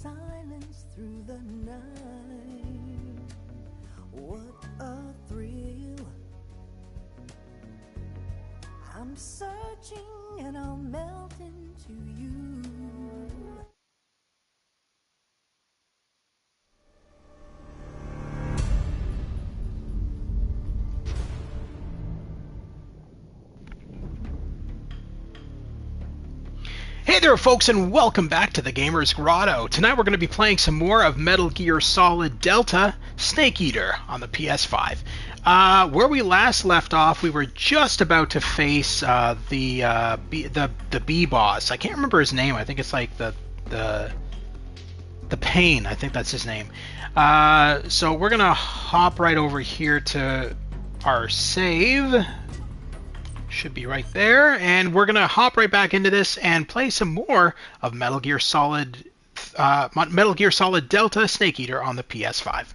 silence through the night. What a thrill. I'm searching and I'll melt into you. Hey there folks, and welcome back to the Gamer's Grotto. Tonight we're going to be playing some more of Metal Gear Solid Delta Snake Eater on the PS5. Where we last left off, we were just about to face the B boss. I can't remember his name. I think it's like the Pain. I think that's his name. So we're gonna hop right over here to our save. Should be right there, and we're gonna hop right back into this and play some more of Metal Gear Solid Delta Snake Eater on the PS5.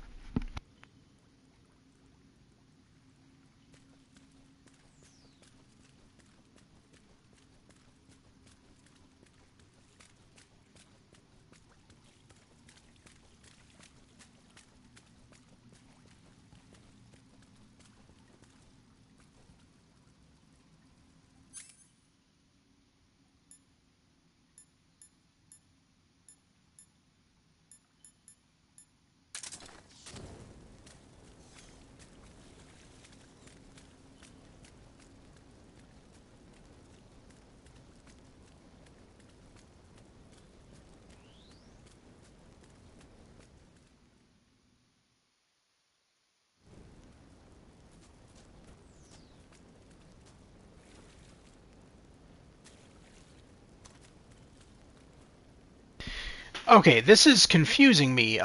Okay, this is confusing me.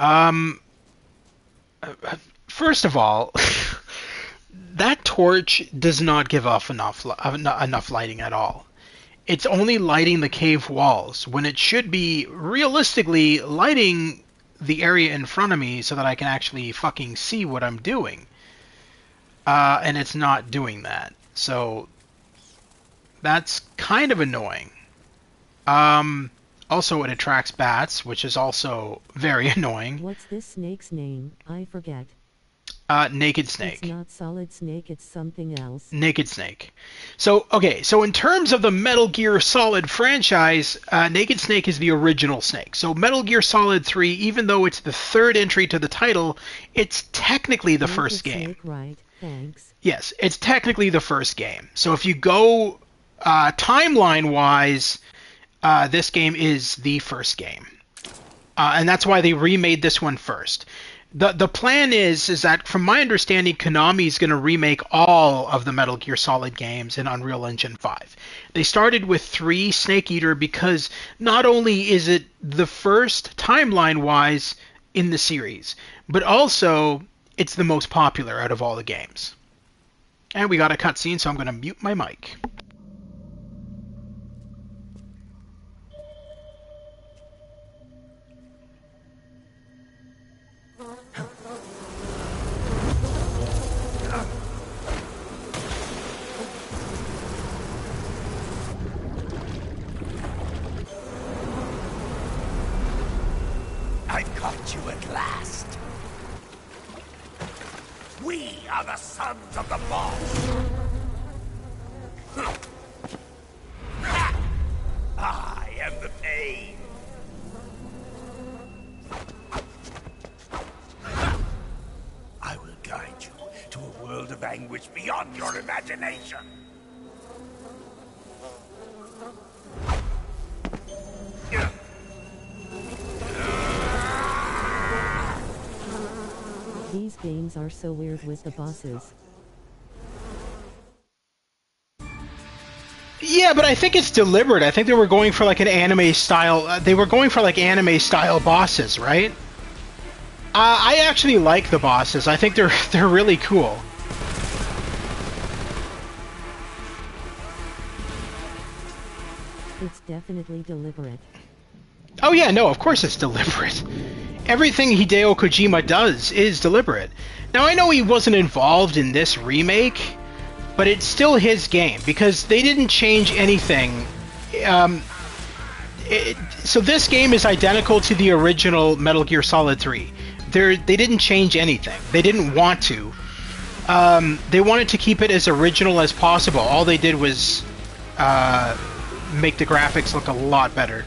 First of all, that torch does not give off enough lighting at all. It's only lighting the cave walls, when it should be realistically lighting the area in front of me so that I can actually fucking see what I'm doing. And it's not doing that. So that's kind of annoying. Also, it attracts bats, which is also very annoying. What's this snake's name? I forget. Naked Snake. It's not Solid Snake, it's something else. Naked Snake. So, okay, so in terms of the Metal Gear Solid franchise, Naked Snake is the original Snake. So Metal Gear Solid 3, even though it's the third entry to the title, it's technically the first game. Snake, right, thanks. Yes, it's technically the first game. So if you go timeline-wise, this game is the first game. And that's why they remade this one first. The plan is that, from my understanding, Konami is going to remake all of the Metal Gear Solid games in Unreal Engine 5. They started with 3, Snake Eater, because not only is it the first timeline-wise in the series, but also it's the most popular out of all the games. And we got a cutscene, so I'm going to mute my mic. I've caught you at last. We are the sons of the boss. I am the pain. I will guide you to a world of anguish beyond your imagination. These games are so weird with the bosses. Yeah, but I think it's deliberate. I think they were going for like an anime style. They were going for like anime style bosses, right? I actually like the bosses. I think they're really cool. It's definitely deliberate. Oh yeah, no, of course it's deliberate. Everything Hideo Kojima does is deliberate. Now I know he wasn't involved in this remake, but it's still his game, because they didn't change anything. So this game is identical to the original Metal Gear Solid 3. They didn't change anything. They didn't want to. They wanted to keep it as original as possible. All they did was make the graphics look a lot better.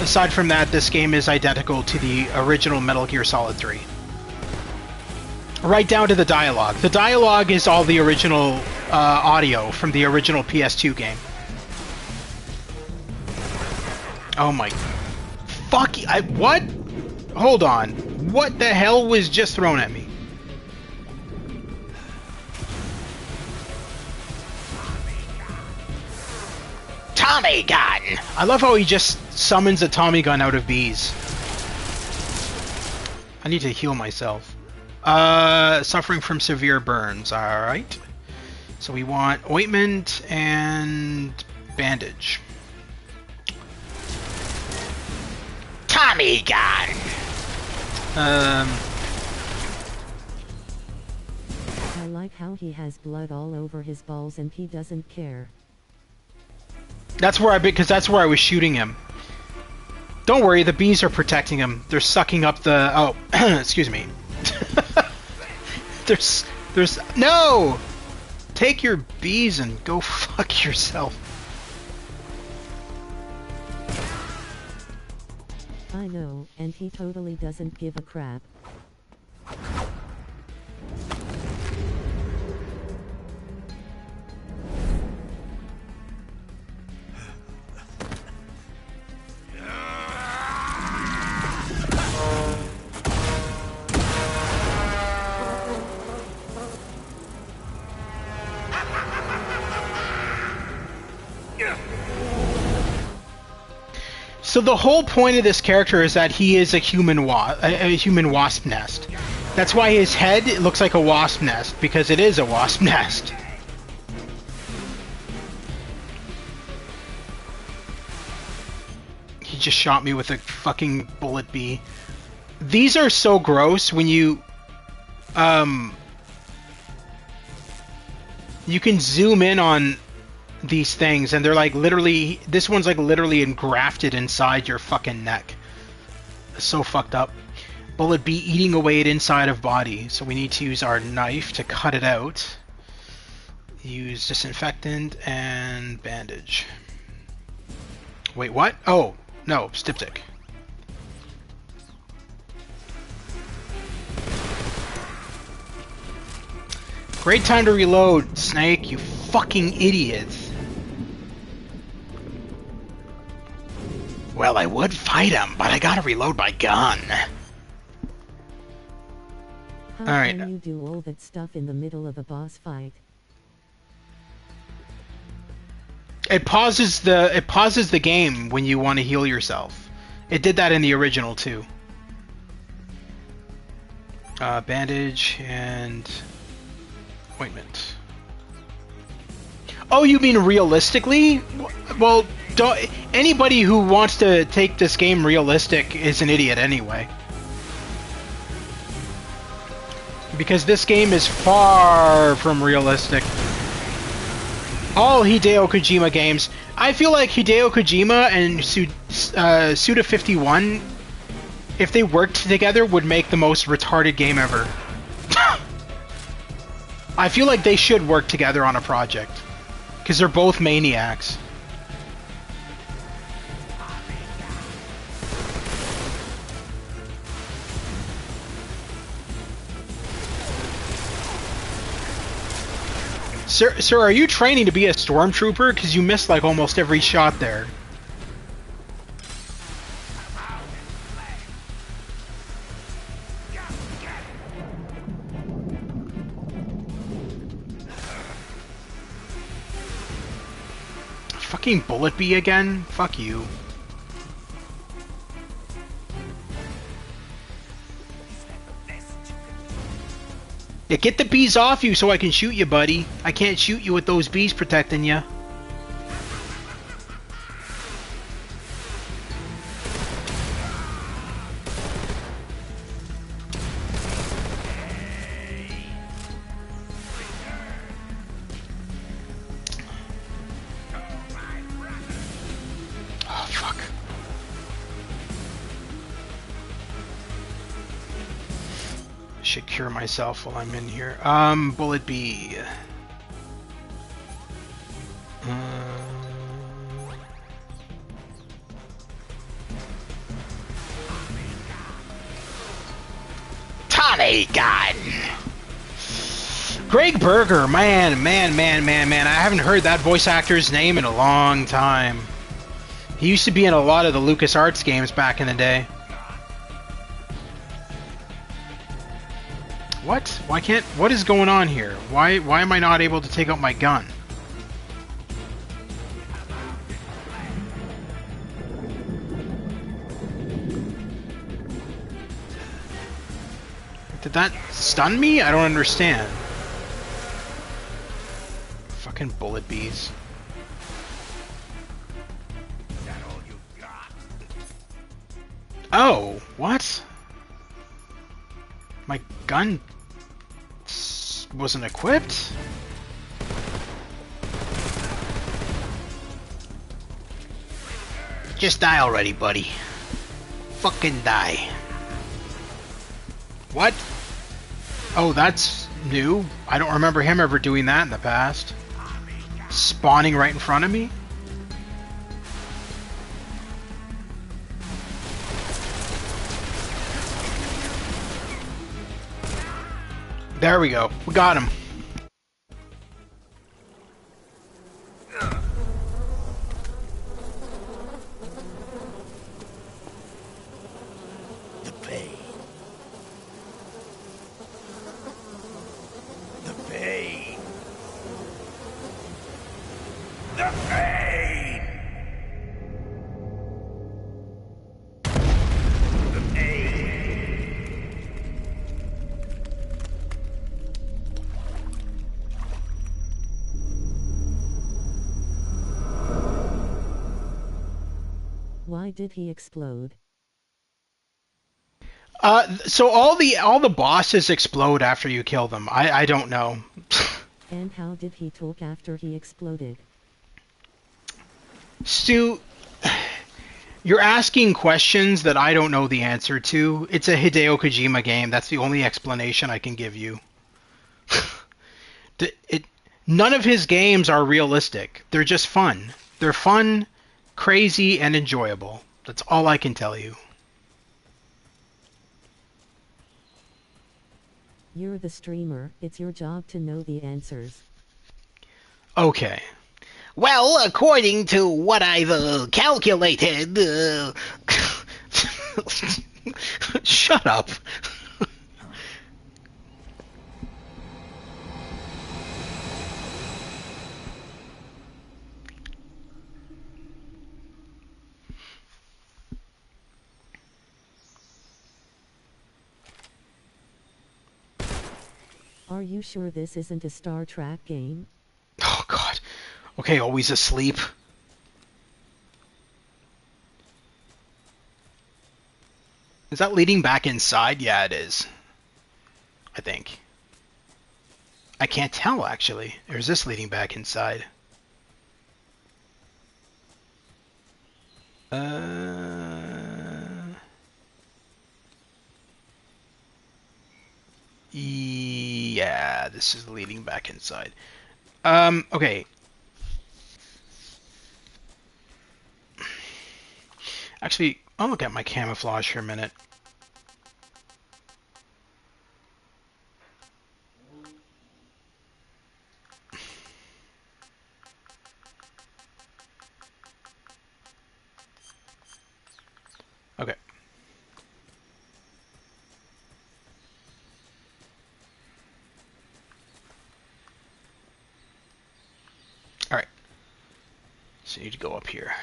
Aside from that, this game is identical to the original Metal Gear Solid 3. Right down to the dialogue. The dialogue is all the original audio from the original PS2 game. Oh my... Fuck! What? Hold on. What the hell was just thrown at me? Tommy gun! I love how he just summons a Tommy gun out of bees. I need to heal myself. Suffering from severe burns. Alright. So we want ointment and bandage. Tommy gun! I like how he has blood all over his balls and he doesn't care. That's where because that's where I was shooting him. Don't worry, the bees are protecting him. They're sucking up the... Oh, excuse me. There's... No! Take your bees and go fuck yourself. I know, and he totally doesn't give a crap. So the whole point of this character is that he is a human wasp nest. That's why his head looks like a wasp nest, because it is a wasp nest. He just shot me with a fucking bullet bee. These are so gross when you you can zoom in on these things and they're like literally, this one's like literally engrafted inside your fucking neck. It's so fucked up. Bullet bee eating away at inside of body, so we need to use our knife to cut it out. Use disinfectant and bandage. Wait, what? Oh, no, styptic. Great time to reload, Snake, you fucking idiot. Well, I would fight him, but I gotta reload my gun. How Alright. can you do all that stuff in the middle of a boss fight? It pauses the game when you want to heal yourself. It did that in the original too. Bandage and ointment. Oh, you mean realistically? Well, anybody who wants to take this game realistic is an idiot anyway. Because this game is far from realistic. All Hideo Kojima games, I feel like Hideo Kojima and Suda51, if they worked together, would make the most retarded game ever. I feel like they should work together on a project. Because they're both maniacs. Sir, are you training to be a stormtrooper? Because you missed like almost every shot there. Fucking bullet bee again? Fuck you. Yeah, get the bees off you so I can shoot you, buddy. I can't shoot you with those bees protecting you. cure myself while I'm in here. Bullet B. Tommy gun. Greg Berger, man. I haven't heard that voice actor's name in a long time. He used to be in a lot of the LucasArts games back in the day. What? Why can't... What is going on here? Why am I not able to take out my gun? Did that stun me? I don't understand. Fucking bullet bees. Oh, what? My gun wasn't equipped? Just die already, buddy. Fucking die. What? Oh, that's new. I don't remember him ever doing that in the past. Spawning right in front of me? There we go. We got him. The pain. The pain. The pain. The pain. Why did he explode? So all the bosses explode after you kill them. I don't know. And how did he talk after he exploded? Stu, you're asking questions that I don't know the answer to. It's a Hideo Kojima game. That's the only explanation I can give you. None of his games are realistic. They're just fun. They're fun, crazy, and enjoyable. That's all I can tell you. You're the streamer. It's your job to know the answers. Okay. Well, according to what I've calculated... Shut up. Are you sure this isn't a Star Trek game? Oh, God. Okay, always asleep. Is that leading back inside? Yeah, it is. I think. I can't tell, actually. Or is this leading back inside? Yeah, this is leading back inside. Okay. Actually, I'll look at my camouflage for a minute. Okay. Alright. So you need to go up here.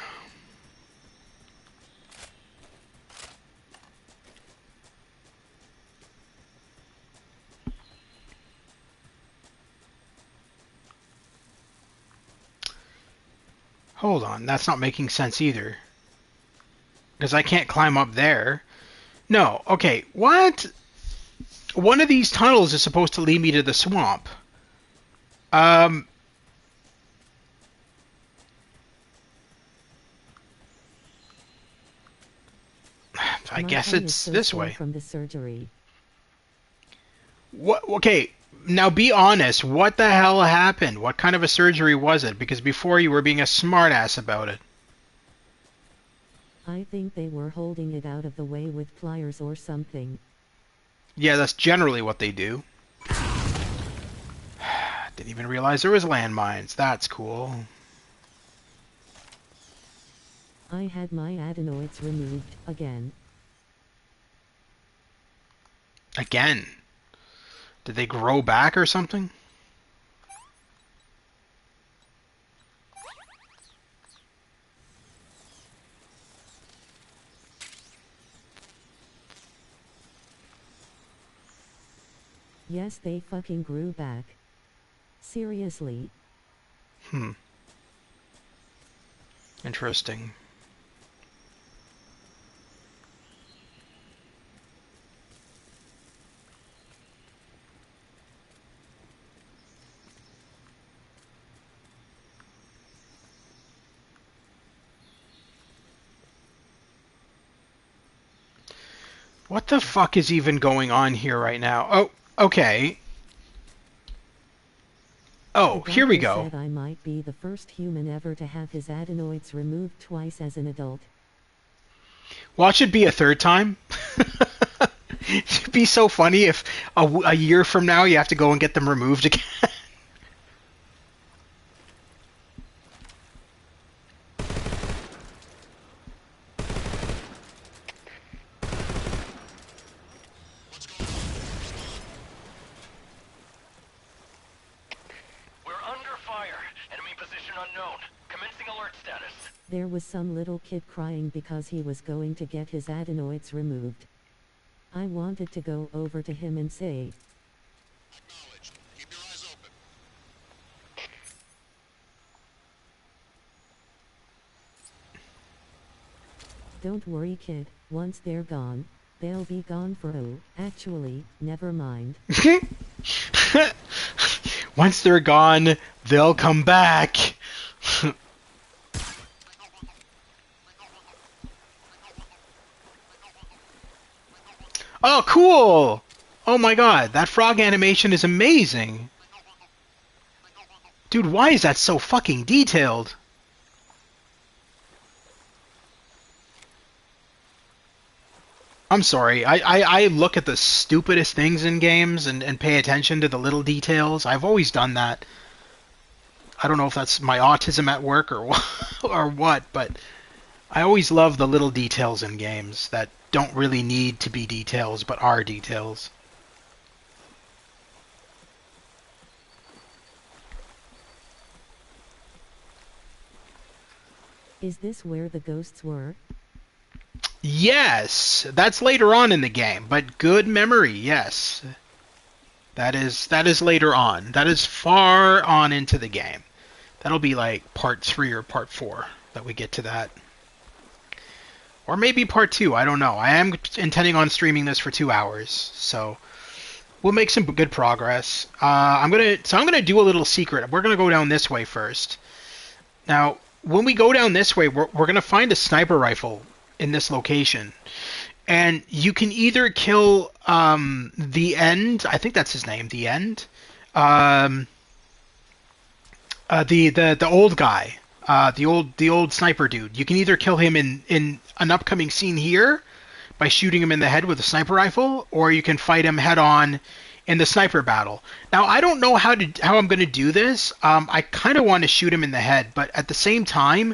Hold on, that's not making sense either. Because I can't climb up there. No, okay, what? One of these tunnels is supposed to lead me to the swamp. I guess it's this way. From the surgery. What? Okay, now be honest. What the hell happened? What kind of a surgery was it? Because before you were being a smartass about it. I think they were holding it out of the way with pliers or something. Yeah, that's generally what they do. Didn't even realize there was landmines. That's cool. I had my adenoids removed, again. Again? Did they grow back or something? Yes, they fucking grew back. Seriously. Interesting. What the fuck is even going on here right now? Oh, okay. Oh, The here we doctor go. said I might be the first human ever to have his adenoids removed twice as an adult. Watch it be a third time. It'd be so funny if a year from now you have to go and get them removed again. We're under fire. Enemy position unknown. Commencing alert status. There was some little kid crying because he was going to get his adenoids removed. I wanted to go over to him and say, Acknowledged. Keep your eyes open. don't worry kid, once they're gone, they'll be gone for actually, never mind. Once they're gone, they'll come back. Oh, cool! Oh my god, that frog animation is amazing. Dude, why is that so fucking detailed? I'm sorry, I look at the stupidest things in games and pay attention to the little details. I've always done that. I don't know if that's my autism at work or or what, but I always love the little details in games that don't really need to be details but are details. Is this where the ghosts were? Yes, that's later on in the game, but good memory, yes. That is later on. That is far on into the game. That'll be like part 3 or part 4 that we get to that. Or maybe part 2, I don't know. I am intending on streaming this for 2 hours, so we'll make some good progress. I'm gonna do a little secret. We're gonna go down this way first. Now, when we go down this way, we're gonna find a sniper rifle in this location, and you can either kill the End. I think that's his name, the End. The old guy, the old sniper dude. You can either kill him in an upcoming scene here by shooting him in the head with a sniper rifle, or you can fight him head on in the sniper battle. Now I don't know how I'm going to do this. I kind of want to shoot him in the head, but at the same time,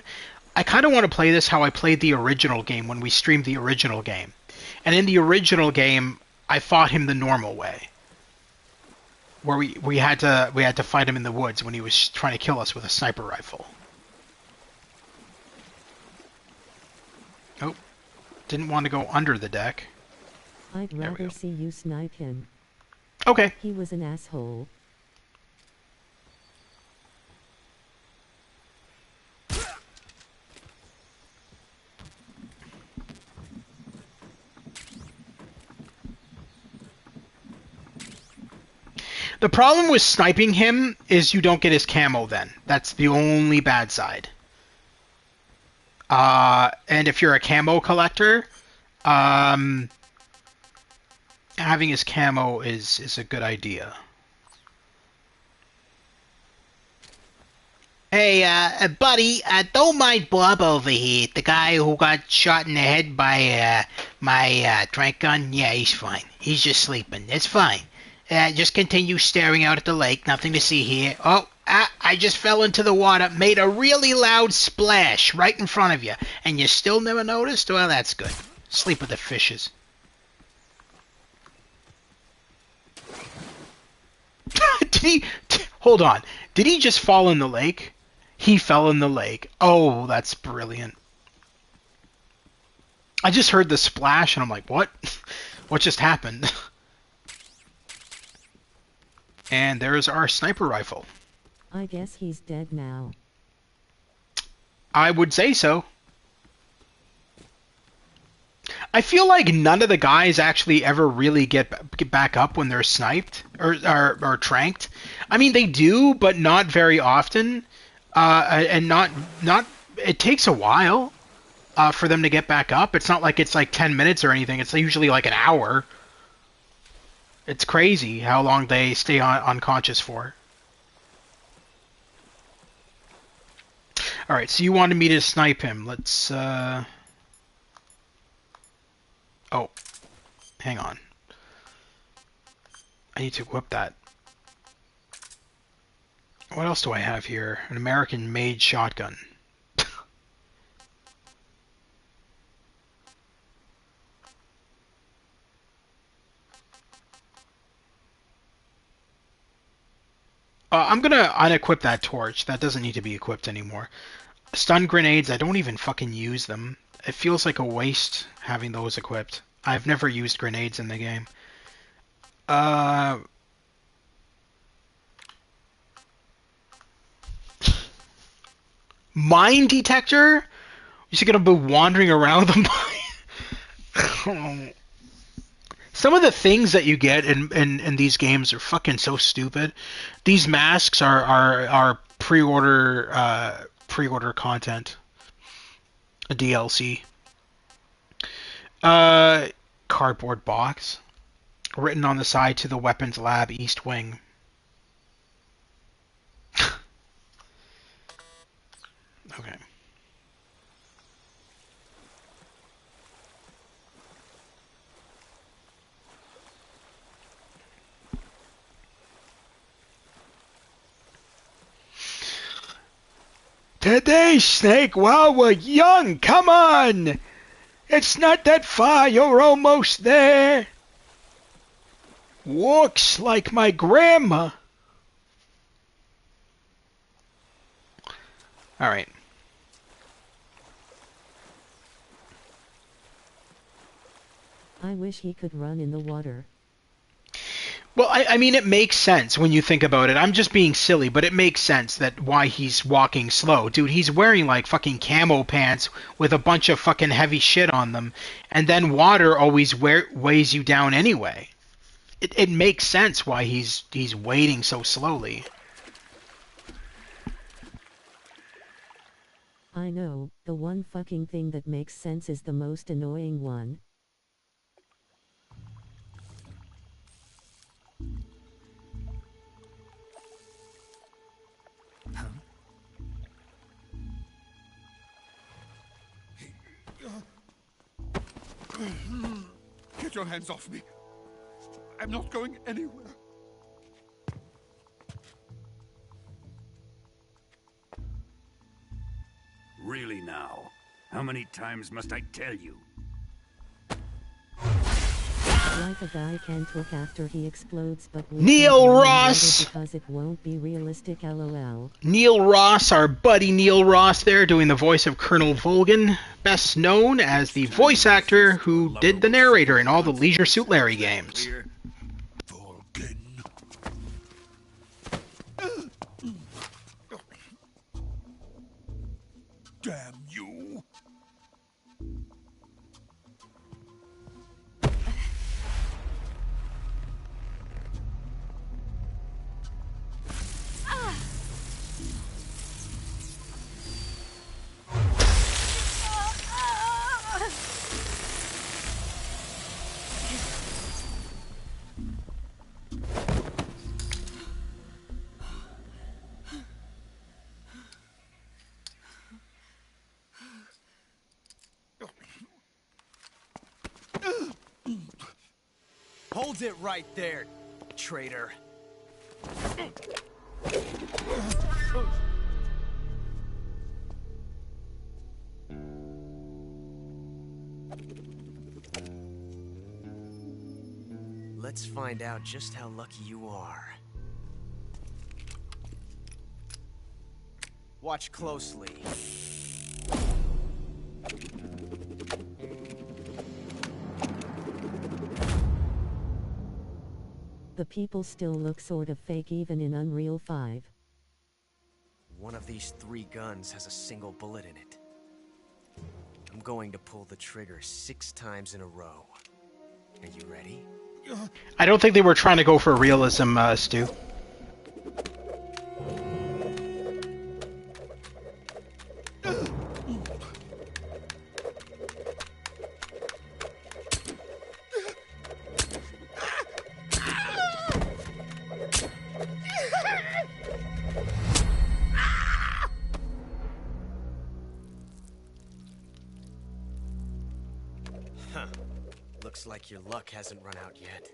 I kind of want to play this how I played the original game when we streamed the original game. And in the original game, I fought him the normal way, where we had to fight him in the woods when he was trying to kill us with a sniper rifle. Oh, didn't want to go under the deck. I'd There we rather go. see you snipe him. Okay. He was an asshole. The problem with sniping him is you don't get his camo then. That's the only bad side. And if you're a camo collector, having his camo is a good idea. Hey, buddy, don't mind Bob over here, the guy who got shot in the head by my trank gun. Yeah, he's fine. He's just sleeping. It's fine. Just continue staring out at the lake. Nothing to see here. Oh, I just fell into the water, made a really loud splash right in front of you, and you still never noticed? Well, that's good. Sleep with the fishes. Hold on. Did he just fall in the lake? He fell in the lake. Oh, that's brilliant. I just heard the splash and I'm like, what? What just happened? And there's our sniper rifle. I guess he's dead now. I would say so. I feel like none of the guys actually ever really get back up when they're sniped or tranked. I mean, they do, but not very often. And not it takes a while for them to get back up. It's not like it's like 10 minutes or anything. It's usually like an hour. It's crazy how long they stay unconscious for. Alright, so you wanted me to snipe him. Let's, Oh, hang on. I need to equip that. What else do I have here? An American-made shotgun. I'm gonna unequip that torch. That doesn't need to be equipped anymore. Stun grenades, I don't even fucking use them. It feels like a waste having those equipped. I've never used grenades in the game. Mine detector? You're just gonna be wandering around the mine? Some of the things that you get in these games are fucking so stupid. These masks are pre-order content. A DLC. Cardboard box. Written on the side to the weapons lab East Wing. Okay. Today, Snake, while we're young, come on! It's not that far, you're almost there. Walks like my grandma. Alright. I wish he could run in the water. Well, I mean, it makes sense when you think about it. I'm just being silly, but it makes sense that why he's walking slow. Dude, he's wearing like fucking camo pants with a bunch of fucking heavy shit on them, and then water always weighs you down anyway. It makes sense why he's wading so slowly. I know, the one fucking thing that makes sense is the most annoying one. Get your hands off me. I'm not going anywhere. Really now? How many times must I tell you? Like a guy can't look after he explodes, but we Neil can't run in Ross! water because it won't be realistic, lol. Neil Ross, our buddy Neil Ross there, doing the voice of Colonel Volgin, best known as the voice actor who did the narrator in all the Leisure Suit Larry games. Clear? Vulcan. Damn you. Hold it right there, traitor. Let's find out just how lucky you are. Watch closely. The people still look sort of fake even in Unreal 5. One of these 3 guns has a single bullet in it. I'm going to pull the trigger 6 times in a row. Are you ready? I don't think they were trying to go for realism, Stu. Huh. Looks like your luck hasn't run out yet.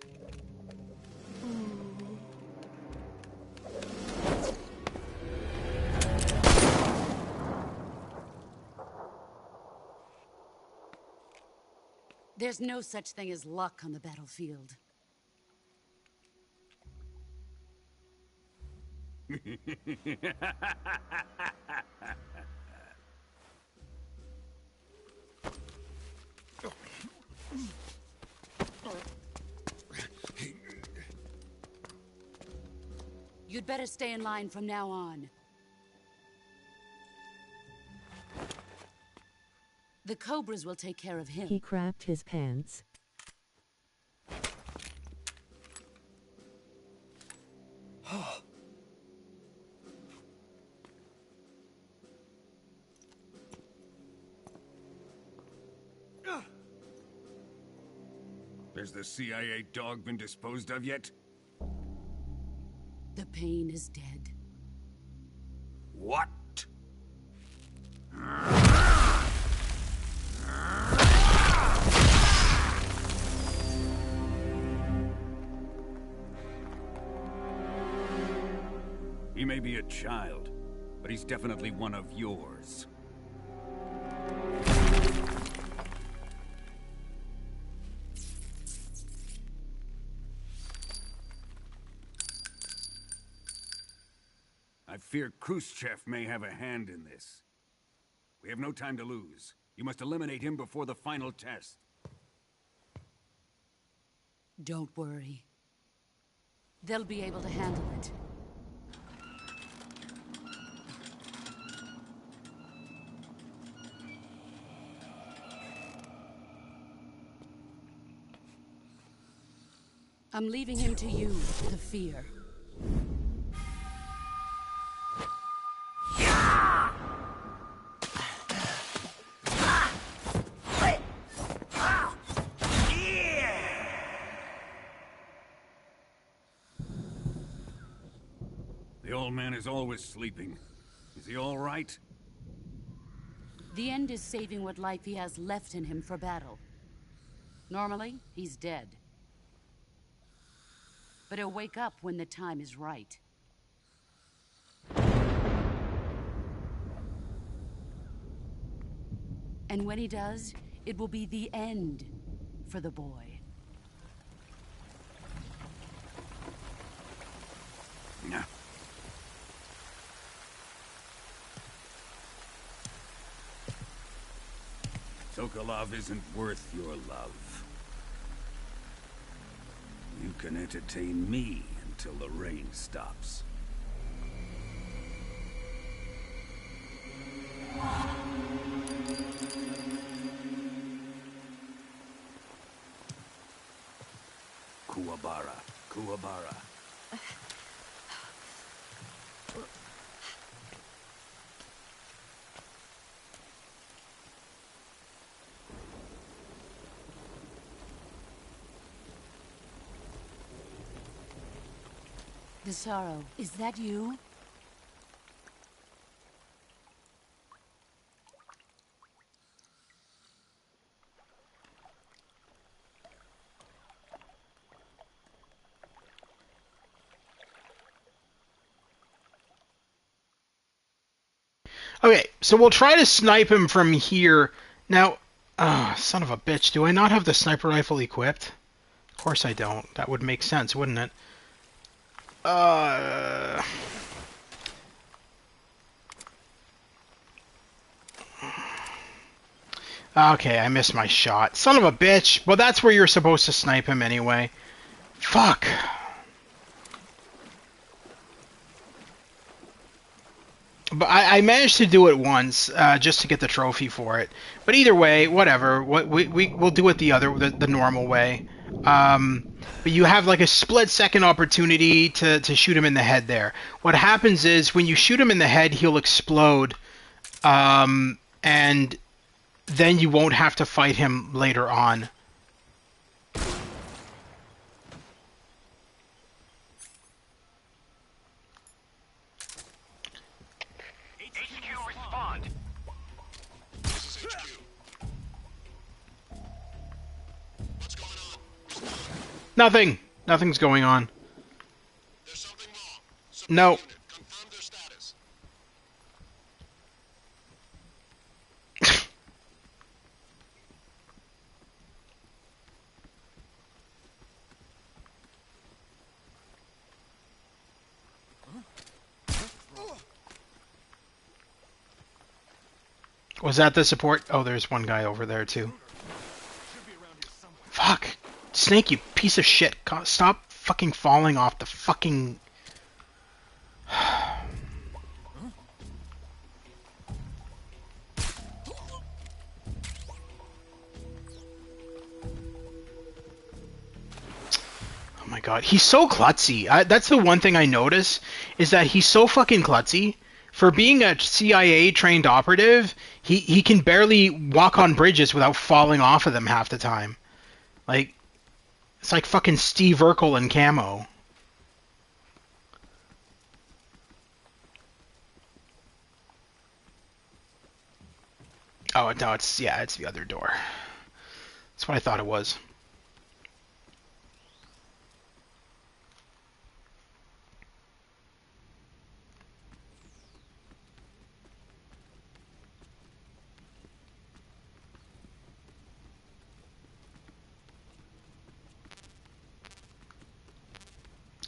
There's no such thing as luck on the battlefield. You'd better stay in line from now on. The Cobras will take care of him. He crapped his pants. Has the CIA dog been disposed of yet? The pain is dead. What? He may be a child, but he's definitely one of yours. I fear Khrushchev may have a hand in this. We have no time to lose. You must eliminate him before the final test. Don't worry. They'll be able to handle it. I'm leaving him to you, the fear. The old man is always sleeping. Is he all right? The end is saving what life he has left in him for battle. Normally, he's dead. But he'll wake up when the time is right. And when he does, it will be the end for the boy. No. Sokolov isn't worth your love. You can entertain me until the rain stops. Kuwabara, Kuwabara. The sorrow, is that you? Okay, so we'll try to snipe him from here. Now, son of a bitch, do I not have the sniper rifle equipped? Of course I don't. That would make sense, wouldn't it? Okay, I missed my shot. Son of a bitch! Well, that's where you're supposed to snipe him anyway. Fuck! But I managed to do it once, just to get the trophy for it. But either way, whatever. We'll do it the normal way. But you have like a split-second opportunity to shoot him in the head there. What happens is when you shoot him in the head, he'll explode, and then you won't have to fight him later on. HQ, respond. This is HQ. What's going on? Nothing. Nothing's going on. There's something wrong. No. Unit, confirm their status. Was that the support? Oh, there's one guy over there too. Fuck. Snake, you piece of shit. Stop fucking falling off the fucking... Oh my god, he's so klutzy. That's the one thing I notice, is that he's so fucking klutzy. For being a CIA trained operative, he can barely walk on bridges without falling off of them half the time. Like, it's like fucking Steve Urkel in camo. Oh, no, it's the other door. That's what I thought it was.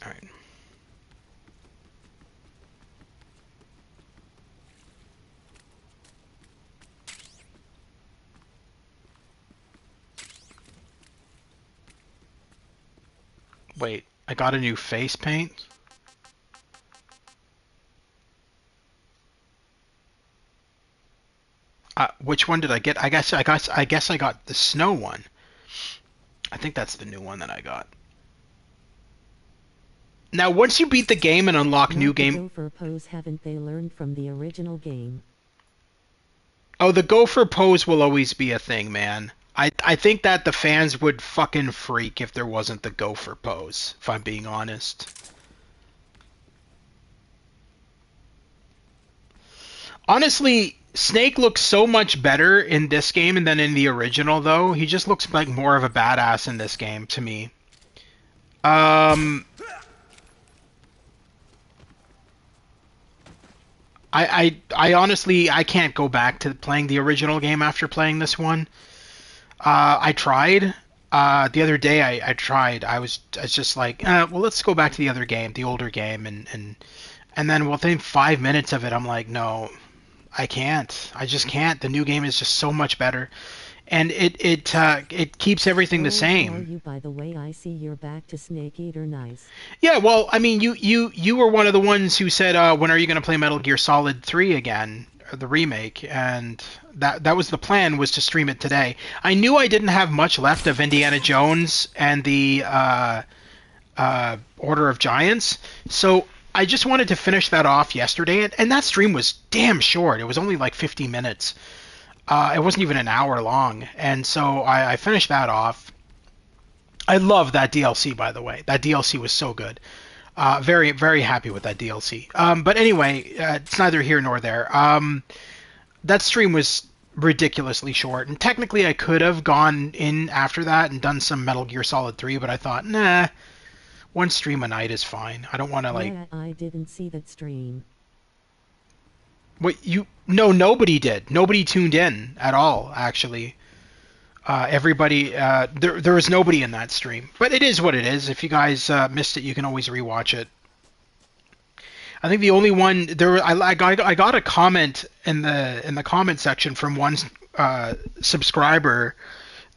All right. Wait, I got a new face paint? Which one did I get? I guess I got the snow one. I think that's the new one that I got. Now, once you beat the game and unlock new game... Gopher pose, haven't they learned from the original game? Oh, the gopher pose will always be a thing, man. I think that the fans would fucking freak if there wasn't the gopher pose, if I'm being honest. Honestly, Snake looks so much better in this game than in the original, though. He just looks like more of a badass in this game, to me. I honestly, I can't go back to playing the original game after playing this one. I tried. The other day I tried. I was just like, well, let's go back to the other game, the older game, and then within 5 minutes of it, I'm like, no, I can't. I just can't. The new game is just so much better, and it keeps everything the same. Are you, by the way? I see you're back to Snake Eater. Nice. Yeah, well, I mean, you were one of the ones who said, when are you going to play Metal Gear Solid 3 again, or the remake? And that was the plan, was to stream it today. I knew I didn't have much left of Indiana Jones and the Order of Giants, so I just wanted to finish that off yesterday, and that stream was damn short. It was only like 50 minutes. It wasn't even an hour long, and so I finished that off. I love that DLC, by the way. That DLC was so good. Very, very happy with that DLC. But anyway, it's neither here nor there. That stream was ridiculously short, and technically I could have gone in after that and done some Metal Gear Solid 3, but I thought, nah, one stream a night is fine. I don't want to, like... Yeah, I didn't see that stream. What you? No, nobody did. Nobody tuned in at all. Actually, everybody. There was nobody in that stream. But it is what it is. If you guys missed it, you can always rewatch it. I think the only one there. I got a comment in the comment section from one subscriber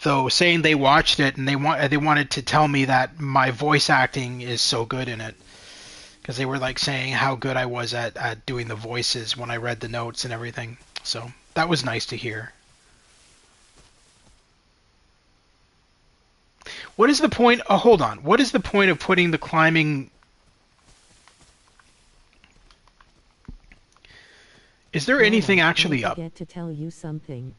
though saying they watched it and they wanted to tell me that my voice acting is so good in it because they were like saying how good I was at doing the voices when I read the notes and everything. So that was nice to hear. What is the point? Oh, hold on. What is the point of putting the climbing? Is there anything actually up? I forget to tell you something.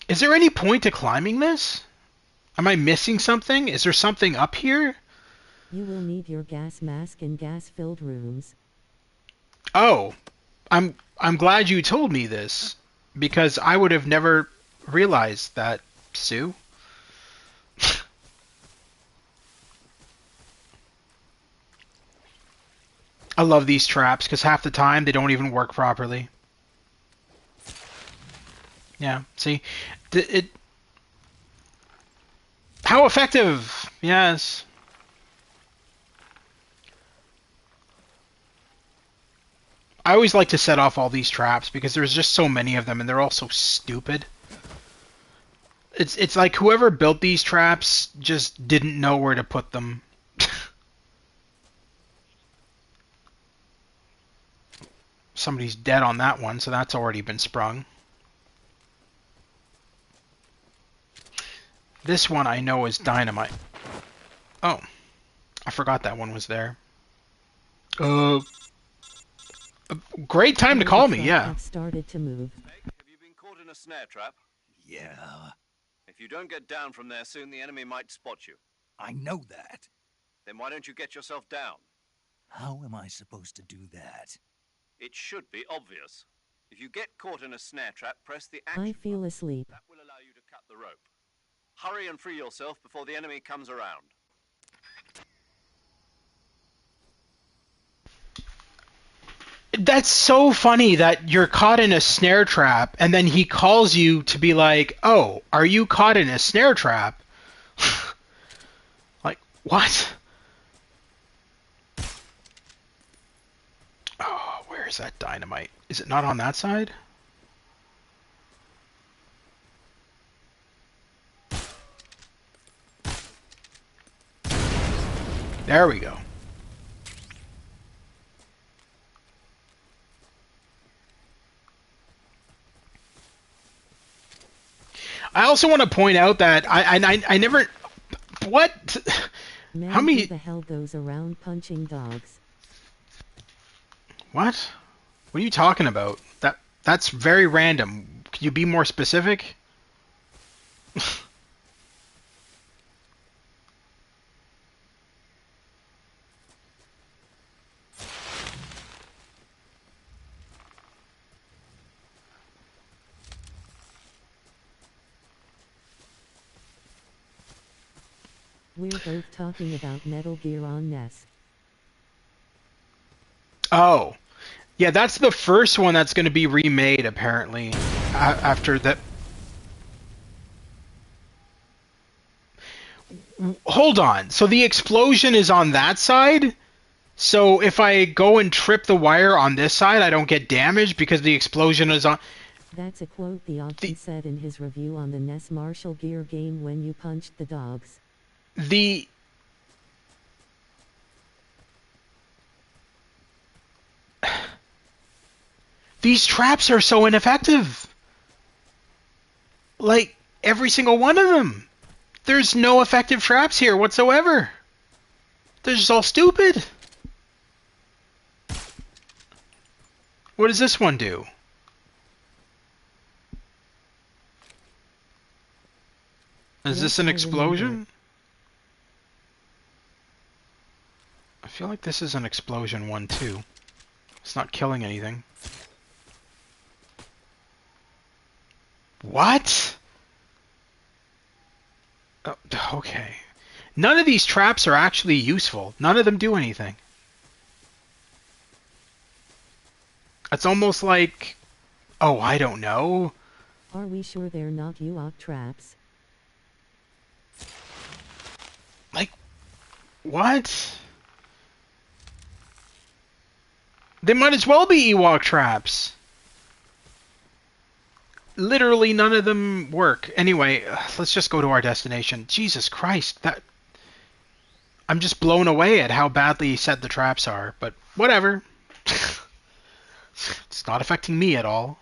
Is there any point to climbing this? Am I missing something? Is there something up here? You will need your gas mask in gas-filled rooms. Oh, I'm glad you told me this because I would have never realized that, Sue. I love these traps because half the time they don't even work properly. Yeah, see? How effective! Yes. I always like to set off all these traps because there's just so many of them and they're all so stupid. It's like whoever built these traps just didn't know where to put them. Somebody's dead on that one, so that's already been sprung. This one I know is dynamite. Oh, I forgot that one was there. Great time to call me, yeah. I've started to move. Have you been caught in a snare trap? Yeah, If you don't get down from there soon, the enemy might spot you. I know that. Then why don't you get yourself down? How am I supposed to do that? It should be obvious. If you get caught in a snare trap, press the action I feel button. asleep. That will allow you to cut the rope. Hurry and free yourself before the enemy comes around. That's so funny that you're caught in a snare trap and then he calls you to be like, oh, are you caught in a snare trap? Like, what? Oh, where's that dynamite? Is it not on that side? There we go. I also want to point out that I never... What? Man, How many... who the hell goes around punching dogs? What? What are you talking about? That's very random. Can you be more specific? We're both talking about Metal Gear on NES. Oh. Yeah, that's the first one that's going to be remade, apparently. After that... Hold on. So the explosion is on that side? So if I go and trip the wire on this side, I don't get damaged because the explosion is on... That's a quote the author said in his review on the NES Martial Gear game when you punched the dogs. These traps are so ineffective. Like, every single one of them. There's no effective traps here whatsoever. They're just all stupid. What does this one do? Is this an explosion? I feel like this is an explosion one too. It's not killing anything. What? Oh, okay. None of these traps are actually useful. None of them do anything. It's almost like, oh, I don't know. Are we sure they're not Ewok traps? Like, what? They might as well be Ewok traps. Literally none of them work. Anyway, let's just go to our destination. Jesus Christ, that... I'm just blown away at how badly set the traps are, but whatever. It's not affecting me at all.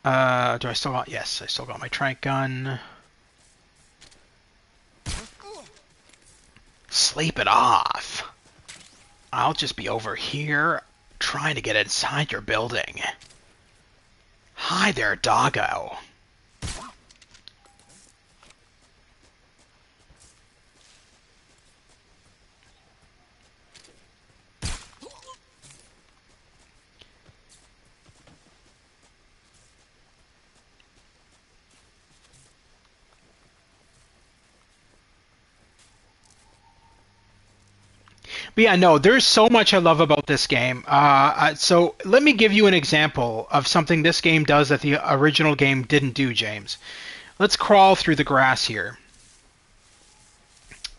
Do I still got... Yes, I still got my tranq gun. Sleep it off. I'll just be over here trying to get inside your building. Hi there, doggo. But yeah, no, there's so much I love about this game. So let me give you an example of something this game does that the original game didn't do, James. Let's crawl through the grass here.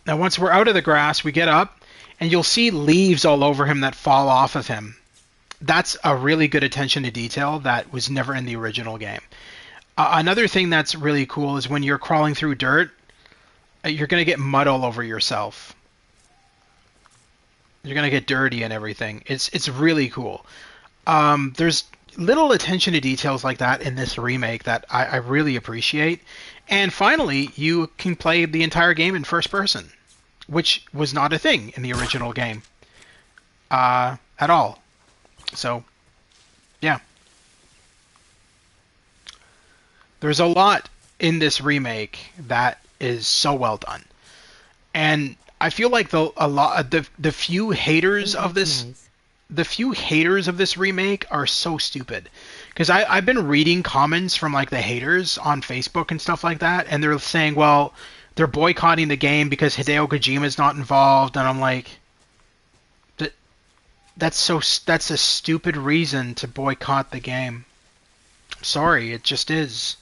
Now, once we're out of the grass, we get up, and you'll see leaves all over him that fall off of him. That's a really good attention to detail that was never in the original game. Another thing that's really cool is when you're crawling through dirt, you're going to get mud all over yourself. You're gonna get dirty and everything. It's really cool. There's little attention to details like that in this remake that I really appreciate. And finally, you can play the entire game in first person, which was not a thing in the original game at all. So, yeah. There's a lot in this remake that is so well done. And I feel like the few haters of this remake are so stupid, because I've been reading comments from like the haters on Facebook and stuff like that, and they're saying, well, they're boycotting the game because Hideo Kojima is not involved, and I'm like, that's a stupid reason to boycott the game. Sorry, it just is.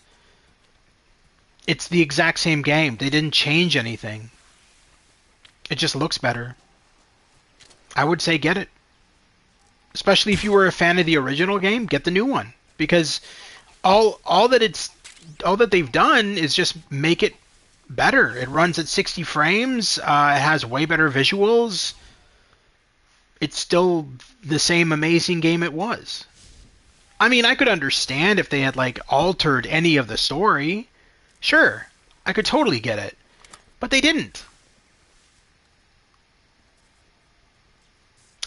It's the exact same game. They didn't change anything. It just looks better. I would say get it. Especially if you were a fan of the original game, get the new one. Because all that they've done is just make it better. It runs at 60 frames. It has way better visuals. It's still the same amazing game it was. I mean, I could understand if they had like altered any of the story. Sure, I could totally get it. But they didn't.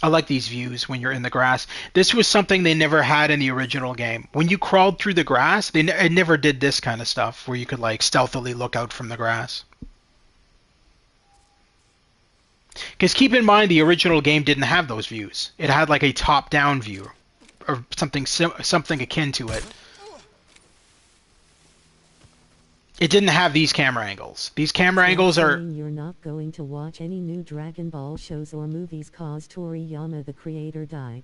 I like these views when you're in the grass. This was something they never had in the original game. When you crawled through the grass, it never did this kind of stuff where you could like stealthily look out from the grass. Because keep in mind, the original game didn't have those views. It had like a top-down view or something akin to it. It didn't have these camera angles. These camera angles are... You're not going to watch any new Dragon Ball shows or movies cause Toriyama the creator died.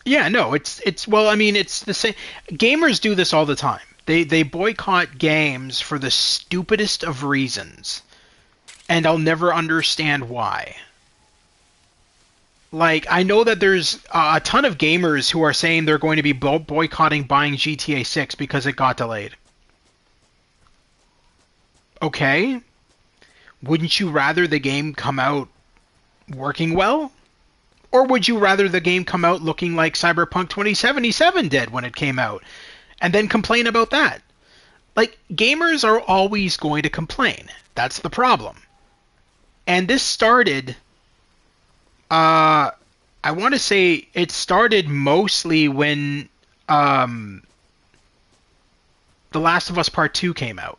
Yeah, no, it's well, I mean, it's the same. Gamers do this all the time. They boycott games for the stupidest of reasons, and I'll never understand why. Like, I know that there's a ton of gamers who are saying they're going to be boycotting buying GTA 6 because it got delayed. Okay. Wouldn't you rather the game come out working well? Or would you rather the game come out looking like Cyberpunk 2077 did when it came out, and then complain about that? Like, gamers are always going to complain. That's the problem. And this started... I want to say it started mostly when The Last of Us Part 2 came out.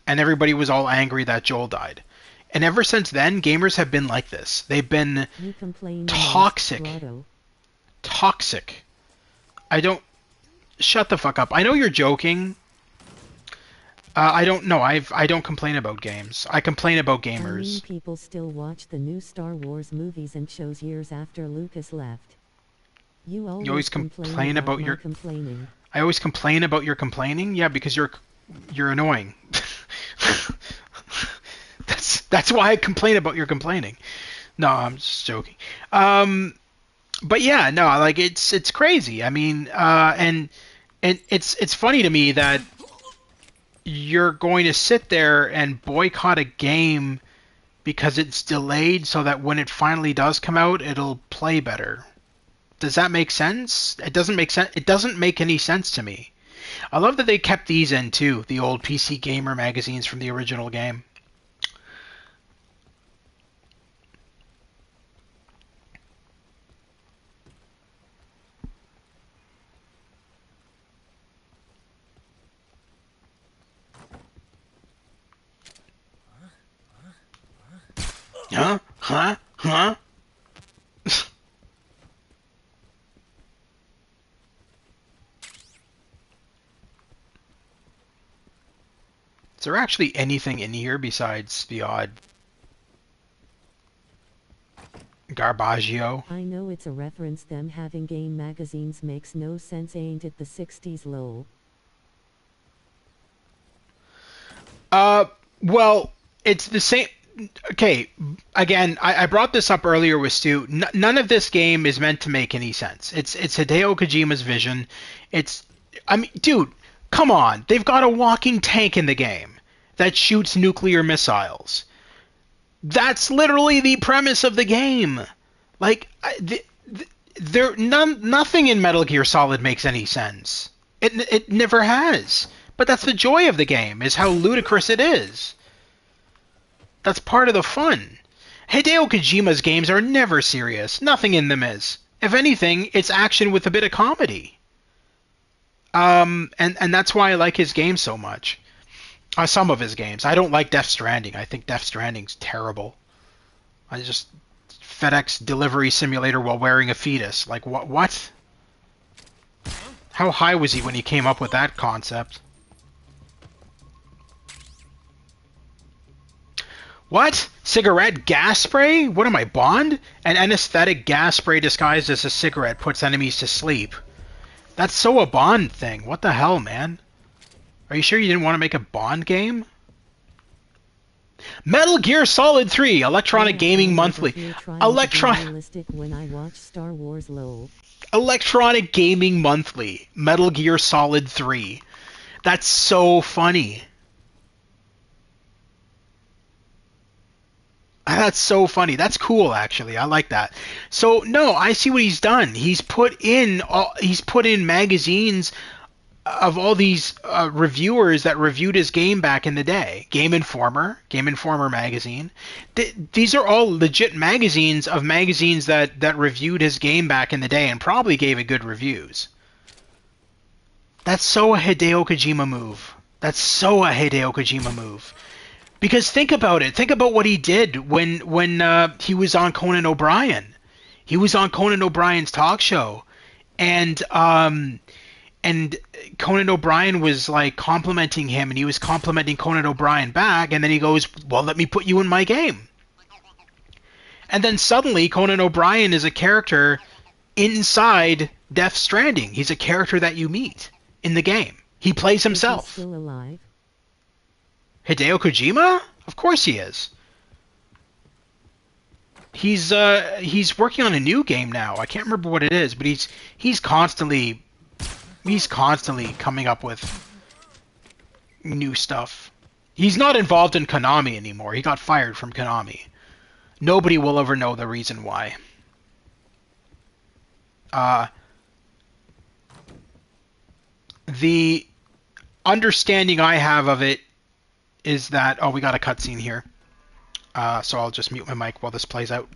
And everybody was all angry that Joel died. And ever since then, gamers have been like this. They've been toxic. Toxic. I don't... Shut the fuck up. I know you're joking. I don't know. I don't complain about games. I complain about I mean, gamers. people still watch the new Star Wars movies and shows years after Lucas left. You always complain about my complaining. I always complain about your complaining. Yeah, because you're annoying. That's why I complain about your complaining. No, I'm just joking. But yeah, no, like it's crazy. I mean, and it's funny to me that you're going to sit there and boycott a game because it's delayed so that when it finally does come out, it'll play better. Does that make sense? It doesn't make sense. It doesn't make any sense to me. I love that they kept these in too, the old PC Gamer magazines from the original game. Huh? Huh? Huh? Is there actually anything in here besides the odd Garbaggio? I know it's a reference, them having game magazines makes no sense, ain't it? The 60s lol. Well, it's the same. Okay, again, I brought this up earlier with Stu. None of this game is meant to make any sense. It's Hideo Kojima's vision. I mean, dude, come on. They've got a walking tank in the game that shoots nuclear missiles. That's literally the premise of the game. Like, nothing in Metal Gear Solid makes any sense. It never has. But that's the joy of the game, is how ludicrous it is. That's part of the fun. Hideo Kojima's games are never serious. Nothing in them is. If anything, it's action with a bit of comedy. And that's why I like his games so much. Some of his games. I don't like Death Stranding. I think Death Stranding's terrible. I just FedEx delivery simulator while wearing a fetus. Like what? How high was he when he came up with that concept? What? Cigarette gas spray? What am I, Bond? An anesthetic gas spray disguised as a cigarette puts enemies to sleep. That's so a Bond thing. What the hell, man? Are you sure you didn't want to make a Bond game? Metal Gear Solid 3, Electronic Gaming Monthly. When I watch Star Wars lol. Electronic Gaming Monthly. Metal Gear Solid 3. That's so funny. That's so funny. That's cool, actually. I like that. So no, I see what he's done. He's put in magazines of all these reviewers that reviewed his game back in the day. Game Informer magazine. These are all legit magazines of magazines that reviewed his game back in the day and probably gave it good reviews. That's so a Hideo Kojima move. Because think about it. Think about what he did when he was on Conan O'Brien. He was on Conan O'Brien's talk show, and Conan O'Brien was like complimenting him, and he was complimenting Conan O'Brien back, and then he goes, "Well, let me put you in my game." And then suddenly Conan O'Brien is a character inside Death Stranding. He's a character that you meet in the game. He plays himself. Is he still alive? Hideo Kojima? Of course he is. He's working on a new game now. I can't remember what it is, but he's constantly coming up with new stuff. He's not involved in Konami anymore. He got fired from Konami. Nobody will ever know the reason why. The understanding I have of it is that... Oh, we got a cutscene here. So I'll just mute my mic while this plays out.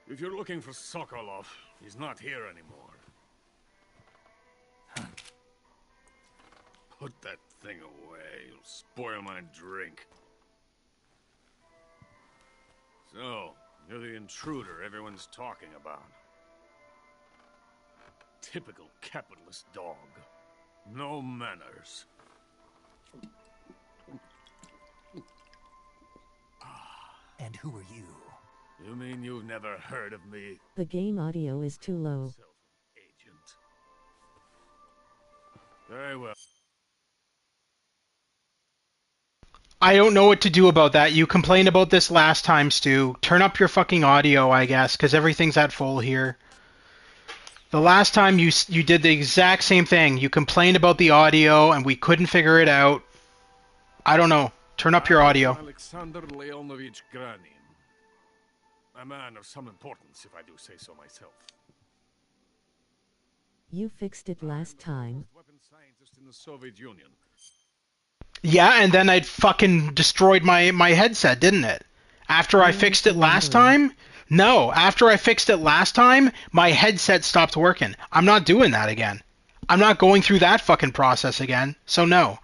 If you're looking for Sokolov, he's not here anymore. Put that thing away. You'll spoil my drink. So, you're the intruder everyone's talking about. Typical capitalist dog. No manners. And who are you? You mean you've never heard of me? The game audio is too low. Agent. Very well. I don't know what to do about that. You complained about this last time, Stu. Turn up your fucking audio, I guess, because everything's at full here. The last time you did the exact same thing. You complained about the audio, and we couldn't figure it out. I don't know. Turn up your audio. Alexander Leonovich Granin. A man of some importance, if I do say so myself. You fixed it last time. Weapons scientist in the Soviet Union. Yeah, and then I'd fucking destroyed my headset, didn't it? After I fixed it last time? No, after I fixed it last time, my headset stopped working. I'm not doing that again. I'm not going through that fucking process again. So no,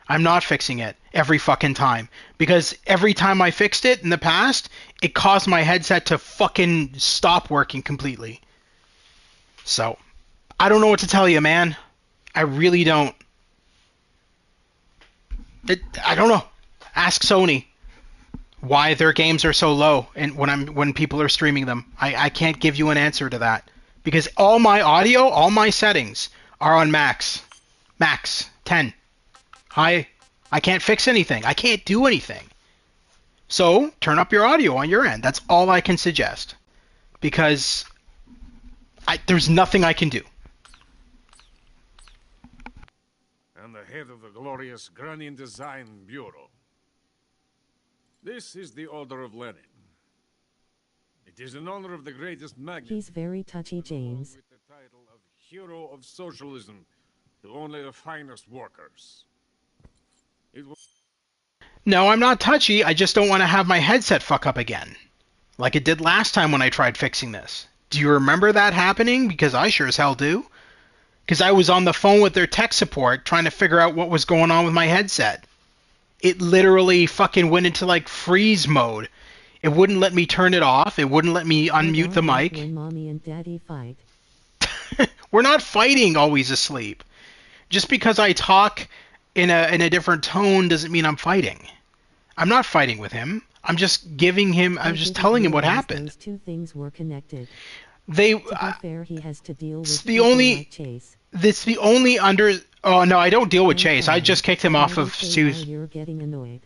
I'm not fixing it every fucking time. Because every time I fixed it in the past, it caused my headset to fucking stop working completely. So, I don't know what to tell you, man. I really don't. I don't know. Ask Sony why their games are so low and when people are streaming them. I can't give you an answer to that because all my audio, all my settings are on max 10. I can't fix anything. I can't do anything. So turn up your audio on your end. That's all I can suggest because there's nothing I can do. And the head of the glorious Granin Design Bureau. This is the Order of Lenin. It is in honor of the greatest magnate. He's very touchy, James. With the title of Hero of Socialism to only the finest workers. No, I'm not touchy. I just don't want to have my headset fuck up again. Like it did last time when I tried fixing this. Do you remember that happening? Because I sure as hell do. Because I was on the phone with their tech support trying to figure out what was going on with my headset. It literally fucking went into like freeze mode. It wouldn't let me turn it off. It wouldn't let me unmute the mic. When mommy and daddy fight. We're not fighting always asleep. Just because I talk in a different tone doesn't mean I'm fighting. I'm not fighting with him. I'm just giving him. I'm just telling him what happened. Those two things were connected. They. To be fair, he has to deal with the only. Like Chase. That's the only under. Oh no, I don't deal with Chase. I just kicked him off of Stu's. You're getting annoyed.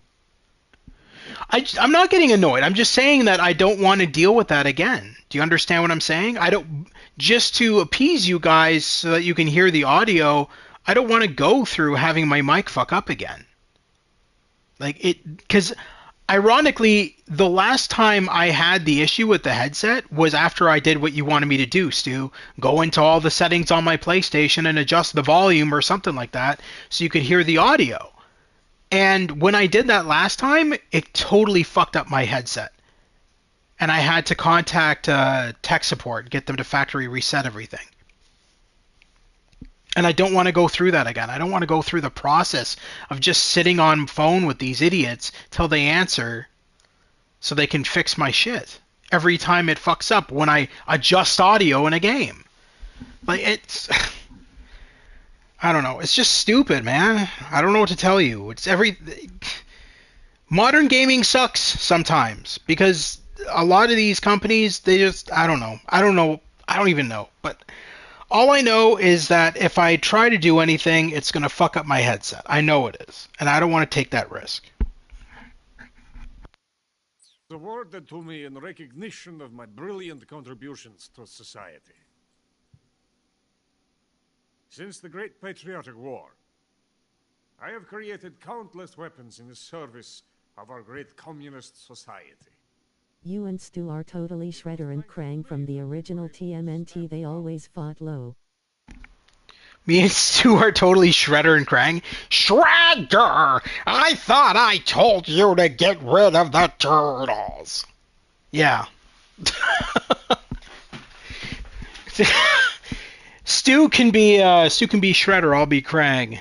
I'm not getting annoyed. I'm just saying that I don't want to deal with that again. Do you understand what I'm saying? I don't. Just to appease you guys so that you can hear the audio. I don't want to go through having my mic fuck up again. Like it, because ironically, the last time I had the issue with the headset was after I did what you wanted me to do, Stu. Go into all the settings on my PlayStation and adjust the volume or something like that so you could hear the audio. And when I did that last time, it totally fucked up my headset. And I had to contact tech support, get them to factory reset everything. And I don't want to go through that again. I don't want to go through the process of just sitting on phone with these idiots till they answer so they can fix my shit every time it fucks up when I adjust audio in a game. Like, it's... I don't know. It's just stupid, man. I don't know what to tell you. Modern gaming sucks sometimes because a lot of these companies, they just... I don't know. I don't even know. But... all I know is that if I try to do anything, it's going to fuck up my headset. I know it is, and I don't want to take that risk. Awarded to me in recognition of my brilliant contributions to society. Since the Great Patriotic War, I have created countless weapons in the service of our great communist society. You and Stu are totally Shredder and Krang from the original TMNT. They always fought low. Me and Stu are totally Shredder and Krang. Shredder! I thought I told you to get rid of the turtles. Yeah. Stu can be Shredder. I'll be Krang.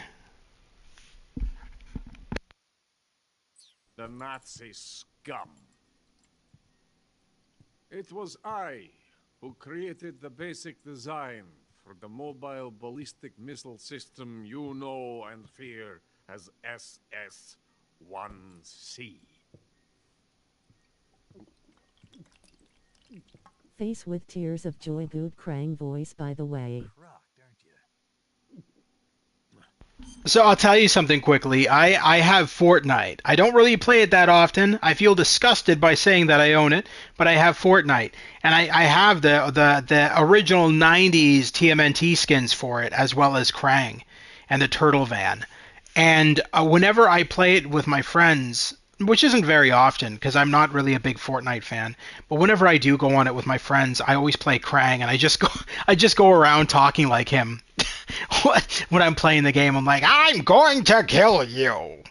the Nazi scum. It was I who created the basic design for the mobile ballistic missile system you know and fear as SS-1C. Face with tears of joy. Good Krang voice, by the way. So I'll tell you something quickly. I have Fortnite. I don't really play it that often. I feel disgusted by saying that I own it, but I have Fortnite, and I have the original '90s TMNT skins for it, as well as Krang and the Turtle Van. And whenever I play it with my friends, which isn't very often because I'm not really a big Fortnite fan, but whenever I do go on it with my friends, I always play Krang, and I just go around talking like him. When I'm playing the game, I'm like, I'm going to kill you.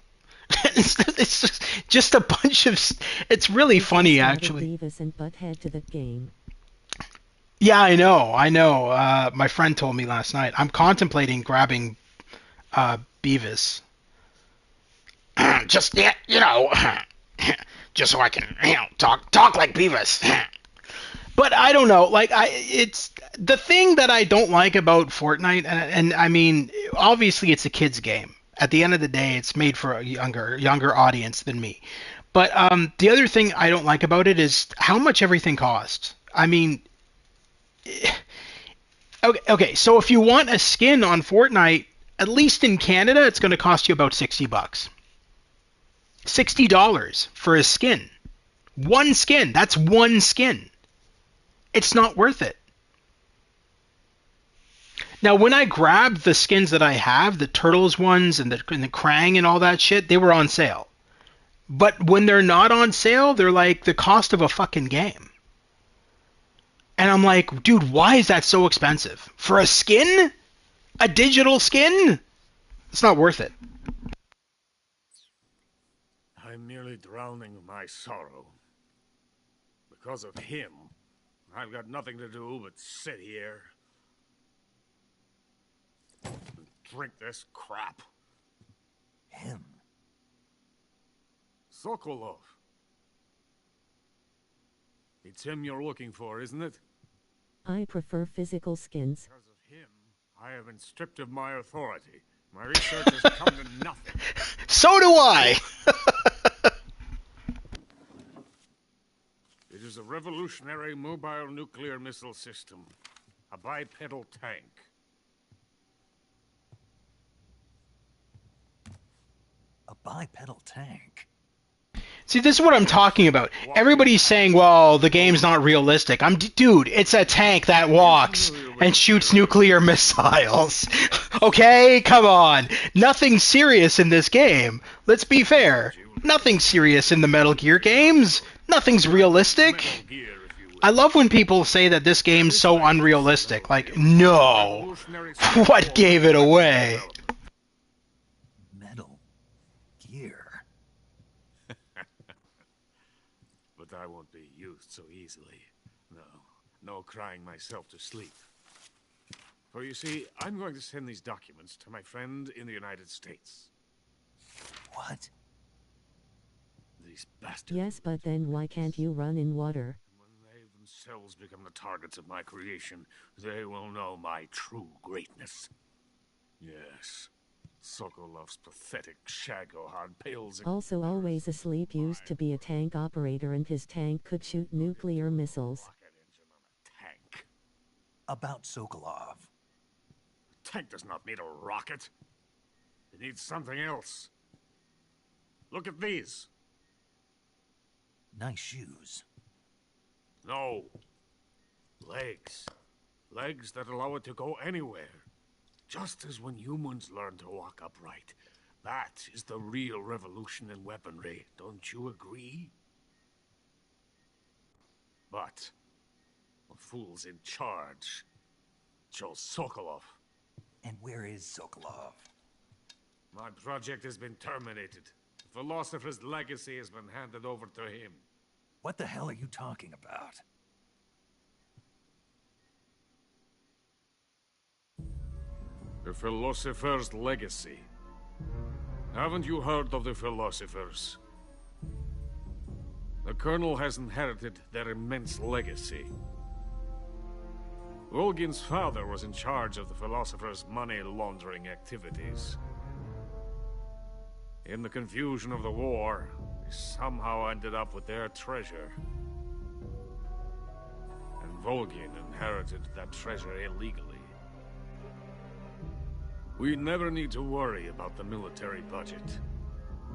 It's just a bunch of. It's really funny, actually. Beavis and Butthead to the game. Yeah, I know. My friend told me last night. I'm contemplating grabbing Beavis. Just just so I can talk like Beavis. But I don't know. Like it's the thing that I don't like about Fortnite, and I mean, obviously it's a kids game. At the end of the day, it's made for a younger audience than me. But the other thing I don't like about it is how much everything costs. I mean, okay. So if you want a skin on Fortnite, at least in Canada, it's going to cost you about $60. $60 for a skin. One skin. That's one skin. It's not worth it. Now, when I grabbed the skins that I have, the Turtles ones and the Krang and all that shit, they were on sale. But when they're not on sale, they're like the cost of a fucking game. And I'm like, dude, why is that so expensive? For a skin? A digital skin? It's not worth it. I'm merely drowning my sorrow. Because of him, I've got nothing to do but sit here and drink this crap. Him? Sokolov. It's him you're looking for, isn't it? I prefer physical skins. Because of him, I have been stripped of my authority. My research has come to nothing. So do I! It is a revolutionary mobile nuclear missile system. A bipedal tank. A bipedal tank? See, this is what I'm talking about. Everybody's saying, well, the game's not realistic. Dude, it's a tank that walks and shoots nuclear missiles. Okay? Come on. Nothing serious in this game. Let's be fair. Nothing serious in the Metal Gear games. Nothing's realistic. I love when people say that this game's so unrealistic. Like, no. What gave it away? Metal Gear. But I won't be used so easily. No crying myself to sleep. For you see, I'm going to send these documents to my friend in the United States. What? These bastards. Yes, but then why can't you run in water? When they themselves become the targets of my creation, they will know my true greatness. Yes. Sokolov's pathetic Shagohod pales in Also always asleep. Used to be a tank operator and his tank could shoot nuclear missiles. rocket engine on a tank. About Sokolov. A tank does not need a rocket. It needs something else. Look at these. Nice shoes. No. Legs. Legs that allow it to go anywhere. Just as when humans learn to walk upright. That is the real revolution in weaponry. Don't you agree? But the fool's in charge. Joe Sokolov. And where is Sokolov? My project has been terminated. The philosopher's legacy has been handed over to him. What the hell are you talking about? The philosopher's legacy. Haven't you heard of the philosophers? The Colonel has inherited their immense legacy. Volgin's father was in charge of the philosopher's money laundering activities. In the confusion of the war, he somehow ended up with their treasure. And Volgin inherited that treasure illegally. We never need to worry about the military budget.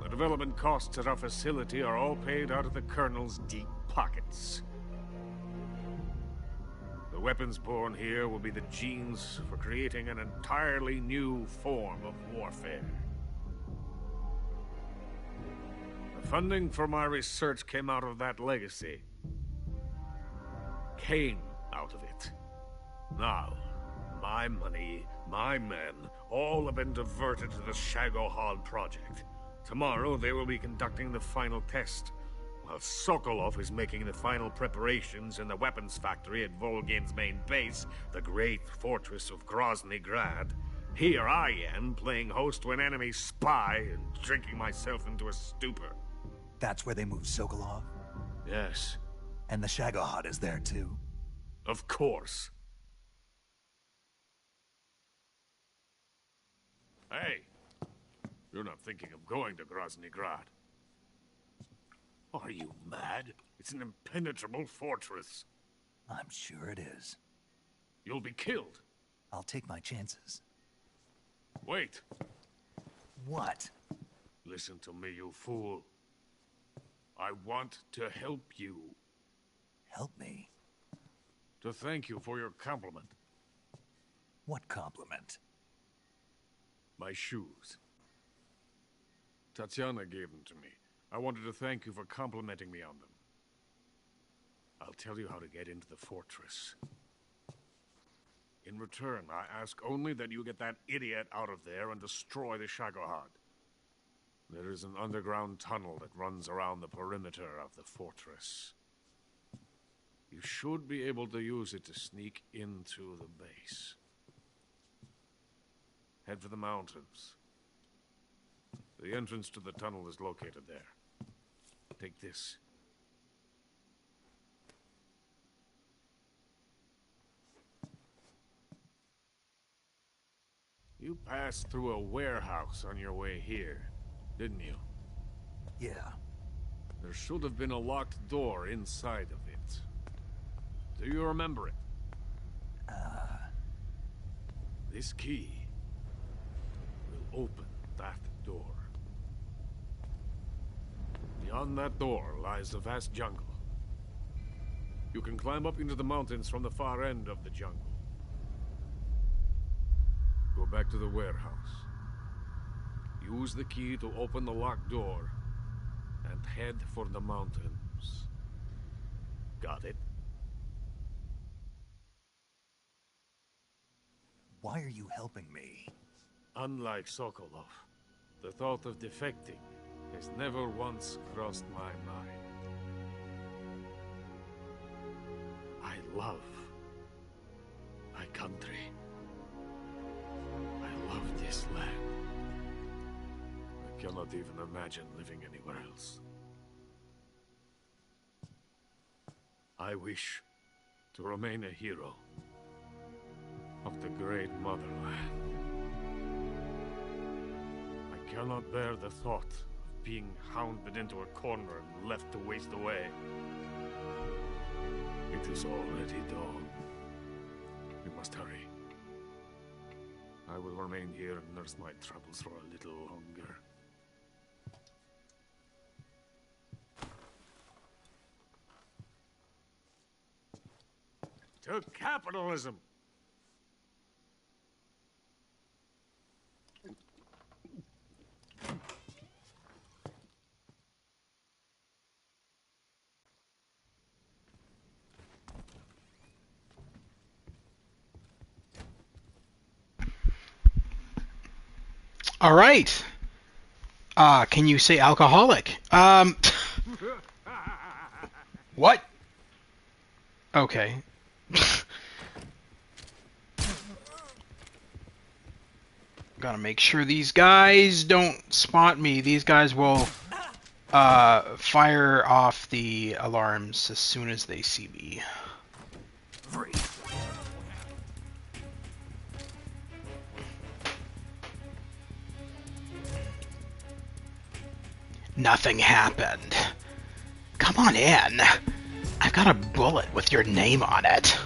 The development costs at our facility are all paid out of the Colonel's deep pockets. The weapons born here will be the genes for creating an entirely new form of warfare. The funding for my research came out of that legacy. Came out of it. Now, my money, my men, all have been diverted to the Shagohod project. Tomorrow they will be conducting the final test, while Sokolov is making the final preparations in the weapons factory at Volgin's main base, the great fortress of Grozny Grad. Here I am, playing host to an enemy spy and drinking myself into a stupor. That's where they moved Sokolov? Yes. And the Shagohod is there too? Of course. Hey, you're not thinking of going to Grozny Grad. Are you mad? It's an impenetrable fortress. I'm sure it is. You'll be killed. I'll take my chances. Wait. What? Listen to me, you fool. I want to help you. Help me? To thank you for your compliment. What compliment? My shoes. Tatiana gave them to me. I wanted to thank you for complimenting me on them. I'll tell you how to get into the fortress. In return, I ask only that you get that idiot out of there and destroy the Shagohod. There is an underground tunnel that runs around the perimeter of the fortress. You should be able to use it to sneak into the base. Head for the mountains. The entrance to the tunnel is located there. Take this. You passed through a warehouse on your way here, didn't you? Yeah. There should have been a locked door inside of it. Do you remember it? This key will open that door. Beyond that door lies a vast jungle. You can climb up into the mountains from the far end of the jungle. Go back to the warehouse. Use the key to open the locked door and head for the mountains. Got it? Why are you helping me? Unlike Sokolov, the thought of defecting has never once crossed my mind. I love my country. I love this land. I cannot even imagine living anywhere else. I wish to remain a hero of the great motherland. I cannot bear the thought of being hounded into a corner and left to waste away. It is already dawn. We must hurry. I will remain here and nurse my troubles for a little longer. To capitalism! All right. Can you say alcoholic? What? Okay. Gotta make sure these guys don't spot me. These guys will Fire off the alarms as soon as they see me. Nothing happened. Come on in. I've got a bullet with your name on it.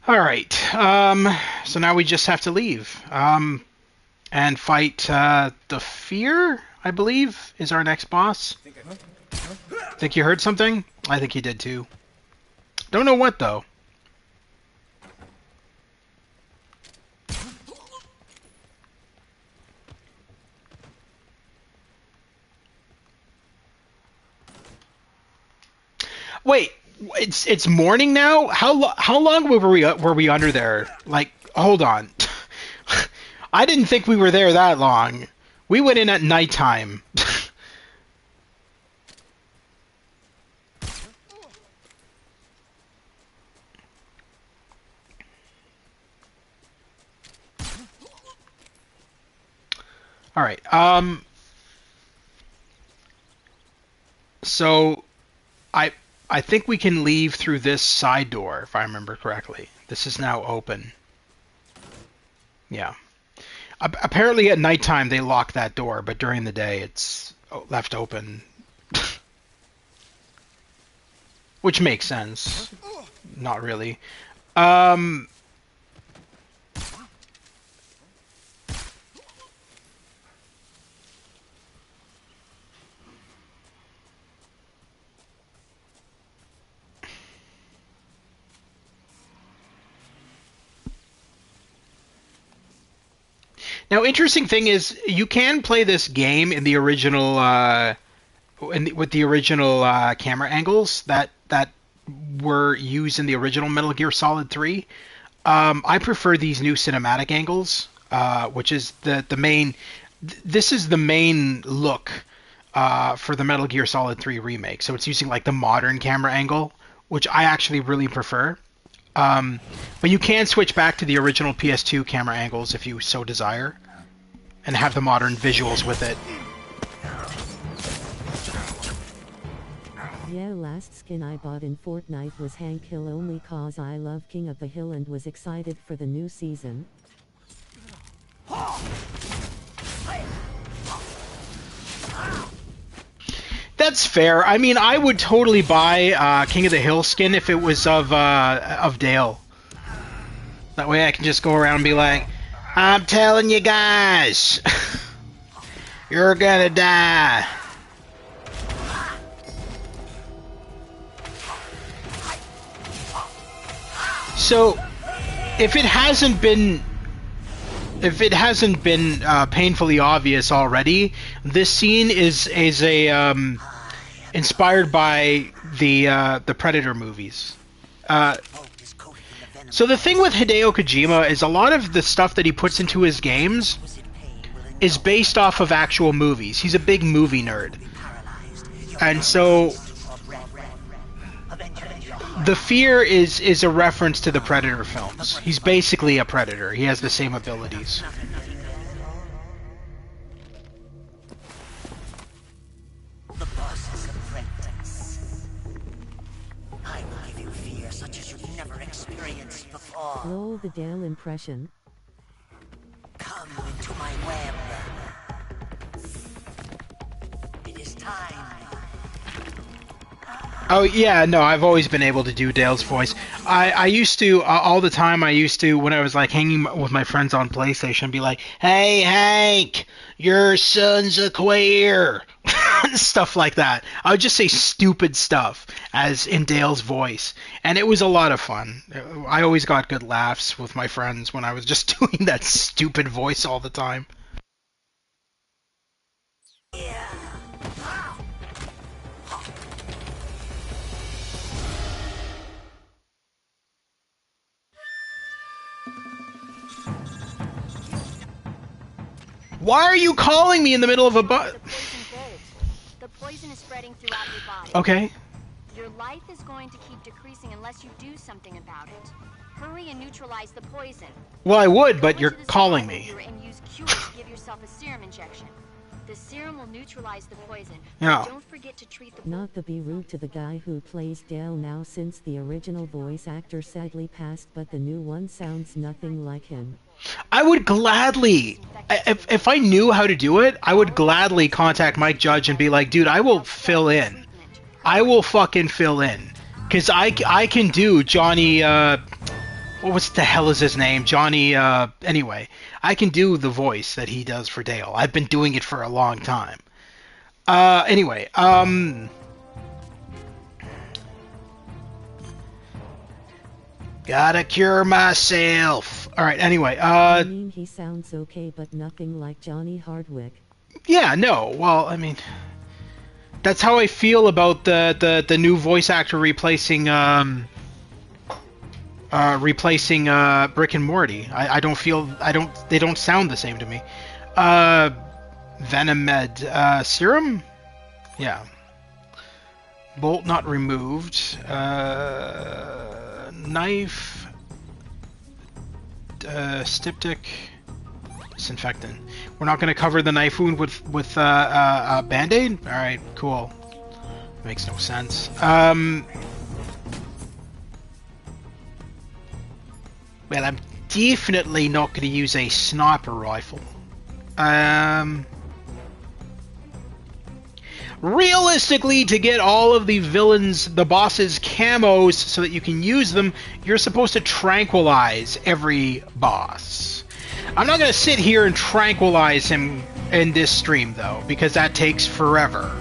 All right. So now we just have to leave. And fight the Fear, I believe, is our next boss. Think you heard something? I think you did too. Don't know what though. Wait, it's morning now? How long were we under there? Like, hold on. I didn't think we were there that long. We went in at nighttime. All right. So I think we can leave through this side door, if I remember correctly. This is now open. Yeah. Apparently at nighttime they lock that door, but during the day it's left open. Which makes sense. Not really. Now, interesting thing is, you can play this game in the original, with the original camera angles that were used in the original Metal Gear Solid 3. I prefer these new cinematic angles, which is the main. This is the main look for the Metal Gear Solid 3 remake. So it's using like the modern camera angle, which I actually really prefer. But you can switch back to the original PS2 camera angles if you so desire, and have the modern visuals with it. Yeah, last skin I bought in Fortnite was Hank Hill only cause I love King of the Hill and was excited for the new season. That's fair. I mean, I would totally buy King of the Hill skin if it was of Dale. That way I can just go around and be like, I'm telling you guys, you're gonna die. So, if it hasn't been painfully obvious already, this scene is inspired by the Predator movies. So the thing with Hideo Kojima is a lot of the stuff that he puts into his games is based off of actual movies. He's a big movie nerd. And so the Fear is a reference to the Predator films. He's basically a Predator. He has the same abilities. The boss's apprentice. I will give you fear such as you've never experienced before. Lol, the Dale impression. Come into my web. It is time. Oh, yeah, no, I've always been able to do Dale's voice. I used to, all the time, when I was, like, hanging with my friends on PlayStation, be like, hey, Hank, your son's a queer. Stuff like that. I would just say stupid stuff, as in Dale's voice. And it was a lot of fun. I always got good laughs with my friends when I was just doing that stupid voice all the time. Why are you calling me in the middle of a The poison bolt. The poison is spreading throughout your body. Okay. Your life is going to keep decreasing unless you do something about it. Hurry and neutralize the poison. Well, I would, but Go you're into the calling survival me. gear and use Cure to give yourself a serum injection. The serum will neutralize the poison. Yeah. Don't forget to treat the Not to be rude to the guy who plays Dale now, since the original voice actor sadly passed, but the new one sounds nothing like him. I would gladly, if I knew how to do it, I would gladly contact Mike Judge and be like, dude, I will fill in. I will fucking fill in. Because I can do Johnny, what the hell is his name? Johnny, anyway. I can do the voice that he does for Dale. I've been doing it for a long time. Anyway, gotta cure myself. Alright, anyway, I mean, he sounds okay, but nothing like Johnny Hardwick. Yeah, no, well, I mean, that's how I feel about the new voice actor replacing Brick and Morty. They don't sound the same to me. Venomed, serum? Yeah. Bolt not removed. Knife. Styptic. Disinfectant. We're not going to cover the knife wound with a band-aid? Alright, cool. Makes no sense. Well, I'm definitely not going to use a sniper rifle. Realistically, to get all of the boss's camos so that you can use them, you're supposed to tranquilize every boss. I'm not going to sit here and tranquilize him in this stream, though, because that takes forever.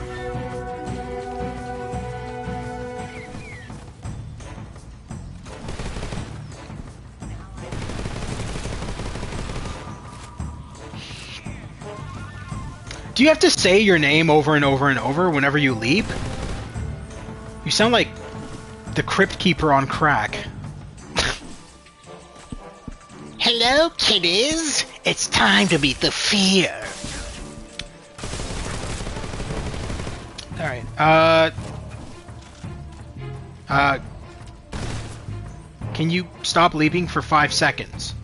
Do you have to say your name over and over and over whenever you leap? You sound like the Crypt Keeper on crack. Hello, kiddies. It's time to meet the fear. Alright, can you stop leaping for 5 seconds?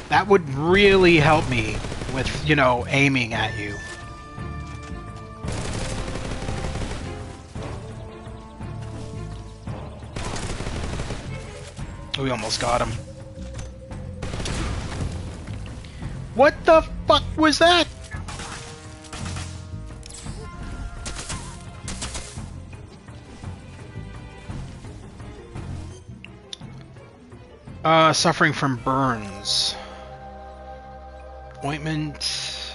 That would really help me with, you know, aiming at you. We almost got him. What the fuck was that? Suffering from burns. Ointment.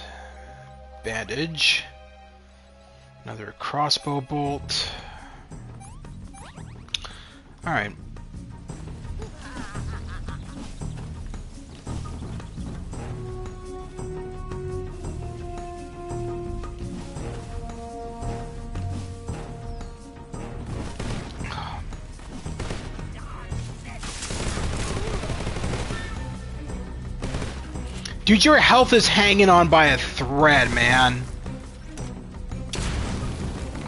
Bandage. Another crossbow bolt. Alright. Dude, your health is hanging on by a thread, man.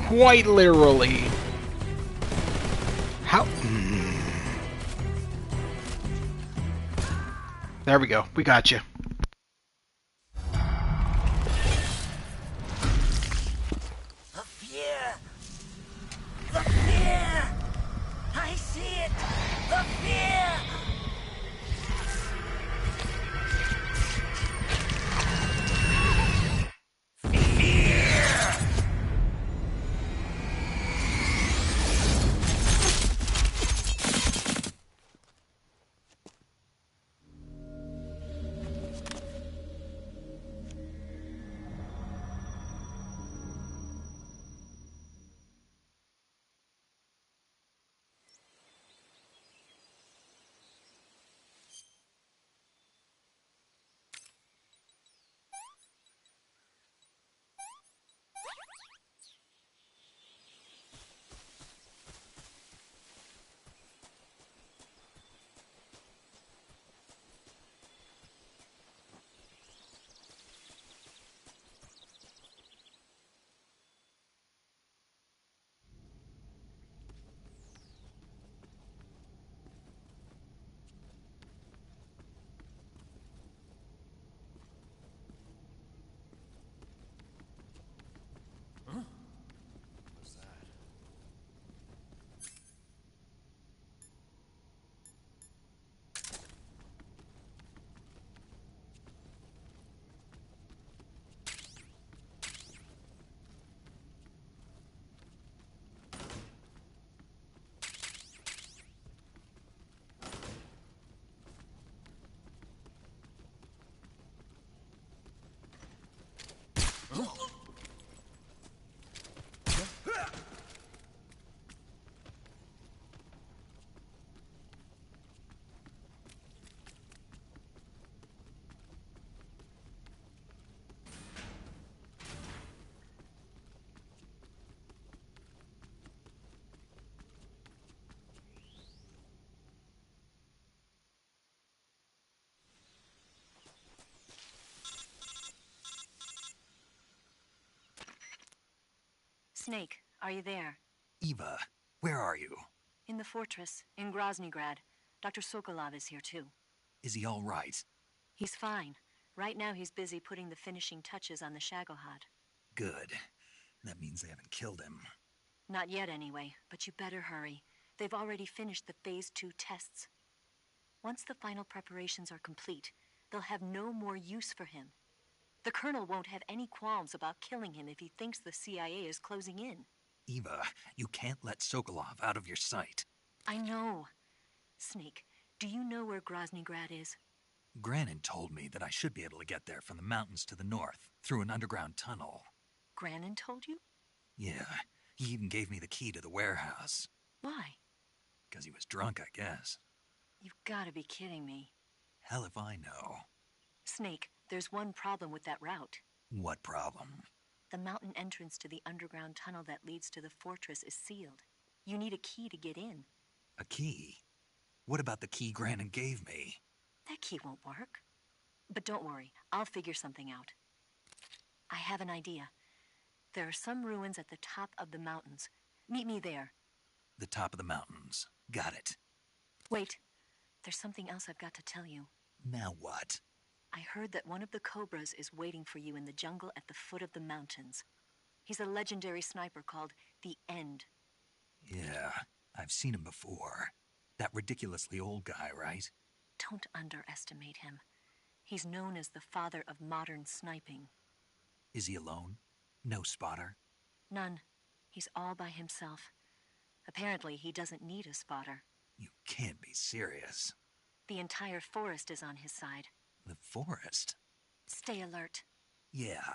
Quite literally. How? There we go. We got you. The fear! The fear! I see it! The fear! Snake, are you there? Eva, where are you? In the fortress, in Groznygrad. Dr. Sokolov is here too. Is he all right? He's fine. Right now he's busy putting the finishing touches on the Shagohod. Good. That means they haven't killed him. Not yet anyway, but you better hurry. They've already finished the Phase 2 tests. Once the final preparations are complete, they'll have no more use for him. The Colonel won't have any qualms about killing him if he thinks the CIA is closing in. Eva, you can't let Sokolov out of your sight. I know. Snake, do you know where Groznygrad is? Granin told me that I should be able to get there from the mountains to the north, through an underground tunnel. Granin told you? Yeah, he even gave me the key to the warehouse. Why? Because he was drunk, I guess. You've got to be kidding me. Hell if I know. Snake, there's one problem with that route. What problem? The mountain entrance to the underground tunnel that leads to the fortress is sealed. You need a key to get in. A key? What about the key Granin gave me? That key won't work. But don't worry, I'll figure something out. I have an idea. There are some ruins at the top of the mountains. Meet me there. The top of the mountains. Got it. Wait, there's something else I've got to tell you. Now what? I heard that one of the Cobras is waiting for you in the jungle at the foot of the mountains. He's a legendary sniper called the End. Yeah, I've seen him before. That ridiculously old guy, right? Don't underestimate him. He's known as the father of modern sniping. Is he alone? No spotter? None. He's all by himself. Apparently, he doesn't need a spotter. You can't be serious. The entire forest is on his side. The forest? Stay alert. Yeah,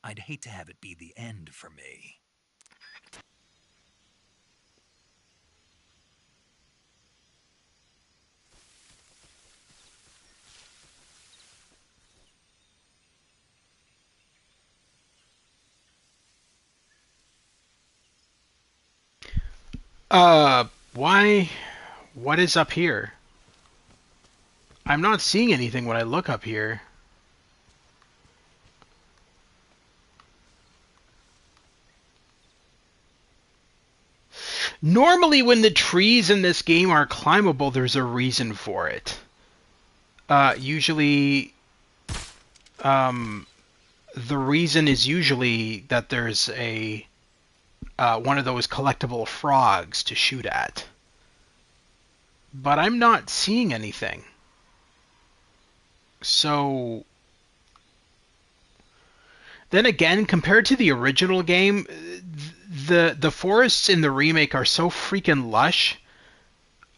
I'd hate to have it be the end for me. Why? What is up here? I'm not seeing anything when I look up here. Normally when the trees in this game are climbable, there's a reason for it. Usually, the reason is usually that there's a one of those collectible frogs to shoot at. But I'm not seeing anything. So, then again, compared to the original game, the forests in the remake are so freaking lush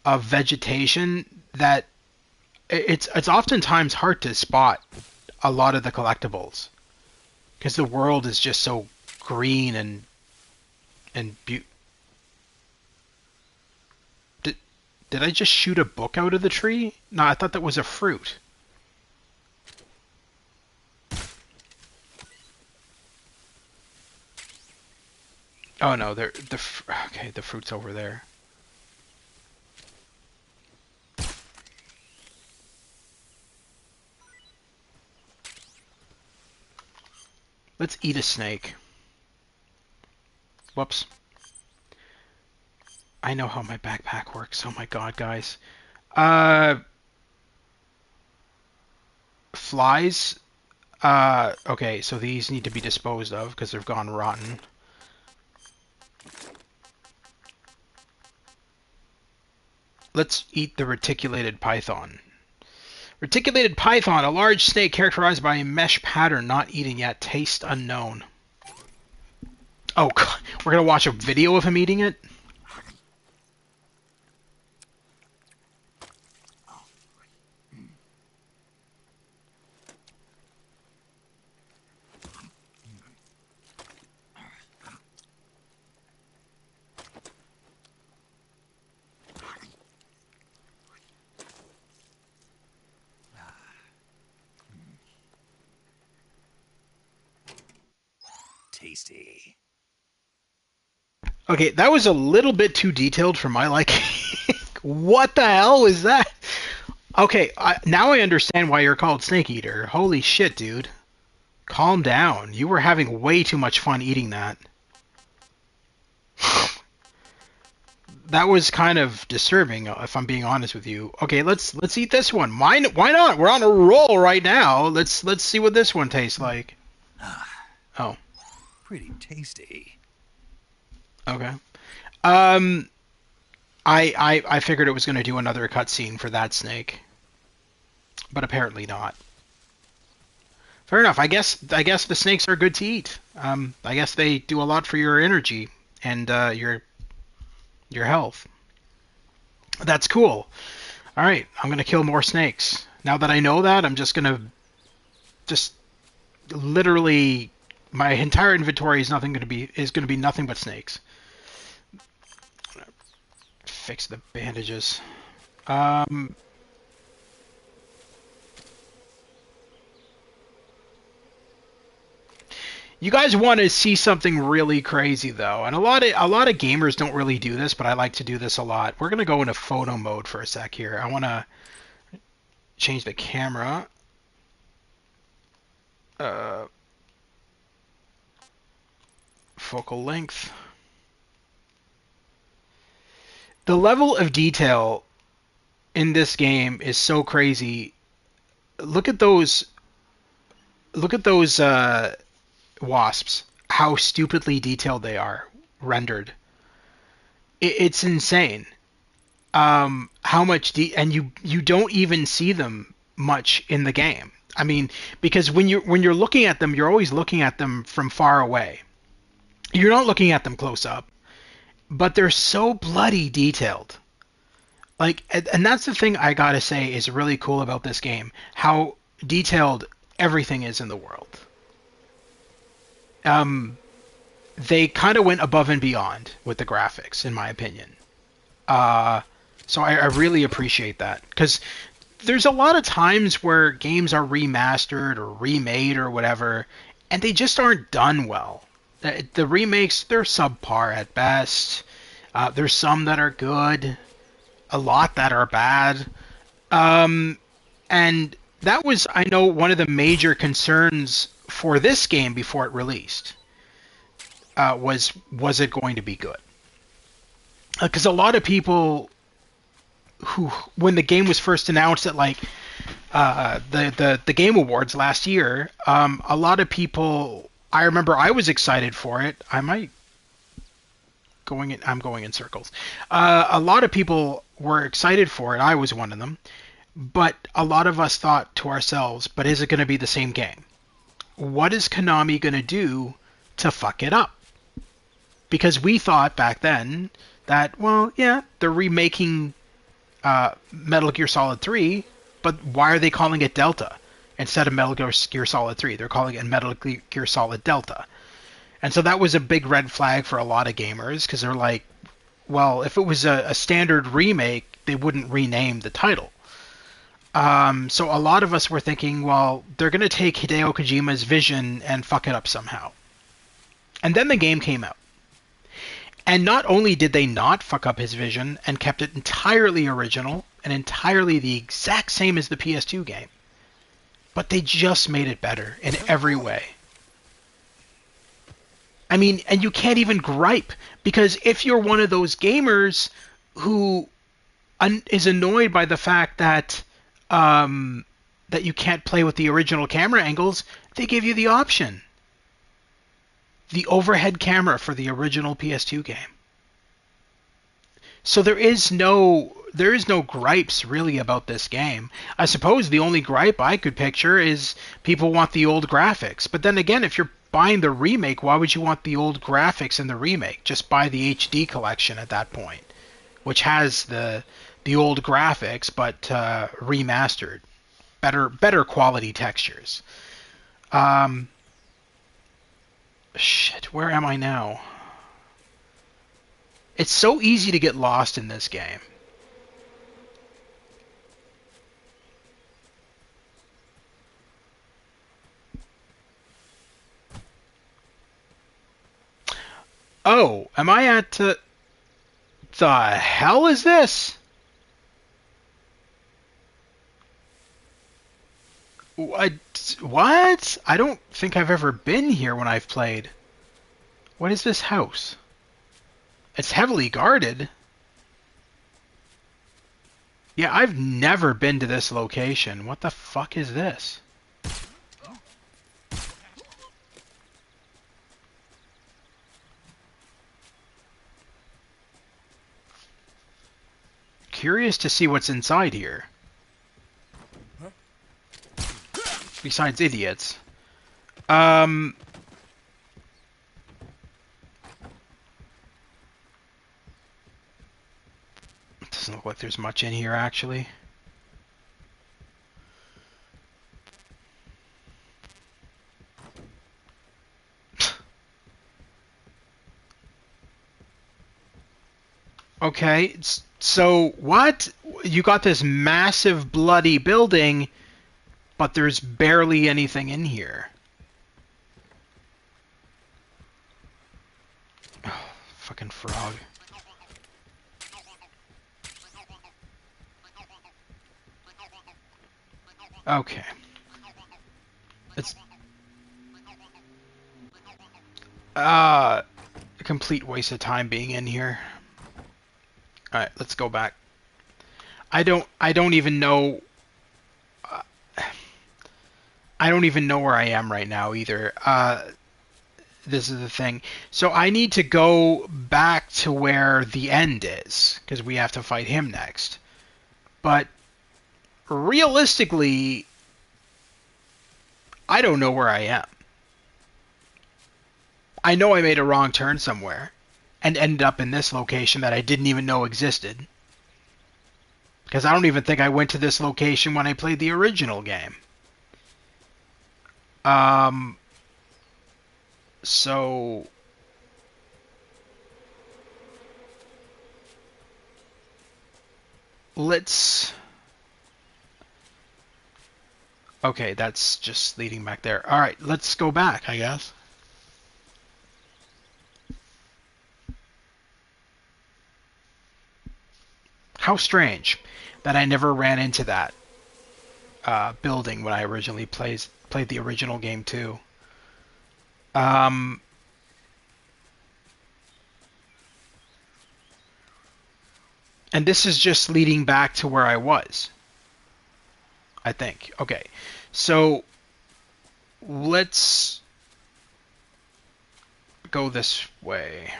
of vegetation that it's oftentimes hard to spot a lot of the collectibles because the world is just so green and beautiful. Did I just shoot a book out of the tree? No, I thought that was a fruit. Oh no, okay, the fruit's over there. Let's eat a snake. Whoops. I know how my backpack works. Oh my god, guys. Flies. Okay, so these need to be disposed of because they've gone rotten. Let's eat the reticulated python. Reticulated python, a large snake characterized by a mesh pattern, not eaten yet, taste unknown. Oh, God. We're gonna watch a video of him eating it? Tasty. Okay, that was a little bit too detailed for my liking. What the hell was that? Okay, now I understand why you're called Snake Eater. Holy shit, dude. Calm down. You were having way too much fun eating that. that was kind of disturbing, if I'm being honest with you. Okay, let's eat this one. Why not? We're on a roll right now. Let's see what this one tastes like. Oh, pretty tasty. Okay. I figured it was going to do another cutscene for that snake, but apparently not. Fair enough. I guess the snakes are good to eat. I guess they do a lot for your energy and your health. That's cool. All right, I'm gonna kill more snakes. Now that I know that, I'm just gonna literally my entire inventory is gonna be nothing but snakes. Fix the bandages. You guys want to see something really crazy though, and a lot of gamers don't really do this, but I like to do this a lot. We're gonna go into photo mode for a sec here. I want to change the camera. Focal length. The level of detail in this game is so crazy. Look at those wasps, how stupidly detailed they are rendered. It's insane. How much and you don't even see them much in the game. I mean, because when you're looking at them, you're always looking at them from far away. You're not looking at them close up, but they're so bloody detailed. Like, and that's the thing I gotta say is really cool about this game, how detailed everything is in the world. They kind of went above and beyond with the graphics, in my opinion. So I really appreciate that, because there's a lot of times where games are remastered or remade or whatever, and they just aren't done well. The remakes, they're subpar at best. There's some that are good, a lot that are bad. And that was, I know, one of the major concerns for this game before it released. Was it going to be good? Because a lot of people who, when the game was first announced at like the Game Awards last year, a lot of people, I remember I was excited for it. I'm going in circles. A lot of people were excited for it. I was one of them. But a lot of us thought to ourselves, but is it going to be the same game? What is Konami going to do to fuck it up? Because we thought back then that, well, yeah, they're remaking Metal Gear Solid 3, but why are they calling it Delta instead of Metal Gear Solid 3? They're calling it Metal Gear Solid Delta. And so that was a big red flag for a lot of gamers, because they're like, well, if it was a standard remake, they wouldn't rename the title. So a lot of us were thinking, well, they're going to take Hideo Kojima's vision and fuck it up somehow. And then the game came out. And not only did they not fuck up his vision and kept it entirely original and entirely the exact same as the PS2 game, but they just made it better in every way. I mean, and you can't even gripe, because if you're one of those gamers who is annoyed by the fact that that you can't play with the original camera angles, they give you the option. The overhead camera for the original PS2 game. So there is no gripes really about this game. I suppose the only gripe I could picture is people want the old graphics. But then again, if you're buying the remake, why would you want the old graphics in the remake? Just buy the HD collection at that point, which has the old graphics but remastered, better quality textures. Shit, where am I now? It's so easy to get lost in this game. Oh, am I at... the hell is this? What? I don't think I've ever been here when I've played. What is this house? It's heavily guarded. Yeah, I've never been to this location. What the fuck is this? Curious to see what's inside here. Besides idiots. Doesn't look like there's much in here, actually. Okay, so what? You got this massive bloody building, but there's barely anything in here. Oh, fucking frog. Okay. It's a complete waste of time being in here. All right, let's go back. I don't even know I don't even know where I am right now either. This is the thing. So I need to go back to where the end is because we have to fight him next. But realistically, I don't know where I am. I know I made a wrong turn somewhere and ended up in this location that I didn't even know existed. Because I don't even think I went to this location when I played the original game. So let's... Okay, that's just leading back there. Alright, let's go back, I guess. How strange that I never ran into that building when I originally played the original game too. And this is just leading back to where I was, I think. Okay, so let's go this way.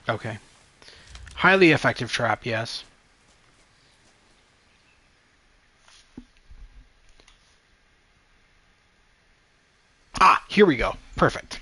Okay. Highly effective trap, yes. Ah, here we go. Perfect.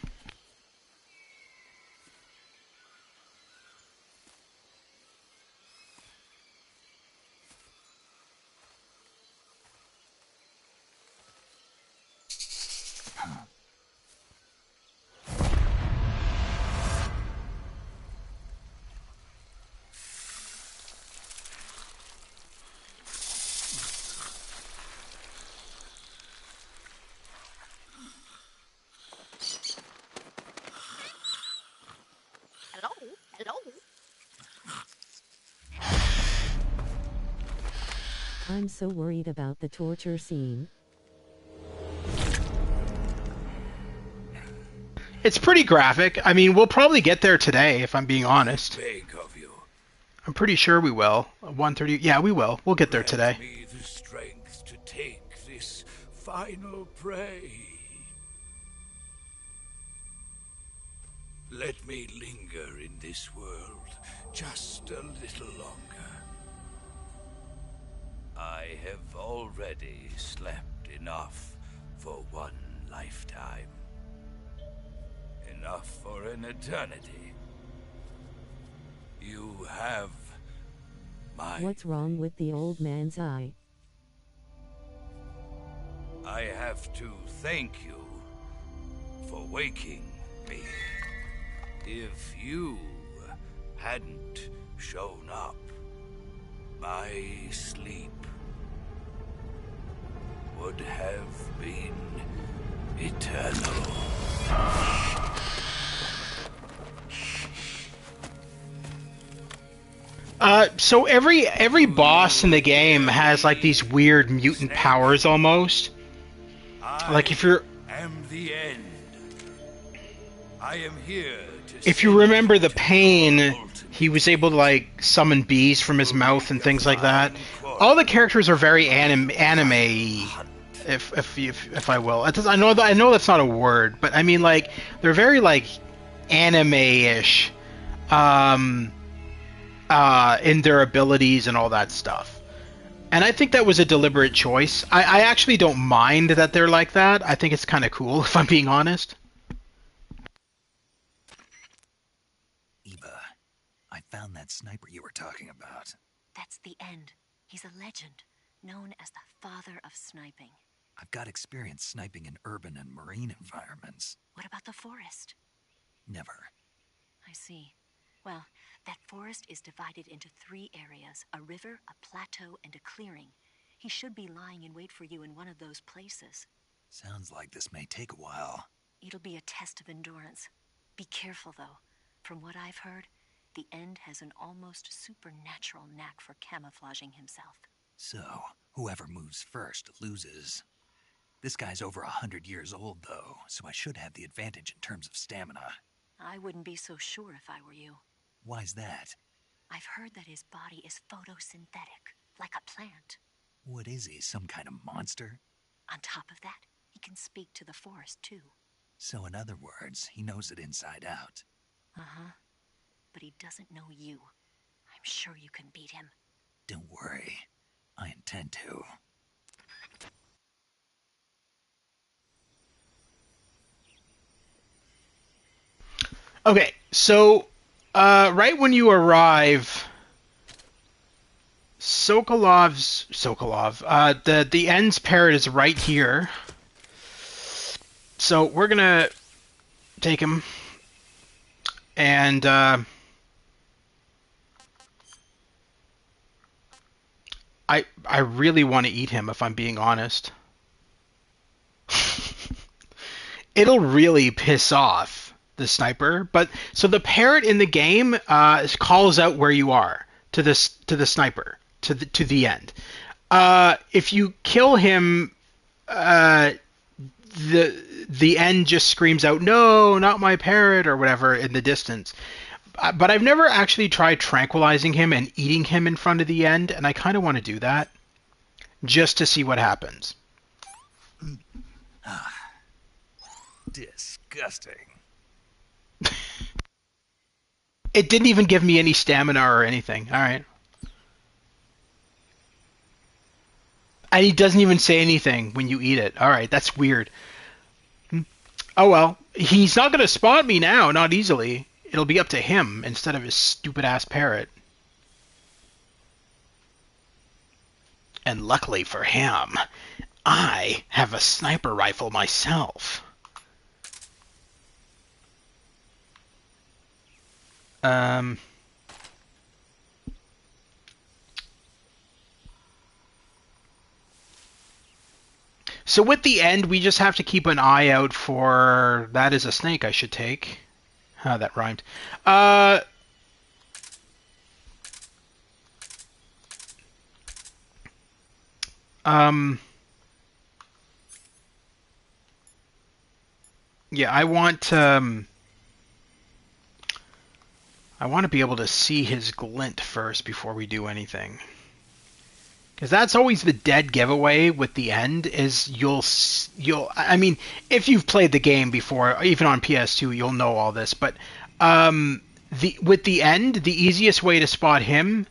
I'm so worried about the torture scene. It's pretty graphic. I mean, we'll probably get there today, if I'm being honest. Big of you. I'm pretty sure we will. 1:30. Yeah, we will. We'll get there today. Grant me the strength to take this final prey. Let me linger in this world just a little longer. I have already slept enough for one lifetime. Enough for an eternity. You have my... What's wrong with the old man's eye? I have to thank you for waking me. If you hadn't shown up, my sleep would have been eternal. So every boss in the game has like these weird mutant powers almost. Like if you're am the end. I am here to If you remember the pain, he was able to like summon bees from his mouth and things like that. All the characters are very anime-y, if I will. I know that's not a word, but I mean like they're very like anime-ish in their abilities and all that stuff. And I think that was a deliberate choice. I actually don't mind that they're like that. I think it's kind of cool, if I'm being honest. Eva, I found that sniper you were talking about. That's the end. He's a legend, known as the father of sniping. I've got experience sniping in urban and marine environments. What about the forest? Never. I see. Well, that forest is divided into 3 areas, a river, a plateau, and a clearing. He should be lying in wait for you in one of those places. Sounds like this may take a while. It'll be a test of endurance. Be careful, though. From what I've heard, the End has an almost supernatural knack for camouflaging himself. So, whoever moves first loses. This guy's over 100 years old, though, so I should have the advantage in terms of stamina. I wouldn't be so sure if I were you. Why's that? I've heard that his body is photosynthetic, like a plant. What is he, some kind of monster? On top of that, he can speak to the forest, too. So in other words, he knows it inside out. Uh-huh. But he doesn't know you. I'm sure you can beat him. Don't worry. I intend to. Okay, so right when you arrive, Sokolov, the End's parrot is right here. So we're gonna take him, and I really want to eat him, if I'm being honest. It'll really piss off the sniper, but so the parrot in the game calls out where you are to the sniper, to the End. If you kill him, the End just screams out, "No, not my parrot," or whatever in the distance. But I've never actually tried tranquilizing him and eating him in front of the End, and I kind of want to do that just to see what happens. Disgusting. It didn't even give me any stamina or anything. All right. And he doesn't even say anything when you eat it. All right, that's weird. Oh well, he's not going to spot me now, not easily. It'll be up to him instead of his stupid-ass parrot. And luckily for him, I have a sniper rifle myself. So with the End, we just have to keep an eye out for... That is a snake I should take. Ah, that rhymed. Yeah, I want to be able to see his glint first before we do anything. Because that's always the dead giveaway with the End, is you'll I mean, if you've played the game before, even on PS2, you'll know all this, but with the End, the easiest way to spot him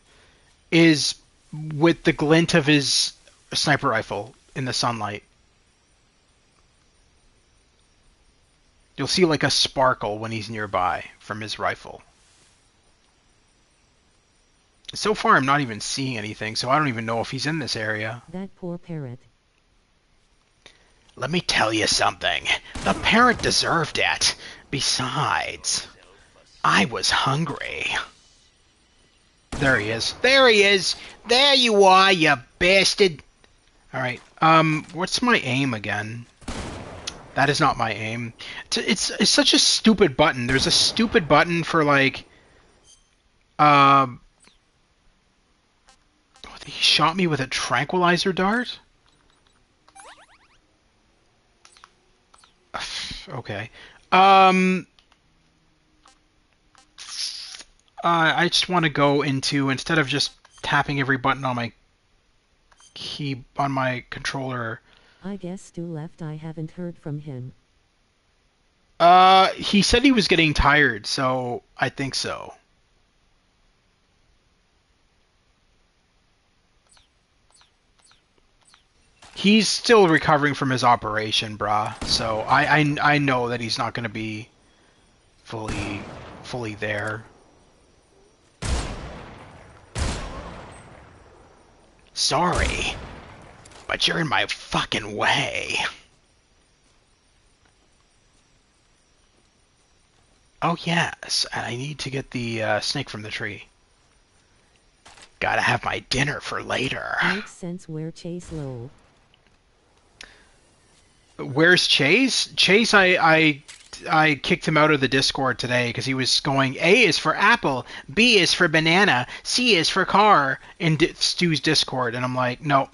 is with the glint of his sniper rifle in the sunlight. You'll see like a sparkle when he's nearby from his rifle. So far, I'm not even seeing anything, so I don't even know if he's in this area. That poor parrot. Let me tell you something. The parrot deserved it. Besides, I was hungry. There he is. There he is. There you are, you bastard. Alright, what's my aim again? That is not my aim. It's such a stupid button. There's a stupid button for, like, he shot me with a tranquilizer dart? Okay. I just want to go into, instead of just tapping every button on my key on my controller. I guess Stu left. I haven't heard from him. He said he was getting tired, so I think so. He's still recovering from his operation, brah. So I know that he's not going to be fully there. Sorry, but you're in my fucking way. Oh yes, I need to get the snake from the tree. Gotta have my dinner for later. Makes sense. Where Chase Lowell? Where's Chase? Chase, I kicked him out of the Discord today because he was going, A is for apple, B is for banana, C is for car in Stu's Discord. And I'm like, nope.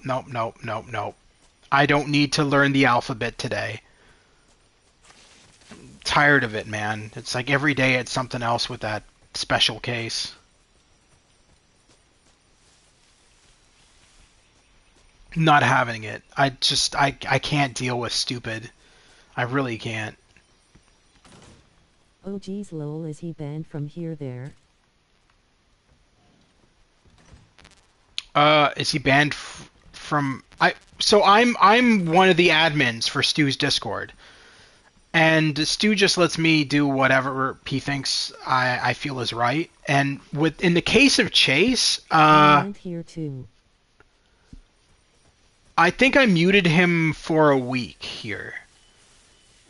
I don't need to learn the alphabet today. Tired of it, man. It's like every day it's something else with that special case. Not having it. I can't deal with stupid. I really can't. Oh geez, lol, is he banned from here there? Is he banned from so I'm one of the admins for Stu's Discord. And Stu just lets me do whatever he thinks I feel is right. And in the case of Chase, I'm here too. I think I muted him for a week here.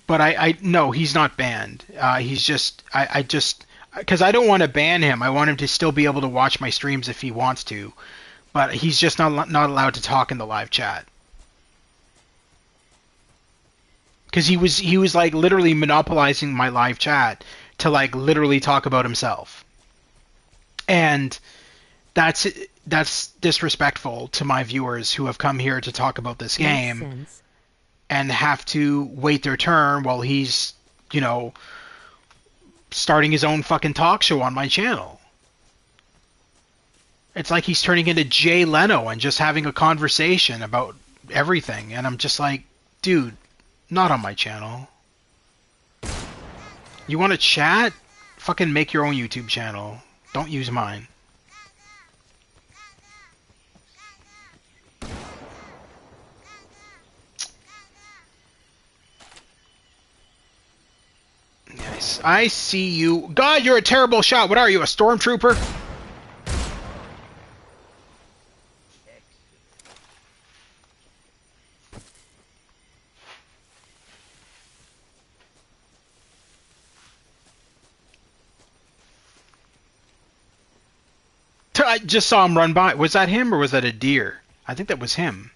But I no, he's not banned. He's just I just because I don't want to ban him. I want him to still be able to watch my streams if he wants to. But he's just not allowed to talk in the live chat. Because he was like literally monopolizing my live chat to like literally talk about himself. And that's disrespectful to my viewers who have come here to talk about this game and have to wait their turn while he's, starting his own fucking talk show on my channel. It's like he's turning into Jay Leno and just having a conversation about everything. And I'm just like, dude, not on my channel. You want to chat? Fucking make your own YouTube channel. Don't use mine. Nice. I see you. God, you're a terrible shot. What are you, a stormtrooper? I just saw him run by. Was that him or was that a deer? I think that was him.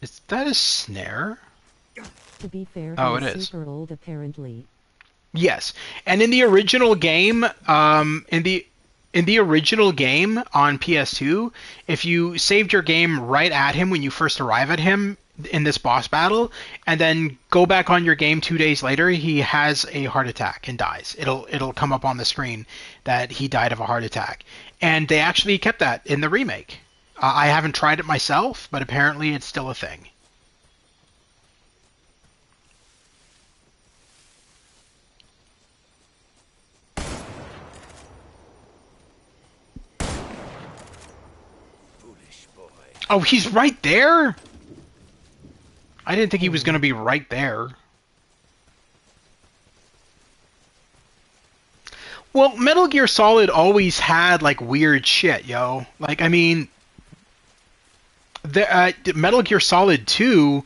Is that a snare? To be fair, it he's is. super old apparently. Yes, and in the original game, in the original game on PS2, if you saved your game right at him when you first arrive at him in this boss battle, and then go back on your game 2 days later, he has a heart attack and dies. It'll come up on the screen that he died of a heart attack, and they actually kept that in the remake. I haven't tried it myself, but apparently it's still a thing. Oh, he's right there? I didn't think he was going to be right there. Well, Metal Gear Solid always had, like, weird shit, yo. Like, I mean, Metal Gear Solid 2,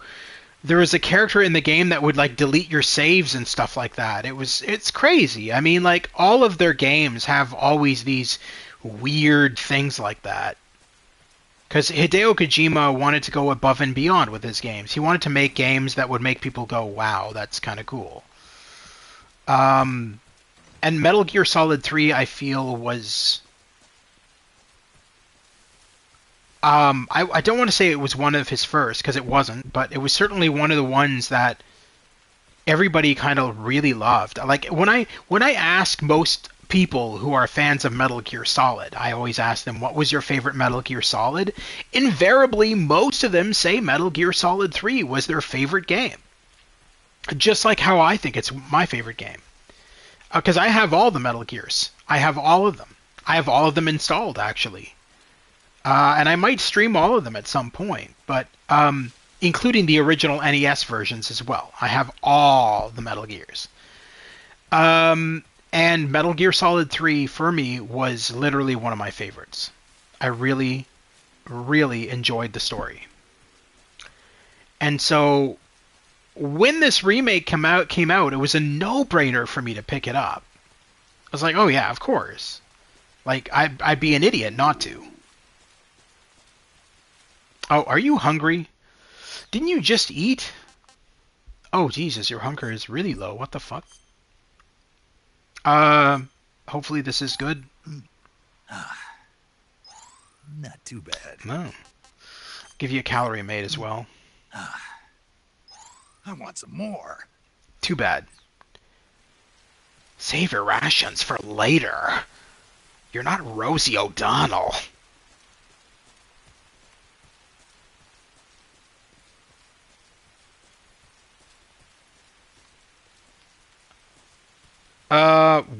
there was a character in the game that would, like, delete your saves and stuff like that. It's crazy. I mean, like, all of their games have always these weird things like that. Because Hideo Kojima wanted to go above and beyond with his games. He wanted to make games that would make people go, wow, that's kind of cool. And Metal Gear Solid 3, I feel, was... I don't want to say it was one of his first, because it wasn't, but it was certainly one of the ones that everybody kind of really loved. Like when I ask most people who are fans of Metal Gear Solid, I always ask them, what was your favorite Metal Gear Solid? Invariably, most of them say Metal Gear Solid 3 was their favorite game. Just like how I think it's my favorite game. Because I have all the Metal Gears. I have all of them. I have all of them installed, actually. And I might stream all of them at some point, but including the original NES versions as well. I have all the Metal Gears. And Metal Gear Solid 3, for me, was literally one of my favorites. I really, really enjoyed the story. And so, when this remake came out, it was a no-brainer for me to pick it up. I was like, oh yeah, of course. Like, I'd be an idiot not to. Oh, are you hungry? Didn't you just eat? Oh, Jesus, your hunger is really low. What the fuck? Hopefully this is good. Not too bad. No. Give you a calorie mate as well. I want some more. Too bad. Save your rations for later. You're not Rosie O'Donnell.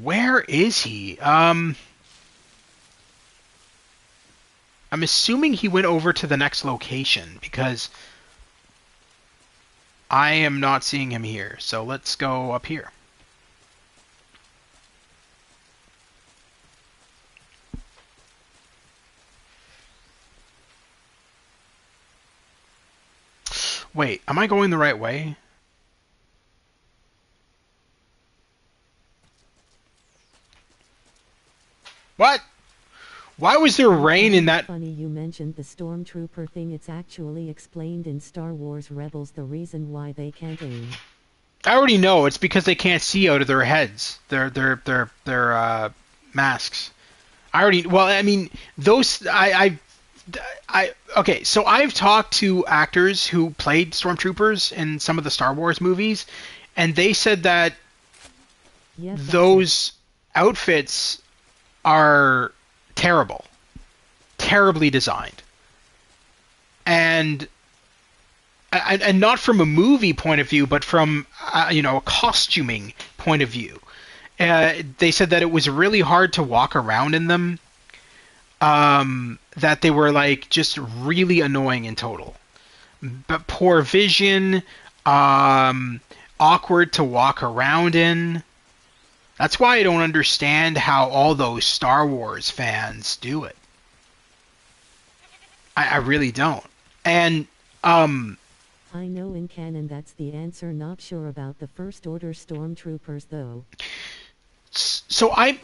Where is he? I'm assuming he went over to the next location because I am not seeing him here. So let's go up here. Wait, am I going the right way? What? Why was there rain in that? Funny you mentioned the stormtrooper thing. It's actually explained in Star Wars Rebels the reason why they can't aim. I already know. It's because they can't see out of their heads. Their masks. I already. Well, I mean, those. Okay. So I've talked to actors who played stormtroopers in some of the Star Wars movies, and they said that those outfits are terribly designed, and not from a movie point of view, but from a costuming point of view. They said that it was really hard to walk around in them. That they were like just really annoying in total, but poor vision, awkward to walk around in. That's why I don't understand how all those Star Wars fans do it. I really don't. And I know in canon that's the answer. Not sure about the First Order stormtroopers though. So I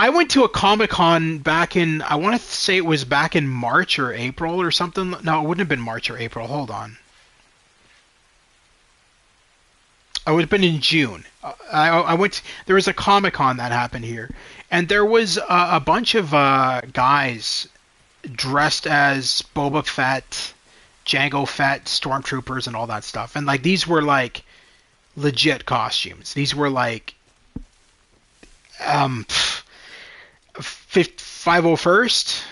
went to a Comic-Con back in, I want to say it was back in March or April or something. No, it wouldn't have been March or April. Hold on. It would have been in June. I went. There was a Comic-Con that happened here, and there was a bunch of guys dressed as Boba Fett, Jango Fett, stormtroopers, and all that stuff. And like these were like legit costumes. These were like 501st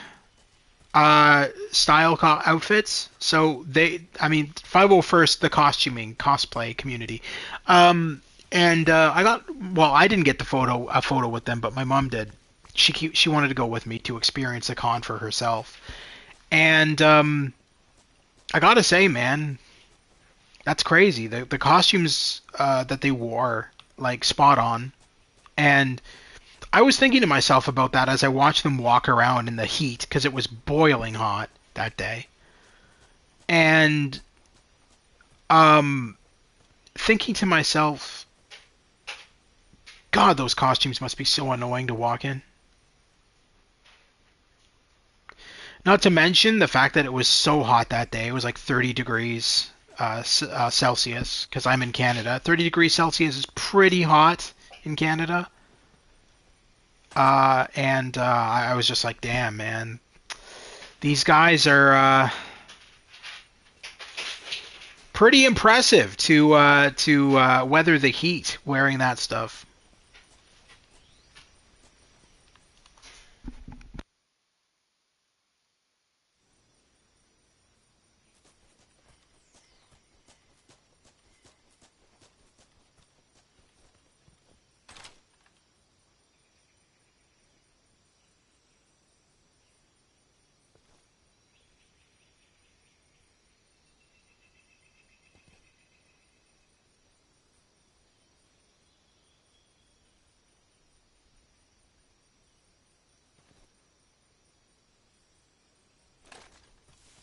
style outfits. So 501st, the cosplay community. And I didn't get a photo with them, but my mom did. She wanted to go with me to experience the con for herself. And I gotta say, man, that's crazy. The costumes that they wore, like, spot on. And I was thinking to myself about that as I watched them walk around in the heat, because it was boiling hot that day. And thinking to myself, God, those costumes must be so annoying to walk in. Not to mention the fact that it was so hot that day. It was like 30 degrees Celsius, because I'm in Canada. 30 degrees Celsius is pretty hot in Canada. And I was just like, damn, man. These guys are pretty impressive to weather the heat wearing that stuff.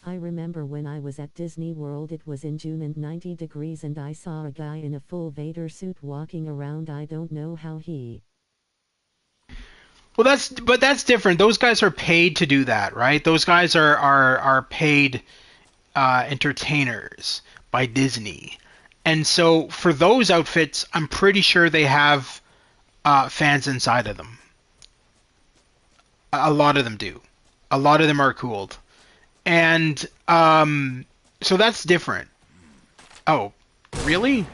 I remember when I was at Disney World, it was in June and 90 degrees, and I saw a guy in a full Vader suit walking around. I don't know how he... Well, that's different. Those guys are paid to do that, right? Those guys are paid entertainers by Disney. And so for those outfits, I'm pretty sure they have fans inside of them. A lot of them do. A lot of them are cooled. And so that's different. Oh, really?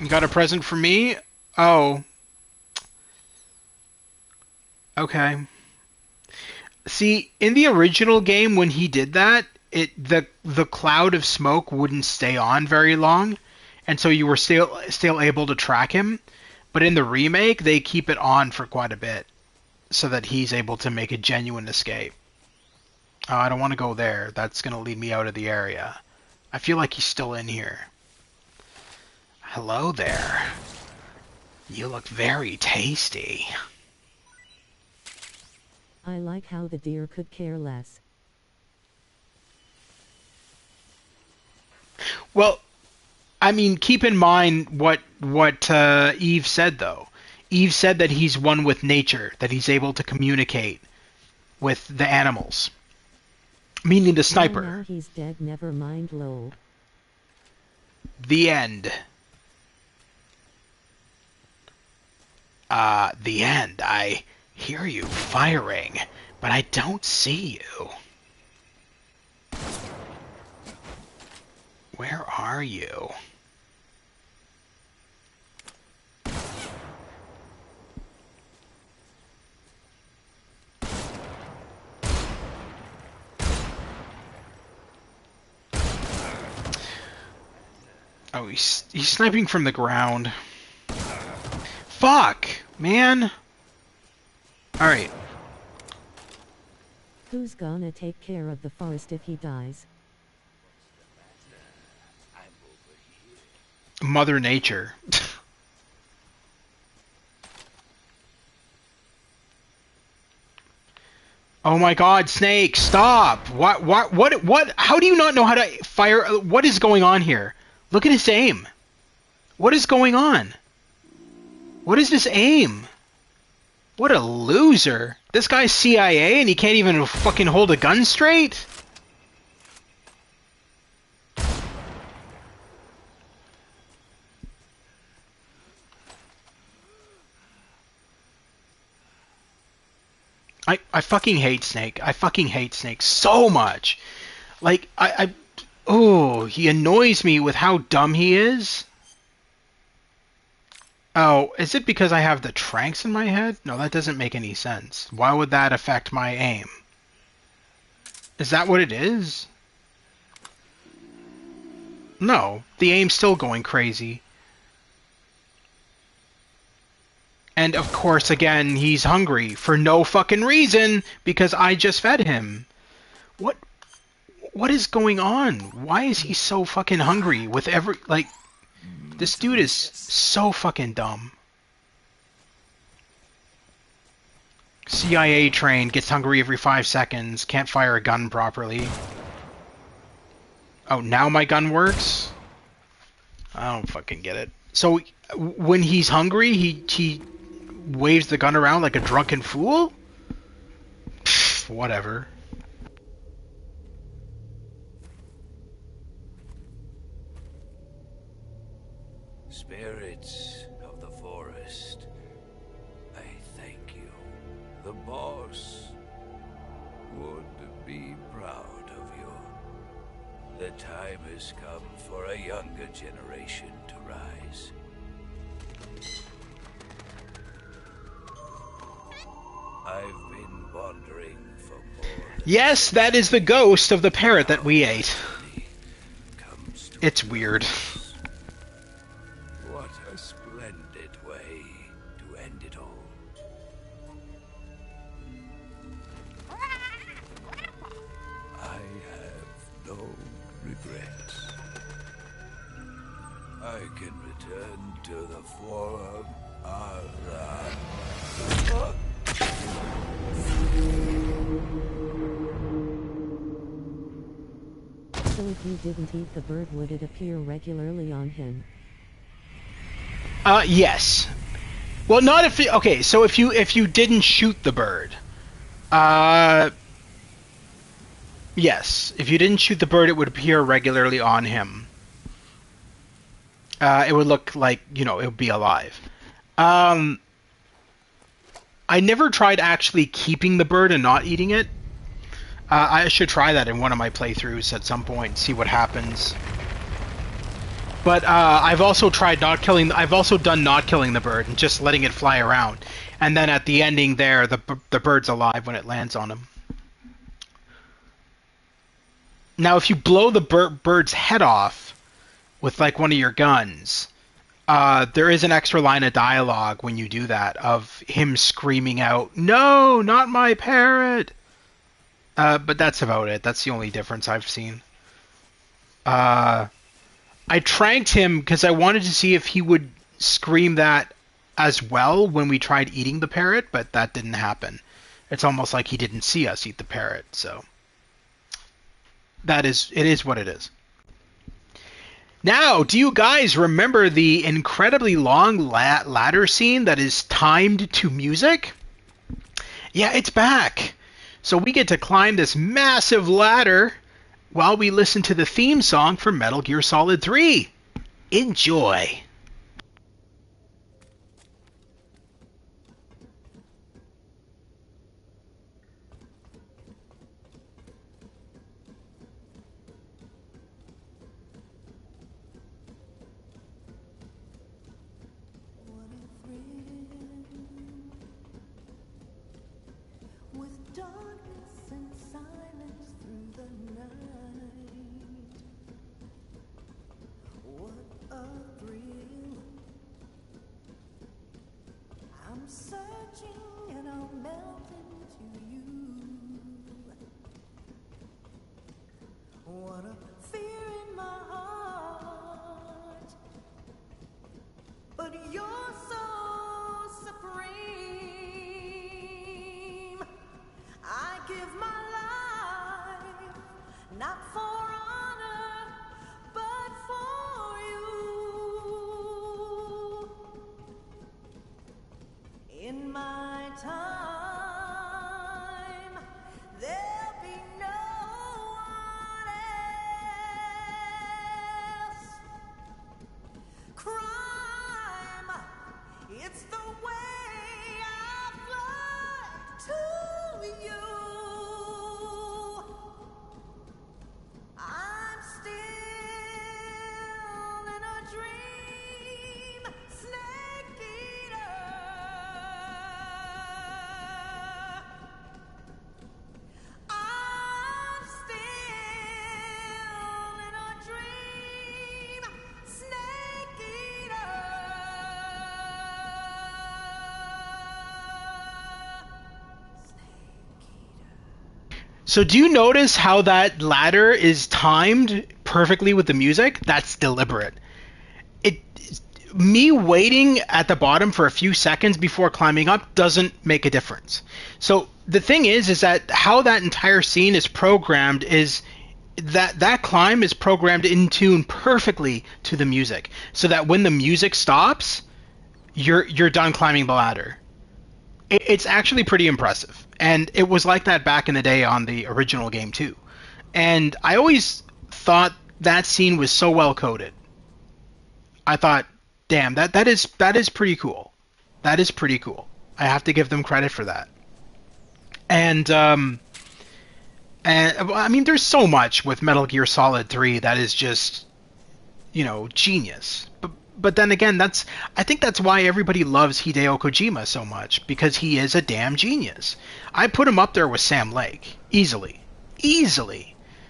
You got a present for me? Oh. Okay. See, in the original game when he did that, the cloud of smoke wouldn't stay on very long, and so you were still able to track him. But in the remake, they keep it on for quite a bit, so that he's able to make a genuine escape. Oh, I don't want to go there. That's going to lead me out of the area. I feel like he's still in here. Hello there. You look very tasty. I like how the deer could care less. Well, I mean, keep in mind what Eve said, though. Eve said that he's one with nature, that he's able to communicate with the animals. Meaning the sniper. Now he's dead, never mind, lol. The end. The end. I hear you firing, but I don't see you. Where are you? Oh, he's sniping from the ground. Fuck, man. Alright. Who's gonna take care of the forest if he dies? Mother Nature. Oh my god, Snake, stop! What, how do you not know how to fire? What is going on here? Look at his aim. What is going on? What is this aim? What a loser. This guy's CIA and he can't even fucking hold a gun straight? I fucking hate Snake. I fucking hate Snake so much. Like, oh, he annoys me with how dumb he is. Oh, is it because I have the tranks in my head? No, that doesn't make any sense. Why would that affect my aim? Is that what it is? No, the aim's still going crazy. And of course, again, he's hungry for no fucking reason because I just fed him. What is going on? Why is he so fucking hungry with every, like, this dude is so fucking dumb. CIA trained, gets hungry every 5 seconds, can't fire a gun properly. Oh, now my gun works? I don't fucking get it. So, when he's hungry, he waves the gun around like a drunken fool? Pfft, whatever. Spirits of the forest, I thank you. The boss would be proud of you. The time has come for a younger generation to rise. I've been wandering for more than Yes, that is the ghost of the parrot that we ate. It's weird. What a splendid way to end it all. I have no regrets. I can return to the forum. So if you didn't eat the bird, would it appear regularly on him? Yes. Well, not if okay, so if you didn't shoot the bird. Yes. If you didn't shoot the bird, it would appear regularly on him. It would look like, it would be alive. I never tried actually keeping the bird and not eating it. I should try that in one of my playthroughs at some point, see what happens. But I've also tried not killing. I've also done not killing the bird and just letting it fly around, and then at the ending there, the bird's alive when it lands on him. Now, if you blow the bird's head off with like one of your guns, there is an extra line of dialogue when you do that of him screaming out, "No, not my parrot!" But that's about it. That's the only difference I've seen. I tranked him because I wanted to see if he would scream that as well when we tried eating the parrot, but that didn't happen. It's almost like he didn't see us eat the parrot, so it is what it is. Now, do you guys remember the incredibly long ladder scene that is timed to music? Yeah, it's back. So we get to climb this massive ladder while we listen to the theme song for Metal Gear Solid 3. Enjoy! With darkness and silence through the night. What a thrill. I'm searching and I'll melt into you. What a fear in my heart. But you're so supreme. I give my life, not for honor, but for you. In my time, there'll be no one else. Crime, it's the way I flood to you. I'm still in a dream, snake eater. I'm still in a dream, snake eater. So do you notice how that ladder is timed perfectly with the music? That's deliberate. Me waiting at the bottom for a few seconds before climbing up doesn't make a difference. So the thing is that how that entire scene is programmed is that climb is programmed in tune perfectly to the music, so that when the music stops, you're done climbing the ladder. It's actually pretty impressive, and it was like that back in the day on the original game too. And I always thought that scene was so well coded. I thought, damn, that is pretty cool. That is pretty cool. I have to give them credit for that. And I mean, there's so much with Metal Gear Solid 3 that is just, genius. But then again, I think that's why everybody loves Hideo Kojima so much, because he is a damn genius. I put him up there with Sam Lake, easily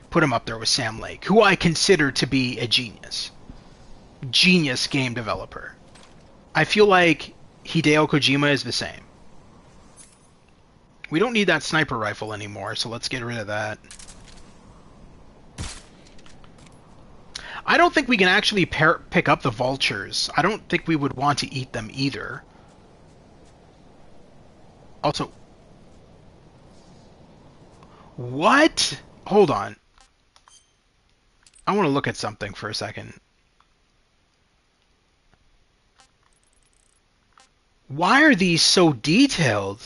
put him up there with Sam Lake, who I consider to be a genius game developer. I feel like Hideo Kojima is the same. We don't need that sniper rifle anymore, so let's get rid of that. I don't think we can actually pick up the vultures. I don't think we would want to eat them either. Also... What? Hold on. I want to look at something for a second. Why are these so detailed?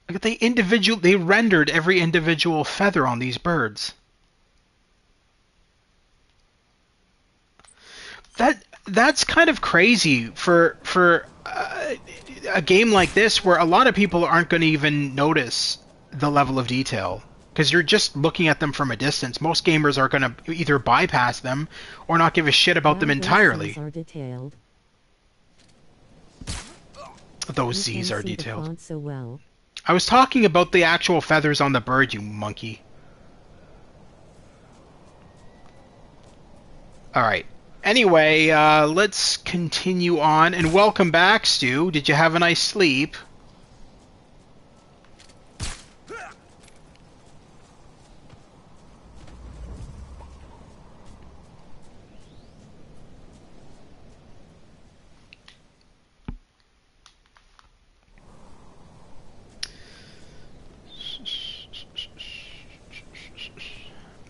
Look at they rendered every individual feather on these birds. That's kind of crazy for a game like this, where a lot of people aren't going to even notice the level of detail, because you're just looking at them from a distance. Most gamers are going to either bypass them or not give a shit about them entirely. Those Z's are detailed. So well. I was talking about the actual feathers on the bird, you monkey. Alright. Anyway, let's continue on. And welcome back, Stu. Did you have a nice sleep?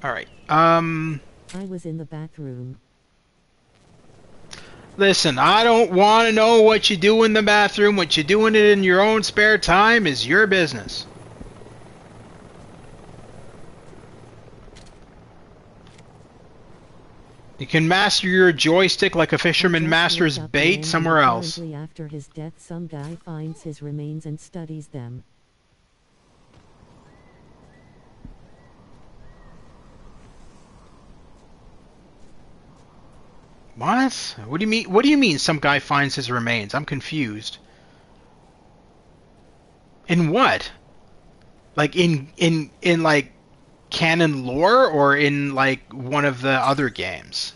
Alright, I was in the bathroom. Listen, I don't want to know what you do in the bathroom. What you're doing it in your own spare time is your business. You can master your joystick like a fisherman masters bait somewhere else. After his death, some guy finds his remains and studies them. What? What do you mean? What do you mean? Some guy finds his remains? I'm confused. In what? Like in like canon lore, or in like one of the other games?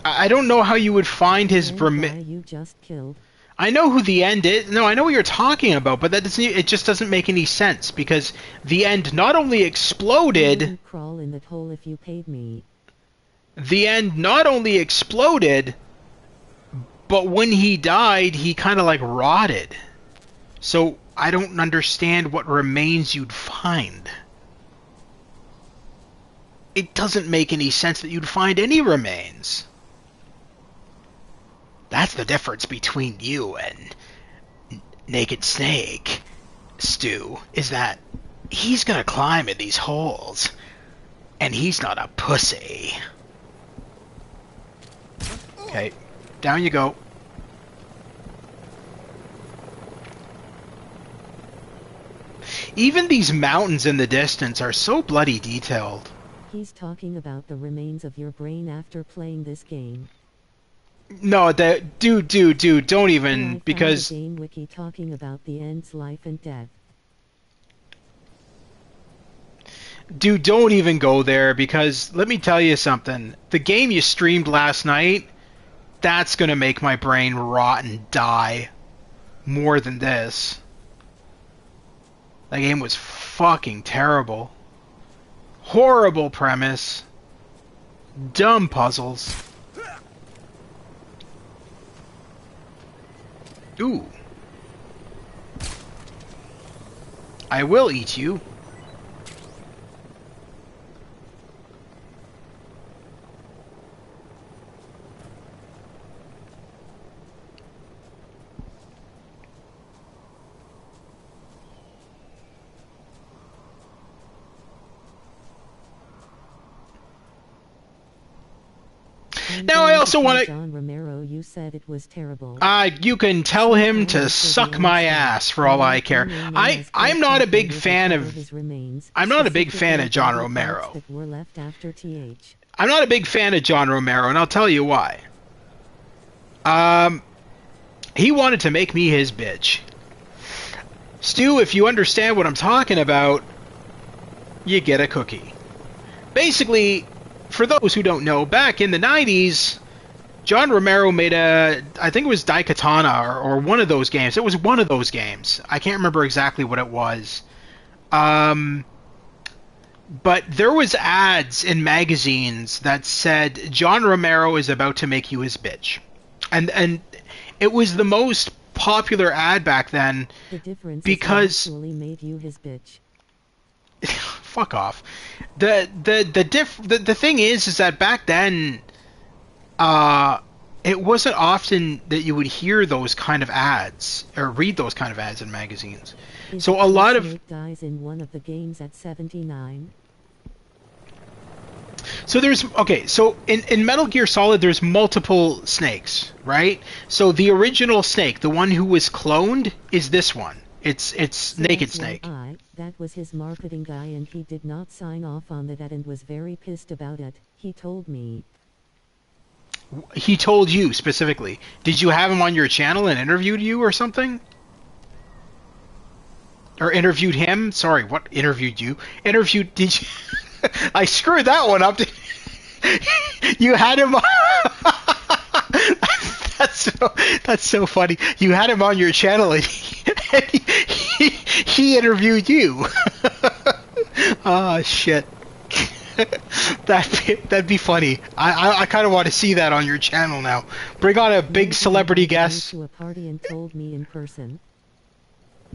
I don't know how you would find his remains. You just killed. I know who the end is. No, I know what you're talking about, but that doesn't. It just doesn't make any sense, because the end not only exploded. Crawl in that hole if you paid me. The end not only exploded, but when he died, he kind of like rotted. So I don't understand what remains you'd find. It doesn't make any sense that you'd find any remains. That's the difference between you and Naked Snake, Stu, is that he's gonna climb in these holes, and he's not a pussy. Okay, down you go. Even these mountains in the distance are so bloody detailed. He's talking about the remains of your brain after playing this game. No, dude, don't even, because... I found a game wiki talking about the end's life and death. Dude, don't even go there, because let me tell you something. The game you streamed last night, that's gonna make my brain rot and die more than this. That game was fucking terrible. Horrible premise. Dumb puzzles. Ooh. I will eat you. Now I also want to. John Romero, you said it was terrible. You can tell him to suck my ass for all I care. I'm not a big fan of. I'm not a big fan of John Romero. I'm not a big fan of John Romero, and I'll tell you why. He wanted to make me his bitch. Stu, if you understand what I'm talking about, you get a cookie. Basically, for those who don't know, back in the 90s, John Romero made I think it was Daikatana or one of those games. It was one of those games. I can't remember exactly what it was. But there was ads in magazines that said, John Romero is about to make you his bitch. And it was the most popular ad back then because actually made you his bitch. Fuck off. The thing is that back then it wasn't often that you would hear those kind of ads or read those kind of ads in magazines. So a lot of guys in one of the games at 79. So there's so in Metal Gear Solid there's multiple Snakes, right? So the original Snake, the one who was cloned, is this one. It's Naked Snake. That was his marketing guy and he did not sign off on that and was very pissed about it. He told me. He told you specifically. Did you have him on your channel and interviewed you or something? Or interviewed him? Sorry, what interviewed you? Did you I screwed that one up. You had him on... That's so funny. You had him on your channel and he interviewed you. Oh shit. That'd be funny. I kind of want to see that on your channel now. Bring on a big celebrity guest. To a party and told me in person.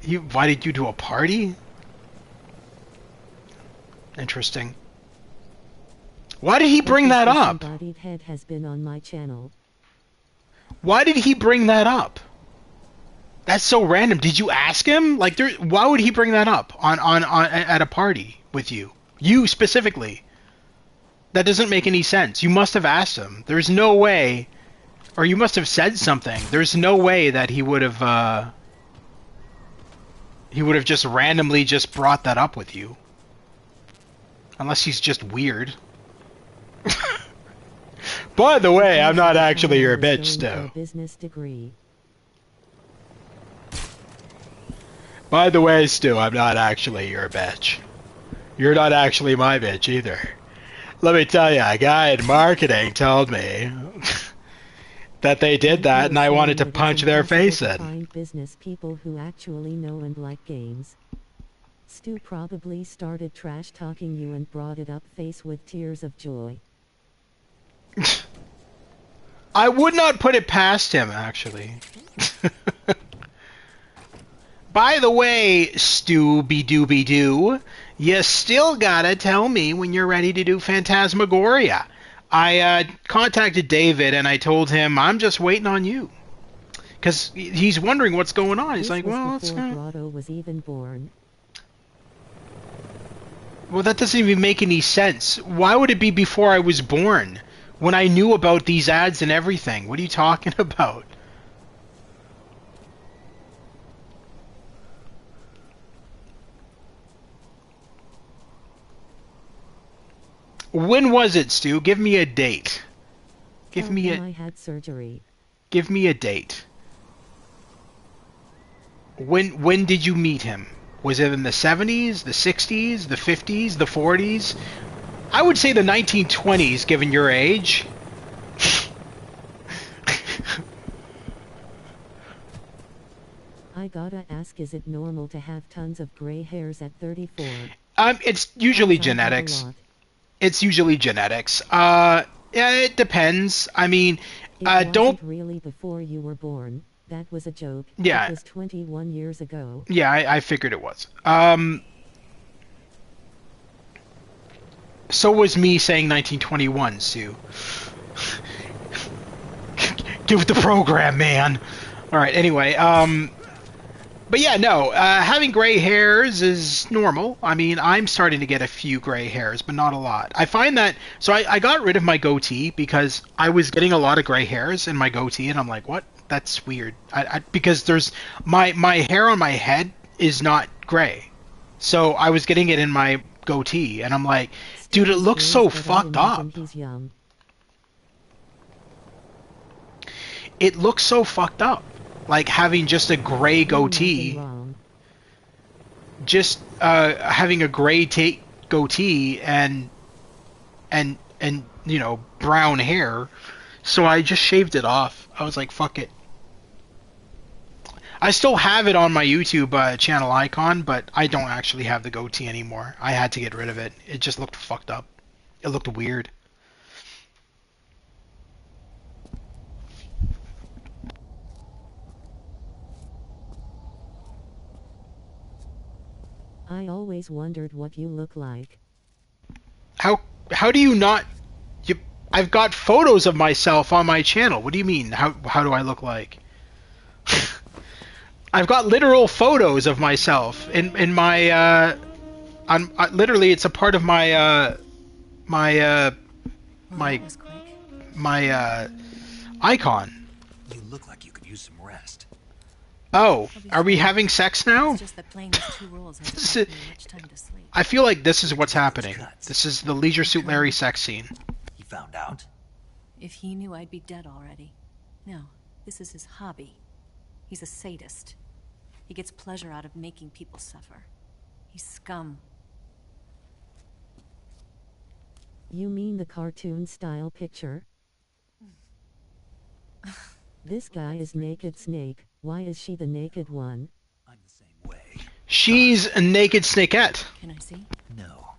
He invited you to a party? Interesting. Why did he bring that up? Head has been on my channel. Why did he bring that up? That's so random. Did you ask him? Like, why would he bring that up on at a party with you? You specifically. That doesn't make any sense. You must have asked him. There's no way, or you must have said something. There's no way that he would have just randomly just brought that up with you. Unless he's just weird. By the way, I'm not actually your bitch, Stu. Business degree. By the way, Stu, I'm not actually your bitch. You're not actually my bitch either. Let me tell you, a guy in marketing told me that they did that, and I wanted to punch their face in. Find business people who actually know and like games. Stu probably started trash talking you and brought it up face with tears of joy. I would not put it past him, actually. By the way, Stooby-Dooby-Doo, you still gotta tell me when you're ready to do Phantasmagoria. I contacted David and I told him I'm just waiting on you. Because he's wondering what's going on. He's like, well, it's before Grotto was even born. Well, that doesn't even make any sense. Why would it be before I was born? When I knew about these ads and everything. What are you talking about? When was it, Stu? Give me a date. Give me a... I had surgery. Give me a date. When did you meet him? Was it in the 70s, the 60s, the 50s, the 40s? I would say the 1920s, given your age. I gotta ask, is it normal to have tons of gray hairs at 34? It's usually genetics. It's usually genetics. Yeah, it depends. I mean, don't... really before you were born. That was a joke. Yeah. It was 21 years ago. Yeah, I figured it was. So was me saying 1921, Sue. Give it the program, man. All right. Anyway, But yeah, no, having gray hairs is normal. I mean, I'm starting to get a few gray hairs, but not a lot. I find that, so I got rid of my goatee because I was getting a lot of gray hairs in my goatee, and I'm like, what? That's weird. Because there's, my hair on my head is not gray. So I was getting it in my goatee, and I'm like, dude, it looks so fucked up. It looks so fucked up. Like having just a gray goatee, just having a gray goatee and you know, brown hair. So I just shaved it off. I was like, fuck it. I still have it on my YouTube channel icon, but I don't actually have the goatee anymore. I had to get rid of it. It just looked fucked up. It looked weird. I always wondered what you look like. How do you not? I've got photos of myself on my channel. What do you mean? How do I look like? I've got literal photos of myself in my literally it's a part of my my icon. You look like you could use some rest. Oh, are we having sex now? It's just that playing those two roles hasn't given me much time to sleep. I feel like this is what's happening. This is the Leisure Suit Larry sex scene. He found out? If he knew, I'd be dead already. No, this is his hobby. He's a sadist. He gets pleasure out of making people suffer. He's scum. You mean the cartoon-style picture? This guy is Naked Snake. Why is she the naked one? I'm the same way. She's a naked snakette. Can I see? No.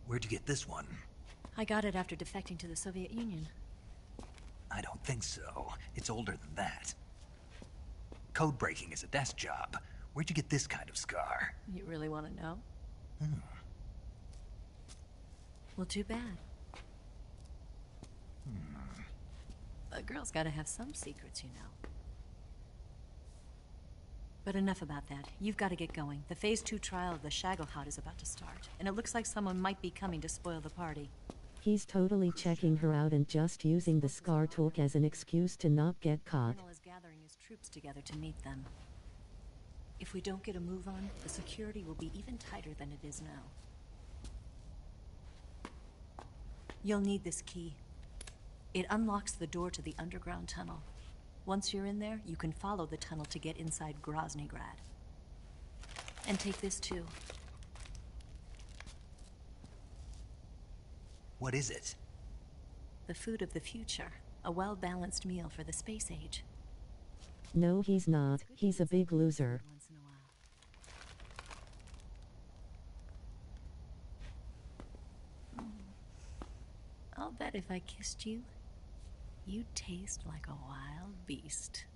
Where'd you get this one? I got it after defecting to the Soviet Union. I don't think so. It's older than that. Code breaking is a desk job. Where'd you get this kind of scar? You really want to know? Well, too bad. A girl's got to have some secrets, you know. But enough about that. You've got to get going. The Phase 2 trial of the Shagohod is about to start, and it looks like someone might be coming to spoil the party. He's totally checking her out and just using the scar talk as an excuse to not get caught. The colonel is gathering his troops together to meet them. If we don't get a move on, the security will be even tighter than it is now. You'll need this key. It unlocks the door to the underground tunnel. Once you're in there, you can follow the tunnel to get inside Groznygrad. And take this too. What is it? The food of the future. A well-balanced meal for the space age. No, he's not. He's a big loser. Once in a while. I'll bet if I kissed you, you'd taste like a wild beast.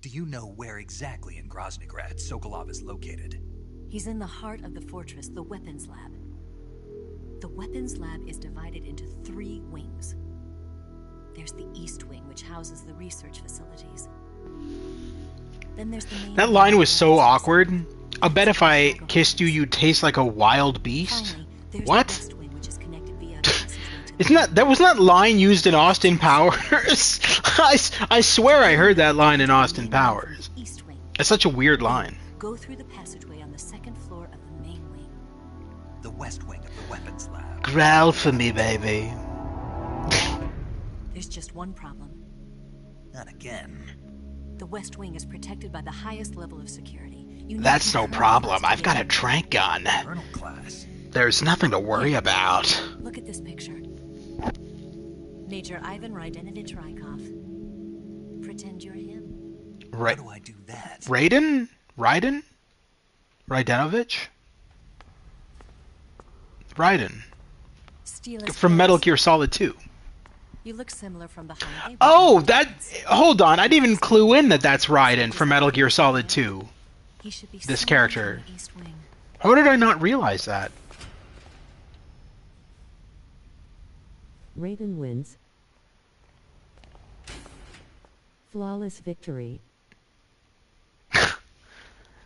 Do you know where exactly in Groznygrad Sokolov is located? He's in the heart of the fortress, the weapons lab. The weapons lab is divided into 3 wings. There's the East Wing, which houses the research facilities. Then there's the main. That line was so awkward. I'll bet if I kissed you, you'd taste like a wild beast. Finally, there's What? the West Wing, which is connected via Isn't that wasn't that line used in Austin Powers? I swear I heard that line in Austin Powers. East Wing. It's such a weird line. Go through the passageway on the 2nd floor of the main wing. The West Wing of the weapons lab. Growl for me, baby. There's just one problem. Not again. The West Wing is protected by the highest level of security. You need That's no colonel problem. class to I've got get a in. trank gun. Colonel class. There's nothing to worry about. Look at this picture. Major Ivan Raidenovich Rykov. Pretend you're him. Right. How do I do that? Raiden? Raiden? Raidenovich? Raiden. Steal his From Metal clothes. Gear Solid 2. You look similar from behind. They Oh, were that... Hold on. I didn't even clue in that that's Raiden from Metal Gear Solid 2. He should be This somewhere character. in the East Wing. How did I not realize that? Raiden wins. Flawless victory.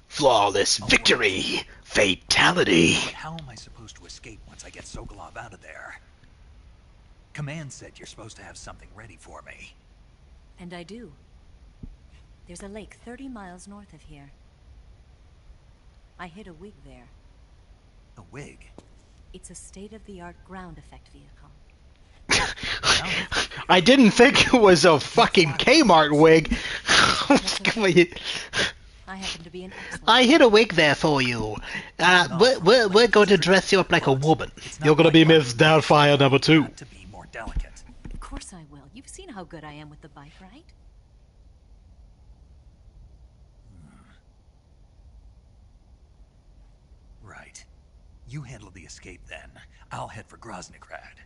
Flawless victory! Fatality! But how am I supposed to escape once I get Sokolov out of there? Command said you're supposed to have something ready for me. And I do. There's a lake 30 miles north of here. I hid a wig there. A wig? It's a state-of-the-art ground effect vehicle. I didn't think it was a fucking Kmart wig. I happen to be an excellent... I hid a wig there for you. We're going to dress you up like a woman. You're going to be Miss Doubtfire number 2. To be more delicate. Of course I will. You've seen how good I am with the bike, right? Right. You handle the escape then. I'll head for Groznygrad.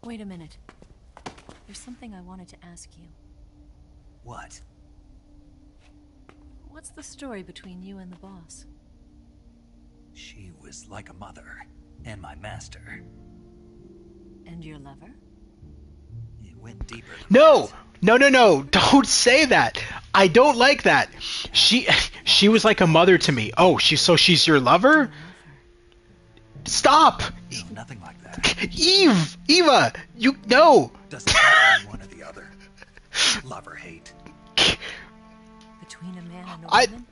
Wait a minute. There's something I wanted to ask you. What? What's the story between you and the boss? She was like a mother, and my master. And your lover? It went deeper than No! No, don't say that. I don't like that. She was like a mother to me. Oh, she's your lover? Stop! No, nothing like that. Eva, you no. Doesn't have to be one or the other. Love or hate. Between a man and a woman?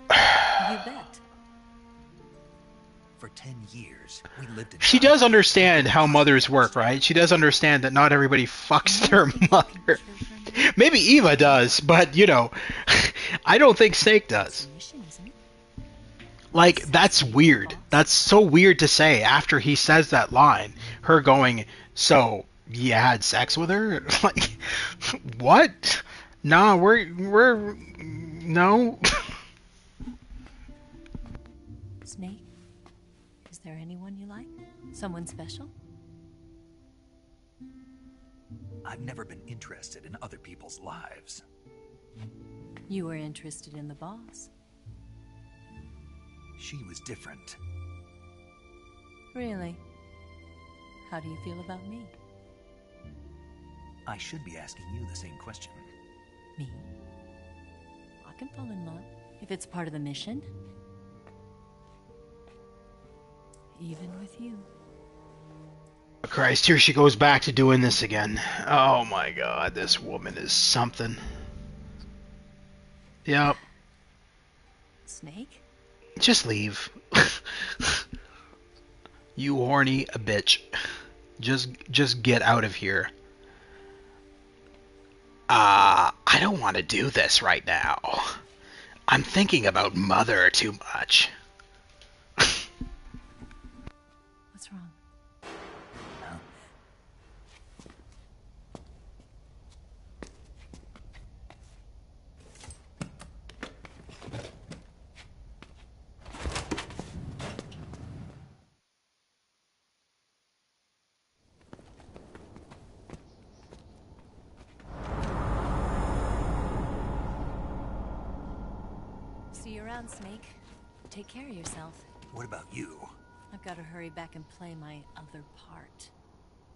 You bet. For 10 years, we lived in... She does understand how mothers work, right? She does understand that not everybody fucks their mother. Maybe Eva does, but, you know, I don't think Snake does. Like, that's weird. That's so weird to say after he says that line. Her going, so, you had sex with her? Like, what? Nah, we're... No. Snake? Is there anyone you like? Someone special? I've never been interested in other people's lives. You were interested in the boss. She was different. Really? How do you feel about me? I should be asking you the same question. Me? I can fall in love if it's part of the mission. Even with you. Christ, here she goes back to doing this again. Oh my god, this woman is something. Yep. Snake? Just leave. You horny bitch. Just get out of here. I don't want to do this right now. I'm thinking about Mother too much. What's wrong? See you around, Snake. Take care of yourself. What about you? I've got to hurry back and play my other part.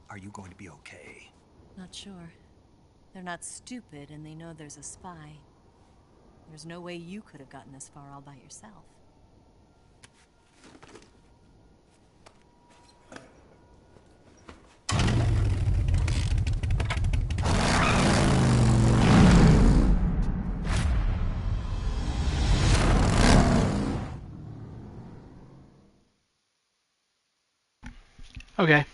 Are you going to be okay? Not sure. They're not stupid, and they know there's a spy. There's no way you could have gotten this far all by yourself. Okay.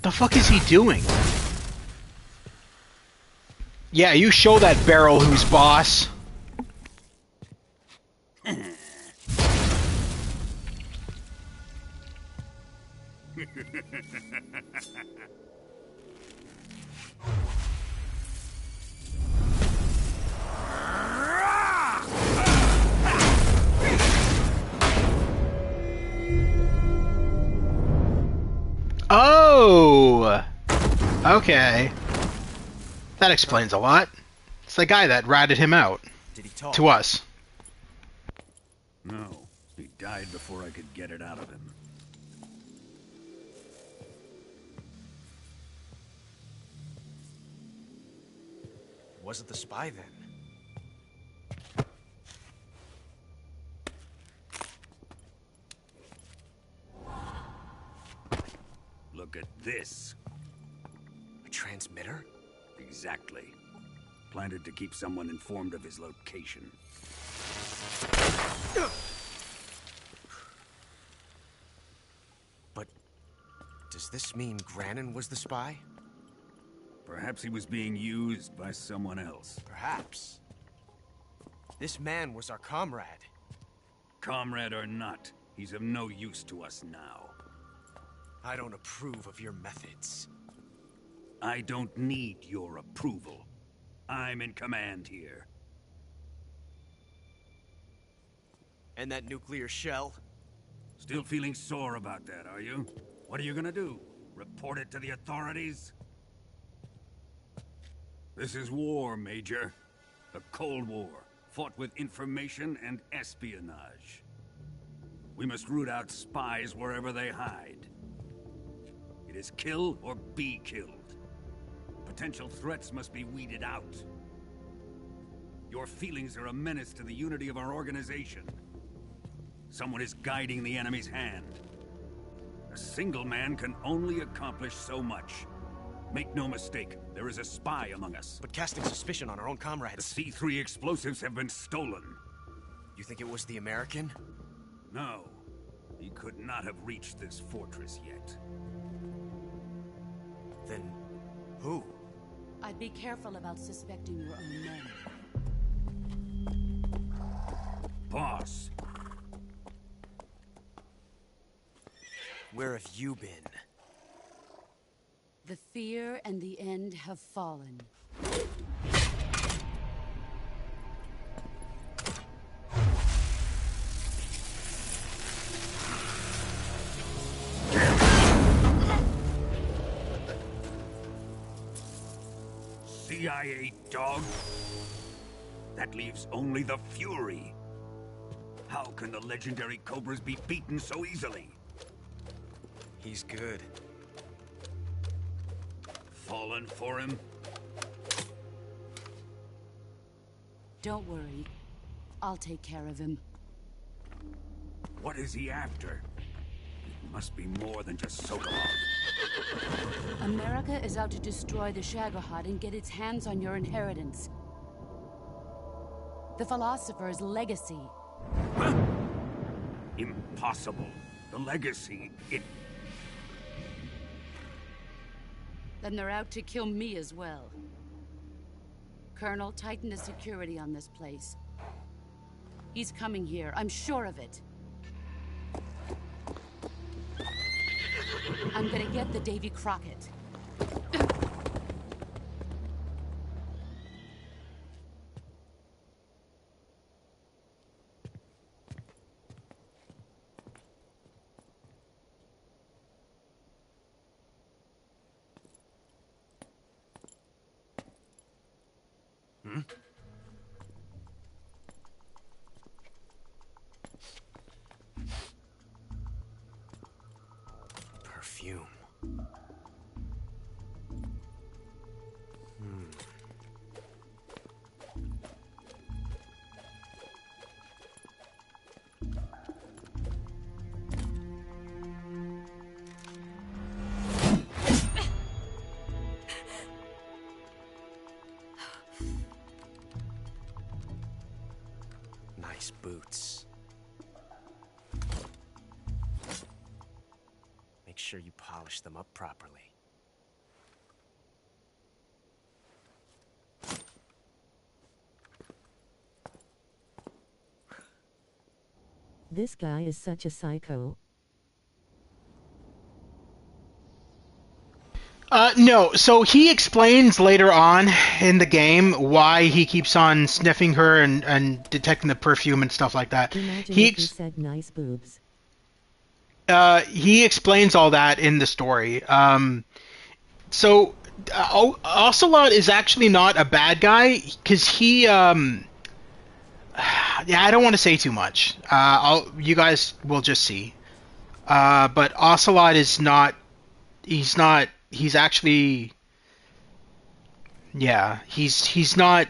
The fuck is he doing? Yeah, you show that barrel who's boss. Okay. That explains a lot. It's the guy that ratted him out. Did he talk? To us. No. He died before I could get it out of him. Was it the spy then? Look at this. A transmitter? Exactly. Planted to keep someone informed of his location. But does this mean Granin was the spy? Perhaps he was being used by someone else. Perhaps. This man was our comrade. Comrade or not, he's of no use to us now. I don't approve of your methods. I don't need your approval. I'm in command here. And that nuclear shell? Still feeling sore about that, are you? What are you gonna do? Report it to the authorities? This is war, Major. The Cold War, fought with information and espionage. We must root out spies wherever they hide. It is kill or be killed. Potential threats must be weeded out. Your feelings are a menace to the unity of our organization. Someone is guiding the enemy's hand. A single man can only accomplish so much. Make no mistake, there is a spy among us. But casting suspicion on our own comrades... The C3 explosives have been stolen. You think it was the American? No. He could not have reached this fortress yet. Then... who? I'd be careful about suspecting your own men. Boss. Where have you been? The fear and the end have fallen. CIA dog? That leaves only the Fury. How can the legendary Cobras be beaten so easily? He's good. Fallen for him? Don't worry. I'll take care of him. What is he after? It must be more than just Shagohod. America is out to destroy the Shagohod and get its hands on your inheritance. The philosopher's legacy. Huh? Impossible. The legacy, Then they're out to kill me as well. Colonel, tighten the security on this place. He's coming here, I'm sure of it. I'm gonna get the Davy Crockett. Perfume. Nice boots. Make sure you polish them up properly. This guy is such a psycho. No, so he explains later on in the game why he keeps on sniffing her and detecting the perfume and stuff like that. Imagine He if he said nice boobs. he explains all that in the story. So Ocelot is actually not a bad guy because he yeah, I don't want to say too much. You guys will just see. But Ocelot is not. He's not. He's actually. Yeah, he's not.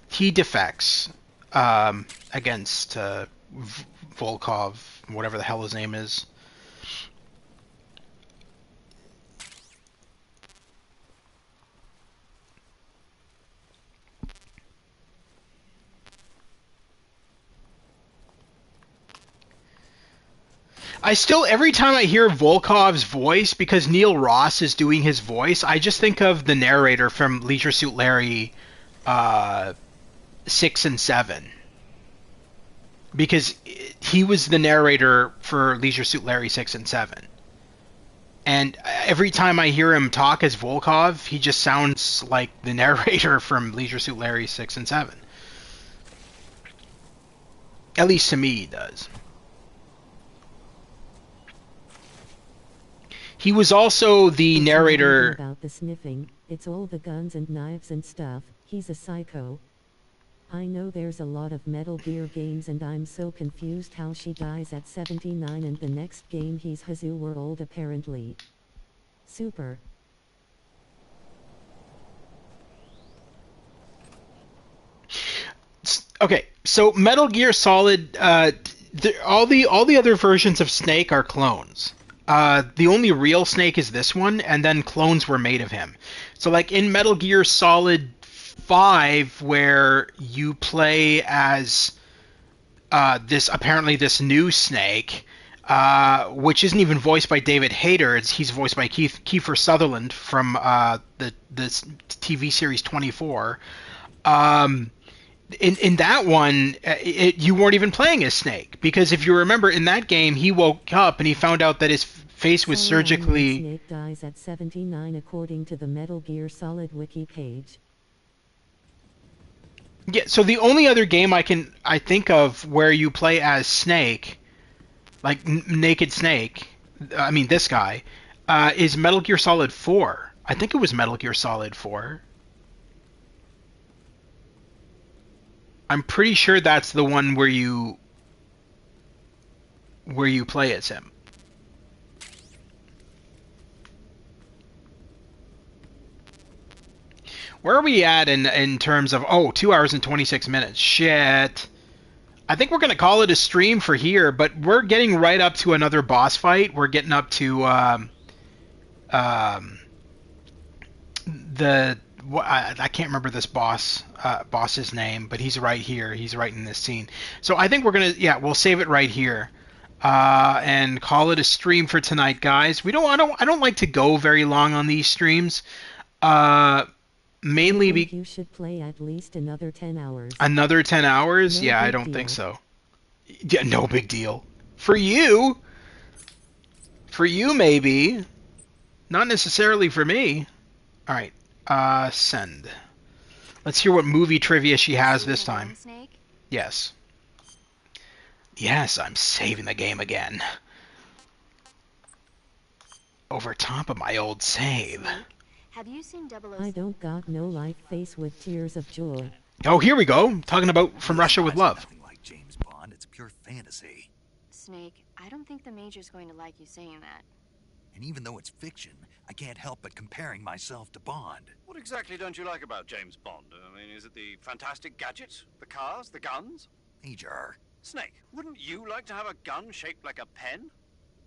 He defects against Volkov, whatever the hell his name is. I still, every time I hear Volkov's voice, because Neil Ross is doing his voice, I just think of the narrator from Leisure Suit Larry 6 and 7. Because he was the narrator for Leisure Suit Larry 6 and 7. And every time I hear him talk as Volkov, he just sounds like the narrator from Leisure Suit Larry 6 and 7. At least to me, he does. He was also the narrator. About the sniffing, it's all the guns and knives and stuff. He's a psycho. I know there's a lot of Metal Gear games and I'm so confused how she dies at 79 and the next game he's Hazu World apparently. Super. Okay, so Metal Gear Solid, all the other versions of Snake are clones. The only real Snake is this one, and then clones were made of him. So, like in Metal Gear Solid 5, where you play as this new Snake, which isn't even voiced by David Hayter. He's voiced by Kiefer Sutherland from the TV series 24. In that one, you weren't even playing as Snake, because if you remember, in that game, he woke up and he found out that his face was surgically. Snake dies at 79 according to the Metal Gear Solid wiki page. Yeah, so the only other game I think of where you play as Snake, like Naked Snake, I mean this guy, is Metal Gear Solid 4. I think it was Metal Gear Solid 4. I'm pretty sure that's the one where you play as him. Where are we at in terms of 2 hours and 26 minutes? Shit. I think we're going to call it a stream for here, but we're getting right up to another boss fight. We're getting up to I can't remember this boss's name, but he's right here. He's right in this scene. So I think we'll save it right here, and call it a stream for tonight, guys. I don't like to go very long on these streams. Mainly you should play at least another 10 hours. Another 10 hours? No yeah, I don't think so. Yeah, no big deal. For you maybe. Not necessarily for me. All right. Send. Let's hear what movie trivia she has this time. Snake? Yes. Yes, I'm saving the game again. Over top of my old save. Have you seen 007? I don't got no life face with tears of joy. Oh, here we go. Talking about From Russia with Love. Nothing like James Bond. It's pure fantasy. Snake, I don't think the Major's going to like you saying that. And even though it's fiction, I can't help but comparing myself to Bond. What exactly don't you like about James Bond? I mean, is it the fantastic gadgets, the cars, the guns? Major. Snake, wouldn't you like to have a gun shaped like a pen?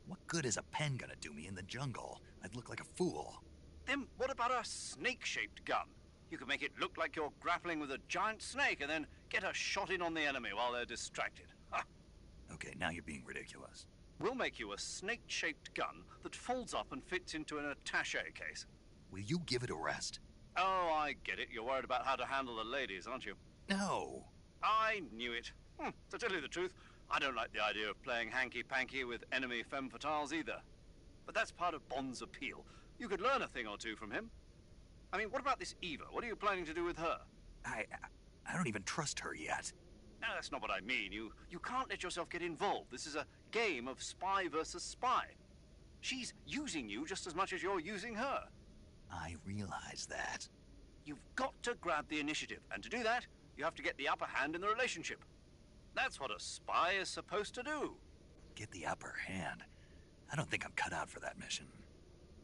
What good is a pen gonna do me in the jungle? I'd look like a fool. Then what about a snake-shaped gun? You could make it look like you're grappling with a giant snake and then get a shot in on the enemy while they're distracted. Ha! Okay, now you're being ridiculous. We'll make you a snake-shaped gun that folds up and fits into an attaché case. Will you give it a rest? Oh, I get it. You're worried about how to handle the ladies, aren't you? No. I knew it. To tell you the truth, I don't like the idea of playing hanky-panky with enemy femme fatales either. But that's part of Bond's appeal. You could learn a thing or two from him. I mean, what about this Eva? What are you planning to do with her? I don't even trust her yet. No, that's not what I mean. You can't let yourself get involved. This is a game of spy versus spy. She's using you just as much as you're using her. I realize that. You've got to grab the initiative, and to do that, you have to get the upper hand in the relationship. That's what a spy is supposed to do. Get the upper hand? I don't think I'm cut out for that mission.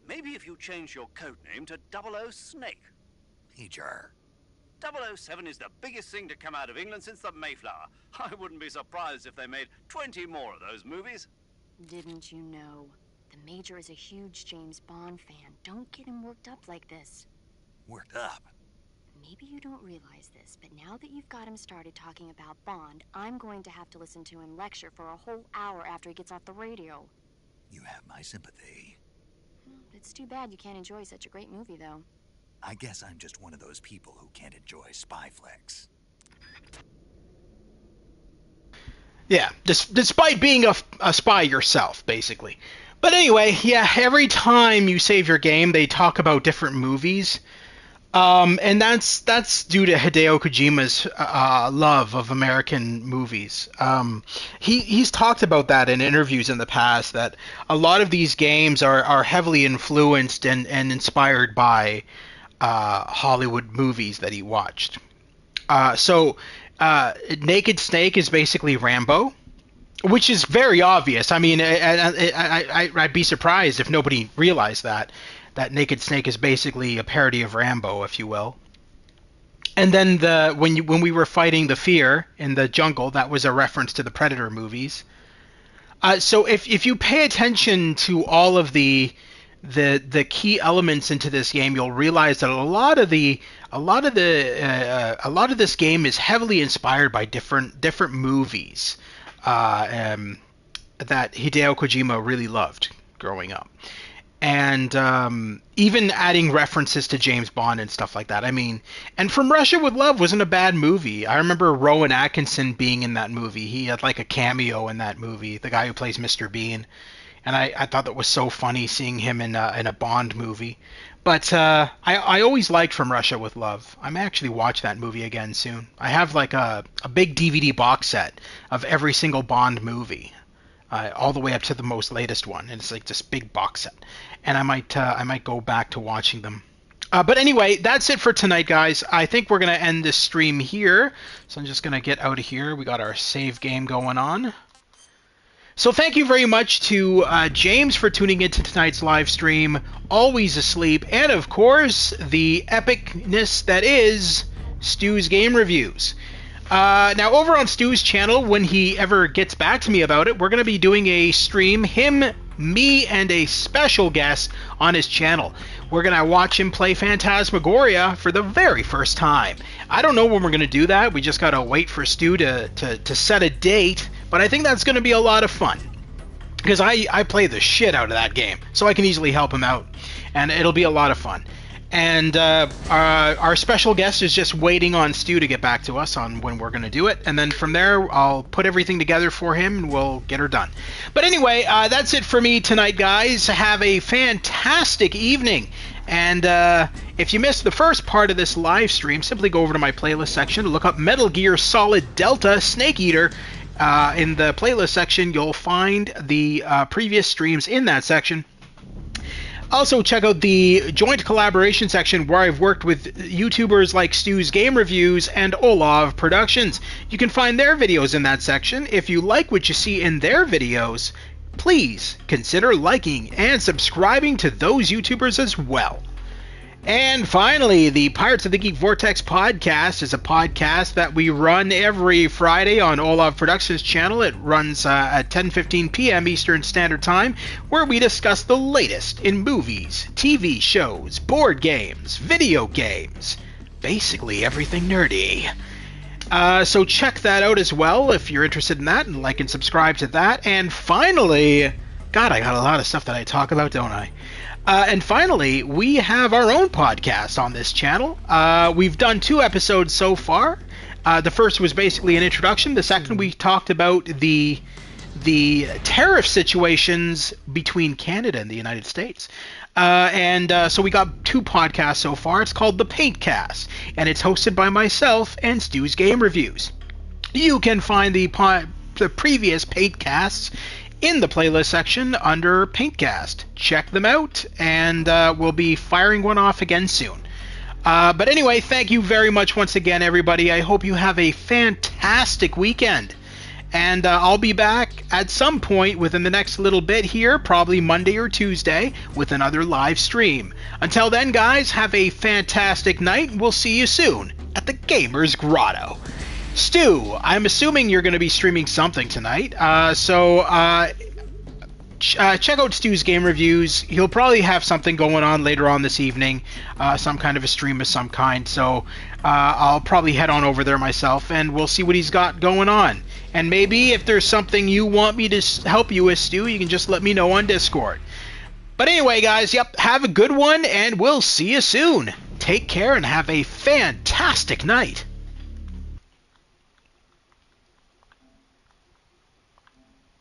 Maybe if you change your codename to 00 Snake. Major. 007 is the biggest thing to come out of England since the Mayflower. I wouldn't be surprised if they made 20 more of those movies. Didn't you know? The Major is a huge James Bond fan. Don't get him worked up like this. Worked up? Maybe you don't realize this, but now that you've got him started talking about Bond, I'm going to have to listen to him lecture for a whole hour after he gets off the radio. You have my sympathy. It's too bad you can't enjoy such a great movie, though. I guess I'm just one of those people who can't enjoy spy flicks. Yeah, despite being a spy yourself, basically. But anyway, yeah, every time you save your game, they talk about different movies. And that's due to Hideo Kojima's love of American movies. He's talked about that in interviews in the past, that a lot of these games are heavily influenced and inspired by Hollywood movies that he watched. So Naked Snake is basically Rambo, which is very obvious. I mean, I'd be surprised if nobody realized that Naked Snake is basically a parody of Rambo, if you will. And then when we were fighting the Fear in the jungle, that was a reference to the Predator movies. So if you pay attention to all of the key elements into this game, you'll realize that a lot of this game is heavily inspired by different movies that Hideo Kojima really loved growing up. And even adding references to James Bond and stuff like that. I mean, and From Russia with Love wasn't a bad movie. I remember Rowan Atkinson being in that movie. He had like a cameo in that movie, the guy who plays Mr. Bean. And I thought that was so funny seeing him in a Bond movie. But I always liked From Russia with Love. I may actually watch that movie again soon. I have like a big DVD box set of every single Bond movie. All the way up to the most latest one, and it's like this big box set, and I might go back to watching them. But anyway, that's it for tonight, guys. I think we're gonna end this stream here, so I'm just gonna get out of here. We got our save game going on. So thank you very much to James for tuning into tonight's live stream, always asleep, and of course the epicness that is Stu's Game Reviews. Now, over on Stu's channel, when he ever gets back to me about it, we're going to be doing a stream, him, me, and a special guest on his channel. We're going to watch him play Phantasmagoria for the very first time. I don't know when we're going to do that. We just got to wait for Stu to set a date, but I think that's going to be a lot of fun. Because I play the shit out of that game, so I can easily help him out, and it'll be a lot of fun. And our special guest is just waiting on Stu to get back to us on when we're going to do it. And then from there, I'll put everything together for him and we'll get her done. But anyway, that's it for me tonight, guys. Have a fantastic evening. And if you missed the first part of this live stream, simply go over to my playlist section and look up Metal Gear Solid Delta Snake Eater. In the playlist section, you'll find the previous streams in that section. Also, check out the joint collaboration section where I've worked with YouTubers like Stu's Game Reviews and Olav Productions. You can find their videos in that section. If you like what you see in their videos, please consider liking and subscribing to those YouTubers as well. And finally, the Pirates of the Geek Vortex podcast is a podcast that we run every Friday on Olav Productions channel. It runs at 10:15 p.m. Eastern Standard Time, where we discuss the latest in movies, TV shows, board games, video games, basically everything nerdy. So check that out as well if you're interested in that, and like and subscribe to that. And finally, God, I got a lot of stuff that I talk about, don't I? And finally, we have our own podcast on this channel. We've done 2 episodes so far. The first was basically an introduction. The second, we talked about the tariff situations between Canada and the United States. So we got 2 podcasts so far. It's called The Paintcast, and it's hosted by myself and Stu's Game Reviews. You can find the previous Paintcasts in the playlist section under Paintcast. Check them out, and we'll be firing one off again soon. But anyway, thank you very much once again, everybody. I hope you have a fantastic weekend. And I'll be back at some point within the next little bit here, probably Monday or Tuesday, with another live stream. Until then, guys, have a fantastic night. We'll see you soon at the Gamer's Grotto. Stu, I'm assuming you're going to be streaming something tonight, so check out Stu's game reviews. He'll probably have something going on later on this evening, some kind of a stream of some kind, so I'll probably head on over there myself, and we'll see what he's got going on. And maybe if there's something you want me to help you with, Stu, you can just let me know on Discord. But anyway, guys, yep, have a good one, and we'll see you soon. Take care and have a fantastic night.